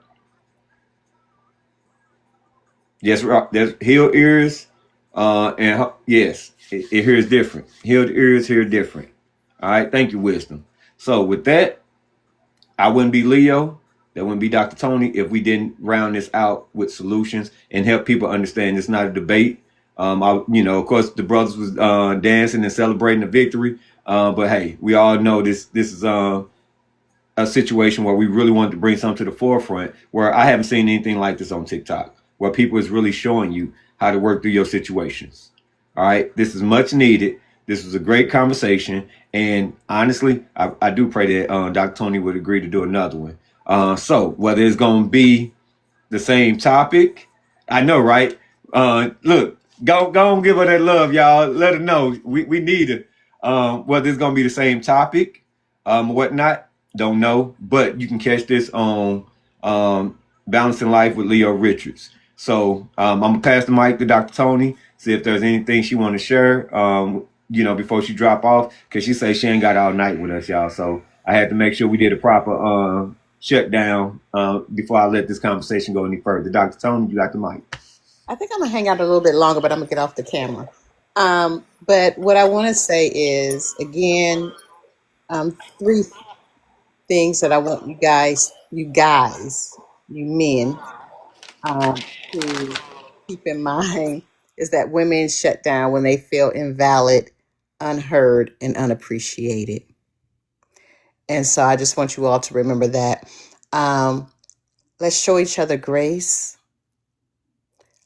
Yes, there's healed ears, and yes, it hears different. Healed ears hear different. All right, thank you, wisdom. So with that, I wouldn't be Leo. That wouldn't be Dr. Tony if we didn't round this out with solutions and help people understand it's not a debate. Of course, the brothers was dancing and celebrating the victory. But hey, we all know this is a situation where we really wanted to bring something to the forefront, where I haven't seen anything like this on TikTok, where people is really showing you how to work through your situations. All right. This is much needed. This was a great conversation. And honestly, I do pray that Dr. Tony would agree to do another one. So whether it's going to be the same topic, I know, right? Look, go and give her that love, y'all. Let her know we need it. Whether it's going to be the same topic, whatnot, don't know. But you can catch this on Balancing Life with Leo Richards. So I'm going to pass the mic to Dr. Tony, see if there's anything she want to share, before she drop off, because she says she ain't got all night with us, y'all. So I had to make sure we did a proper shutdown before I let this conversation go any further. Dr. Tony, you got the mic. I think I'm going to hang out a little bit longer, but I'm going to get off the camera. But what I want to say is, again, three things that I want you men, to keep in mind is that women shut down when they feel invalid, unheard, and unappreciated. And so I just want you all to remember that. Um, let's show each other grace.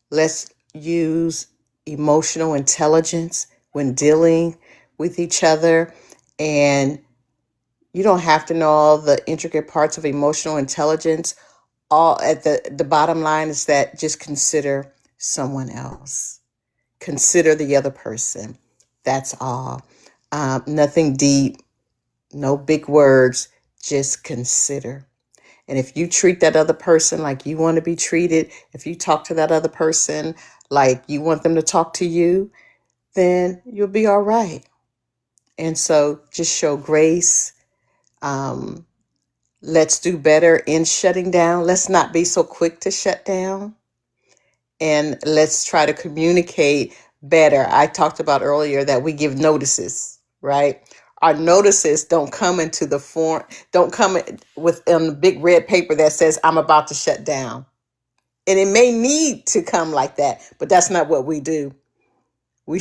Let's use emotional intelligence when dealing with each other. And you don't have to know all the intricate parts of emotional intelligence. All at the bottom line is that just consider someone else. Consider the other person. That's all. Nothing deep, no big words, just consider. And if you treat that other person like you want to be treated, if you talk to that other person like you want them to talk to you, then you'll be all right. And so just show grace. Um, let's do better in shutting down. Let's not be so quick to shut down. And let's try to communicate better. I talked about earlier that we give notices, right? Our notices don't come into the form, don't come with a big red paper that says, I'm about to shut down. And it may need to come like that, but that's not what we do. We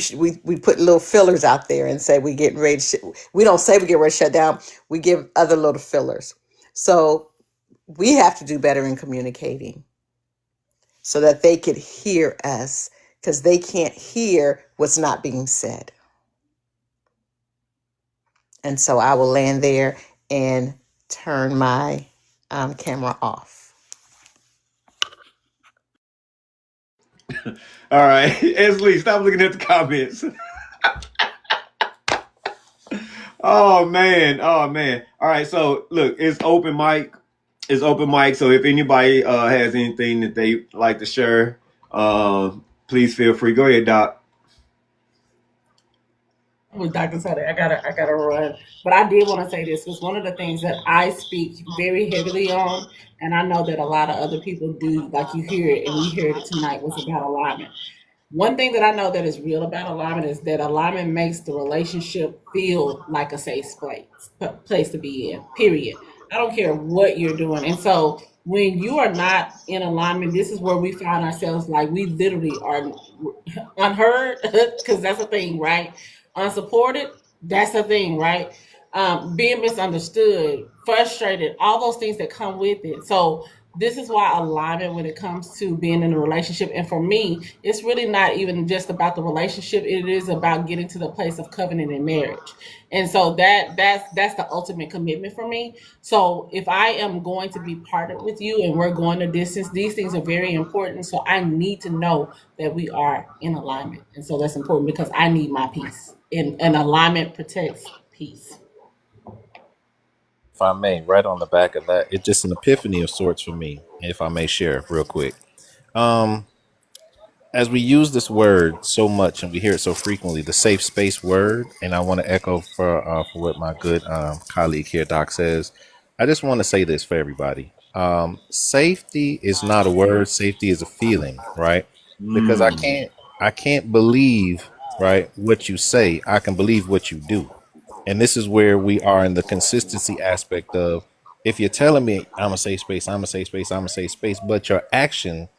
put little fillers out there and say we getting ready to we don't say we get ready to shut down. We give other little fillers. So we have to do better in communicating so that they could hear us, because they can't hear what's not being said. And so I will land there and turn my camera off. All right, Esley, stop looking at the comments. Oh man, oh man. All right, so look, it's open mic. It's open mic. So if anybody has anything that they like to share, please feel free. Go ahead, Doc. With Dr. Sutter, I gotta run. But I did want to say this was one of the things that I speak very heavily on, and I know that a lot of other people do, like you hear it, and we heard it tonight, was about alignment. One thing that I know that is real about alignment is that alignment makes the relationship feel like a safe place to be in. Period. I don't care what you're doing. And so when you are not in alignment, this is where we find ourselves like we literally are unheard, because that's a thing, right? Unsupported, that's a thing, right? Being misunderstood, frustrated, all those things that come with it. So this is why alignment when it comes to being in a relationship, and for me it's really not even just about the relationship, it is about getting to the place of covenant in marriage. And so that's the ultimate commitment for me. So if I am going to be partnered with you and we're going a distance, these things are very important, so I need to know that we are in alignment. And so that's important because I need my peace, and alignment protects peace. If I may, right on the back of that, it's just an epiphany of sorts for me, if I may share real quick. Um, as we use this word so much and we hear it so frequently, the safe space word, and I want to echo for what my good colleague here, Doc, says. I just want to say this for everybody. Safety is not a word. Safety is a feeling, right? Because I can't believe, right, what you say. I can believe what you do. And this is where we are in the consistency aspect of, if you're telling me I'm a safe space, I'm a safe space, I'm a safe space, but your action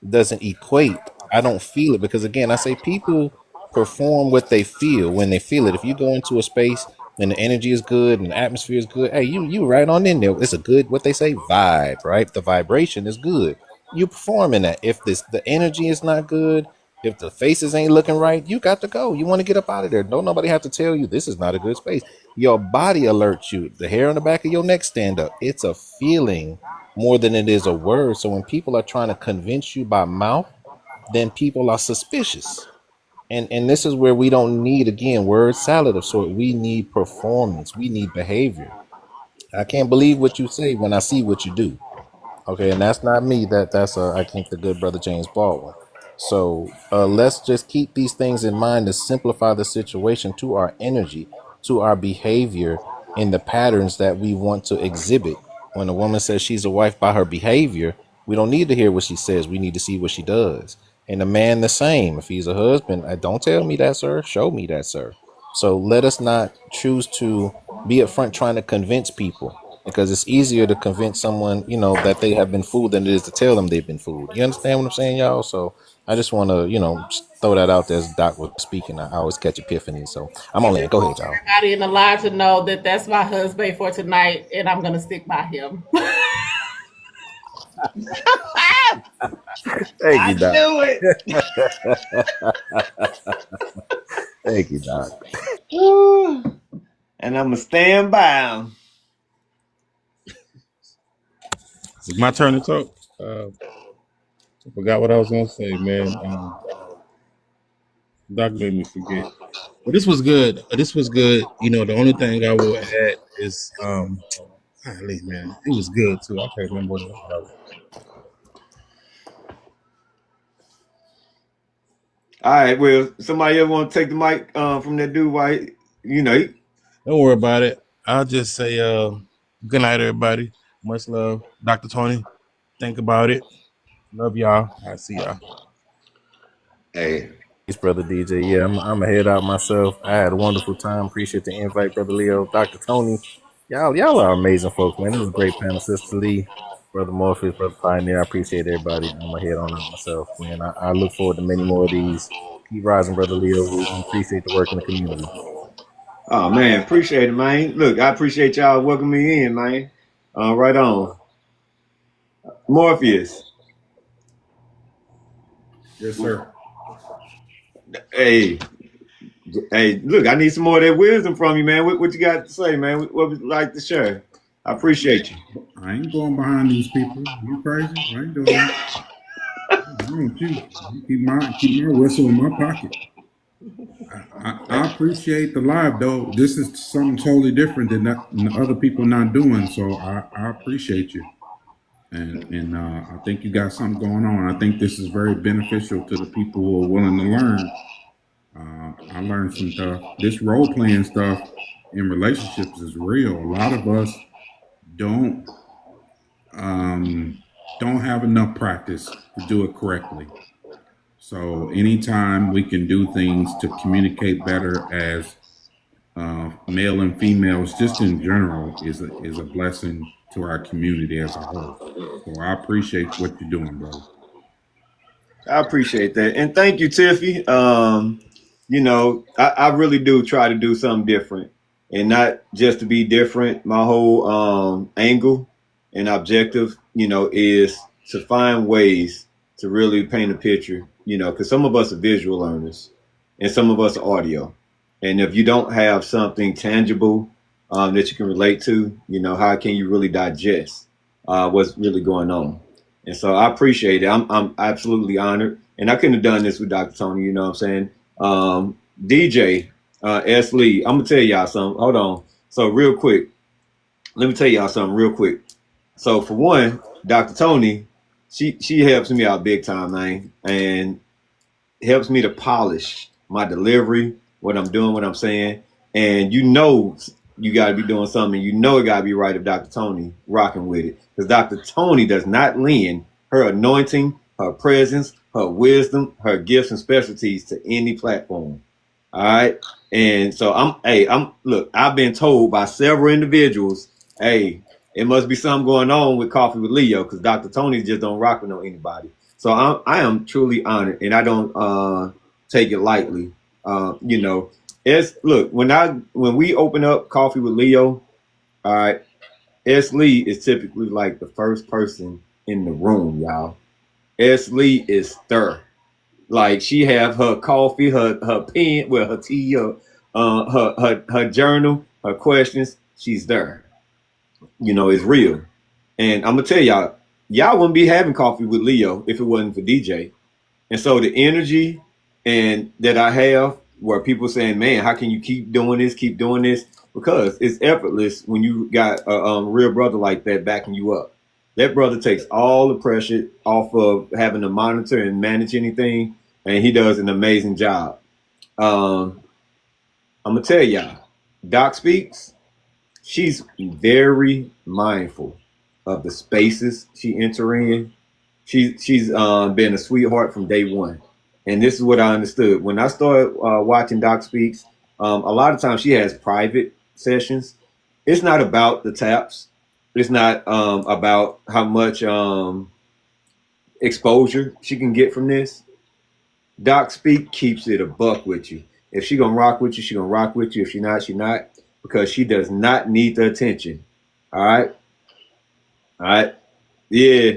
doesn't equate, I don't feel it. Because again, I say people perform what they feel when they feel it. If you go into a space and the energy is good and the atmosphere is good, hey, you right on in there. It's a good, what they say, vibe, right? The vibration is good. You perform in that. If the energy is not good, if the faces ain't looking right, you got to go. You want to get up out of there. Don't nobody have to tell you this is not a good space. Your body alerts you. The hair on the back of your neck stand up. It's a feeling more than it is a word. So when people are trying to convince you by mouth, then people are suspicious. And this is where we don't need, again, word salad of sort. We need performance. We need behavior. I can't believe what you say when I see what you do. Okay, and that's not me. That's I think the good brother James Baldwin. So let's just keep these things in mind to simplify the situation to our energy, to our behavior, in the patterns that we want to exhibit. When a woman says she's a wife by her behavior, we don't need to hear what she says. We need to see what she does. And the man the same. If he's a husband, don't tell me that, sir. Show me that, sir. So let us not choose to be upfront trying to convince people, because it's easier to convince someone, that they have been fooled than it is to tell them they've been fooled. You understand what I'm saying, y'all? So I just want to, just throw that out there as Doc was speaking. I always catch epiphany. So I'm I on just land. Go want ahead, y'all. everybody in the live to know that that's my husband for tonight, and I'm gonna stick by him. Thank I you, Doc. knew it. Thank you, Doc. Woo. And I'm gonna stand by him. It's my turn to talk. I forgot what I was gonna say, man. Doc made me forget. But this was good. This was good. The only thing I will add is, golly, man, it was good too. I can't remember what it was. All right, well, somebody else want to take the mic from that dude? Why, Don't worry about it. I'll just say, good night, everybody. Much love, Dr. Tony. Think about it. Love y'all. I see y'all. hey, Thanks, brother DJ. Yeah, I'm gonna head out myself. I had a wonderful time. Appreciate the invite, brother Leo, Dr. Tony. Y'all are amazing folks, man. It was a great panel. Sister Lee, brother Morpheus, brother Pioneer. I appreciate everybody. I'm gonna head on out myself, man. I look forward to many more of these. Keep rising, brother Leo. We appreciate the work in the community. oh man, appreciate it, man. Look, I appreciate y'all welcoming me in, man. Right on, Morpheus. Yes, sir. Hey, look, I need some more of that wisdom from you, man. What you got to say, man? What would you like to share? I appreciate you. I ain't going behind these people. You crazy? I ain't doing that. I want you. Keep my whistle in my pocket. I appreciate the live though. This is something totally different than other people not doing. So I appreciate you, and I think you got something going on. I think this is very beneficial to the people who are willing to learn. I learned some stuff. This role playing stuff in relationships is real. A lot of us don't have enough practice to do it correctly. So anytime we can do things to communicate better as male and females, just in general, is a blessing to our community as a whole. So I appreciate what you're doing, brother. I appreciate that, and thank you, Tiffy. I really do try to do something different, and not just to be different. My whole angle and objective, is to find ways to really paint a picture. Because some of us are visual learners, and some of us are audio. And if you don't have something tangible that you can relate to, how can you really digest what's really going on? And so I appreciate it. I'm absolutely honored. And I couldn't have done this with Dr. Tony, you know what I'm saying? DJ S. Lee, I'm going to tell y'all something. Hold on. So real quick, let me tell y'all something real quick. So for one, Dr. Tony, she helps me out big time, man, and helps me to polish my delivery, what I'm doing, what I'm saying. And you got to be doing something. It got to be right if Dr. Tony rocking with it. Because Dr. Tony does not lend her anointing, her presence, her wisdom, her gifts and specialties to any platform. All right. And so I've been told by several individuals, hey, it must be something going on with Coffee with Leo, because Dr. Tony just don't rock with anybody. So I am truly honored, and I don't take it lightly. When we open up Coffee with Leo, all right, S. Lee is typically like the first person in the room, y'all. S. Lee is stir. Like, she have her coffee, her pen, her tea, her journal, her questions. She's there. It's real. And I'm gonna tell y'all wouldn't be having Coffee with Leo if it wasn't for DJ. And so the energy and that I have, where people saying, man, how can you keep doing this? Because it's effortless when you got a real brother like that backing you up. That brother takes all the pressure off of having to monitor and manage anything, and he does an amazing job. I'm gonna tell y'all, Doc Speaks, she's very mindful of the spaces she enter in, She's been a sweetheart from day one, and this is what I understood when I started watching Doc Speaks. A lot of times she has private sessions. It's not about the taps. It's not about how much exposure she can get from this. Doc Speak keeps it a buck with you. If she gonna rock with you, she gonna rock with you. If she not, she not, because she does not need the attention. All right, all right, yeah.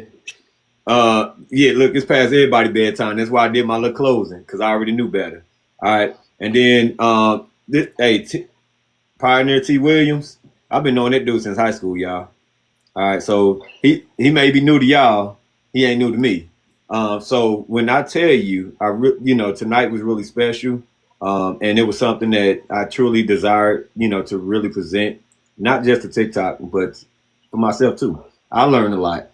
Yeah, look, it's past everybody bedtime. That's why I did my little closing, because I already knew better. All right. And then Pioneer T. Williams, I've been knowing that dude since high school, y'all. All right, so he may be new to y'all, he ain't new to me. So when I tell you, tonight was really special, and it was something that I truly desired, to really present, not just to TikTok, but for myself too. I learned a lot.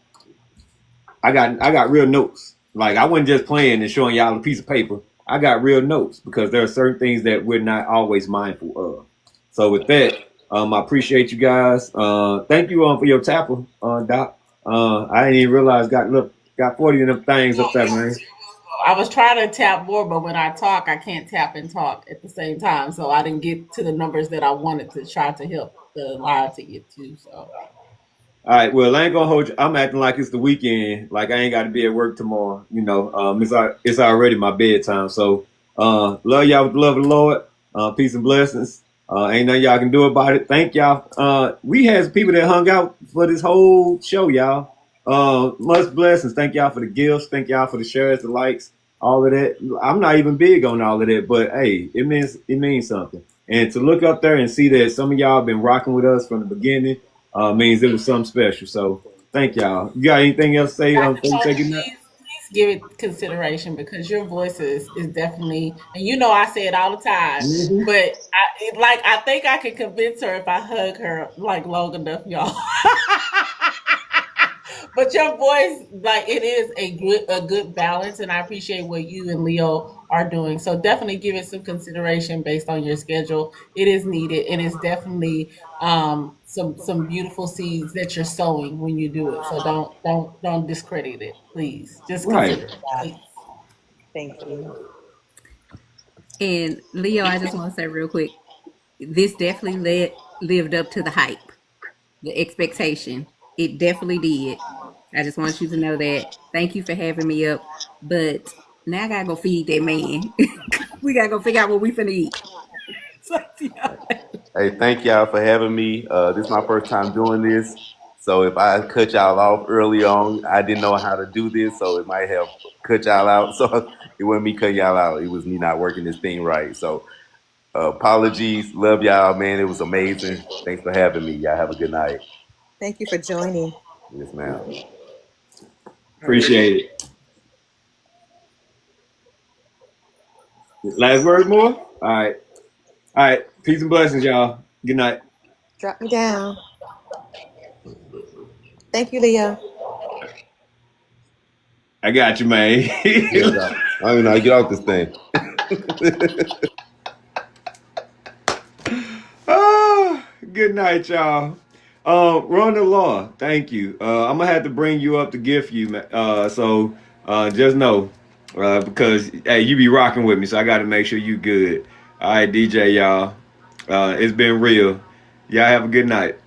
I got real notes. Like, I wasn't just playing and showing y'all a piece of paper. I got real notes because there are certain things that we're not always mindful of. So with that, I appreciate you guys. Thank you for your tapper, Doc. I didn't even realize got 40 of them things up there, man. I was trying to tap more, but when I talk, I can't tap and talk at the same time. So I didn't get to the numbers that I wanted to try to help the live to get to. So. All right, well, I ain't gonna hold you. I'm acting like it's the weekend, like I ain't got to be at work tomorrow. It's already my bedtime. So, love y'all with the love of the Lord. Peace and blessings. Ain't nothing y'all can do about it. Thank y'all. We had people that hung out for this whole show, y'all. Much blessings. Thank y'all for the gifts. Thank y'all for the shares, the likes, all of that. I'm not even big on all of that, but hey, it means something. And to look up there and see that some of y'all have been rocking with us from the beginning. Means it was something special. So thank y'all. You got anything else to say? Please give it consideration because your voice is definitely, and I say it all the time, but I think I can convince her if I hug her like long enough, y'all. But your voice, it is a good balance, and I appreciate what you and Leo are doing. So definitely give it some consideration based on your schedule. It is needed, and it's definitely some beautiful seeds that you're sowing when you do it. So don't discredit it, please. Just consider it. Please. Thank you. And Leo, I just want to say real quick, this definitely lived up to the hype, the expectation. It definitely did. I just want you to know that. Thank you for having me up. But now I gotta go feed that man. We gotta go figure out what we finna eat. Hey, thank y'all for having me. This is my first time doing this. So if I cut y'all off early on, I didn't know how to do this, so it might have cut y'all out. So it wasn't me cutting y'all out. It was me not working this thing right. So apologies. Love y'all, man. It was amazing. Thanks for having me. Y'all have a good night. Thank you for joining. Yes, ma'am. Appreciate it. Last word, more? All right. All right. Peace and blessings, y'all. Good night. Drop me down. Thank you, Leo. I got you, man. I don't even know how to get off this thing. Good night, y'all. Rhonda Law, thank you. I'm gonna have to bring you up to gift you, so just know, because hey, you be rocking with me, so I got to make sure you good. All right, DJ, y'all. It's been real. Y'all have a good night.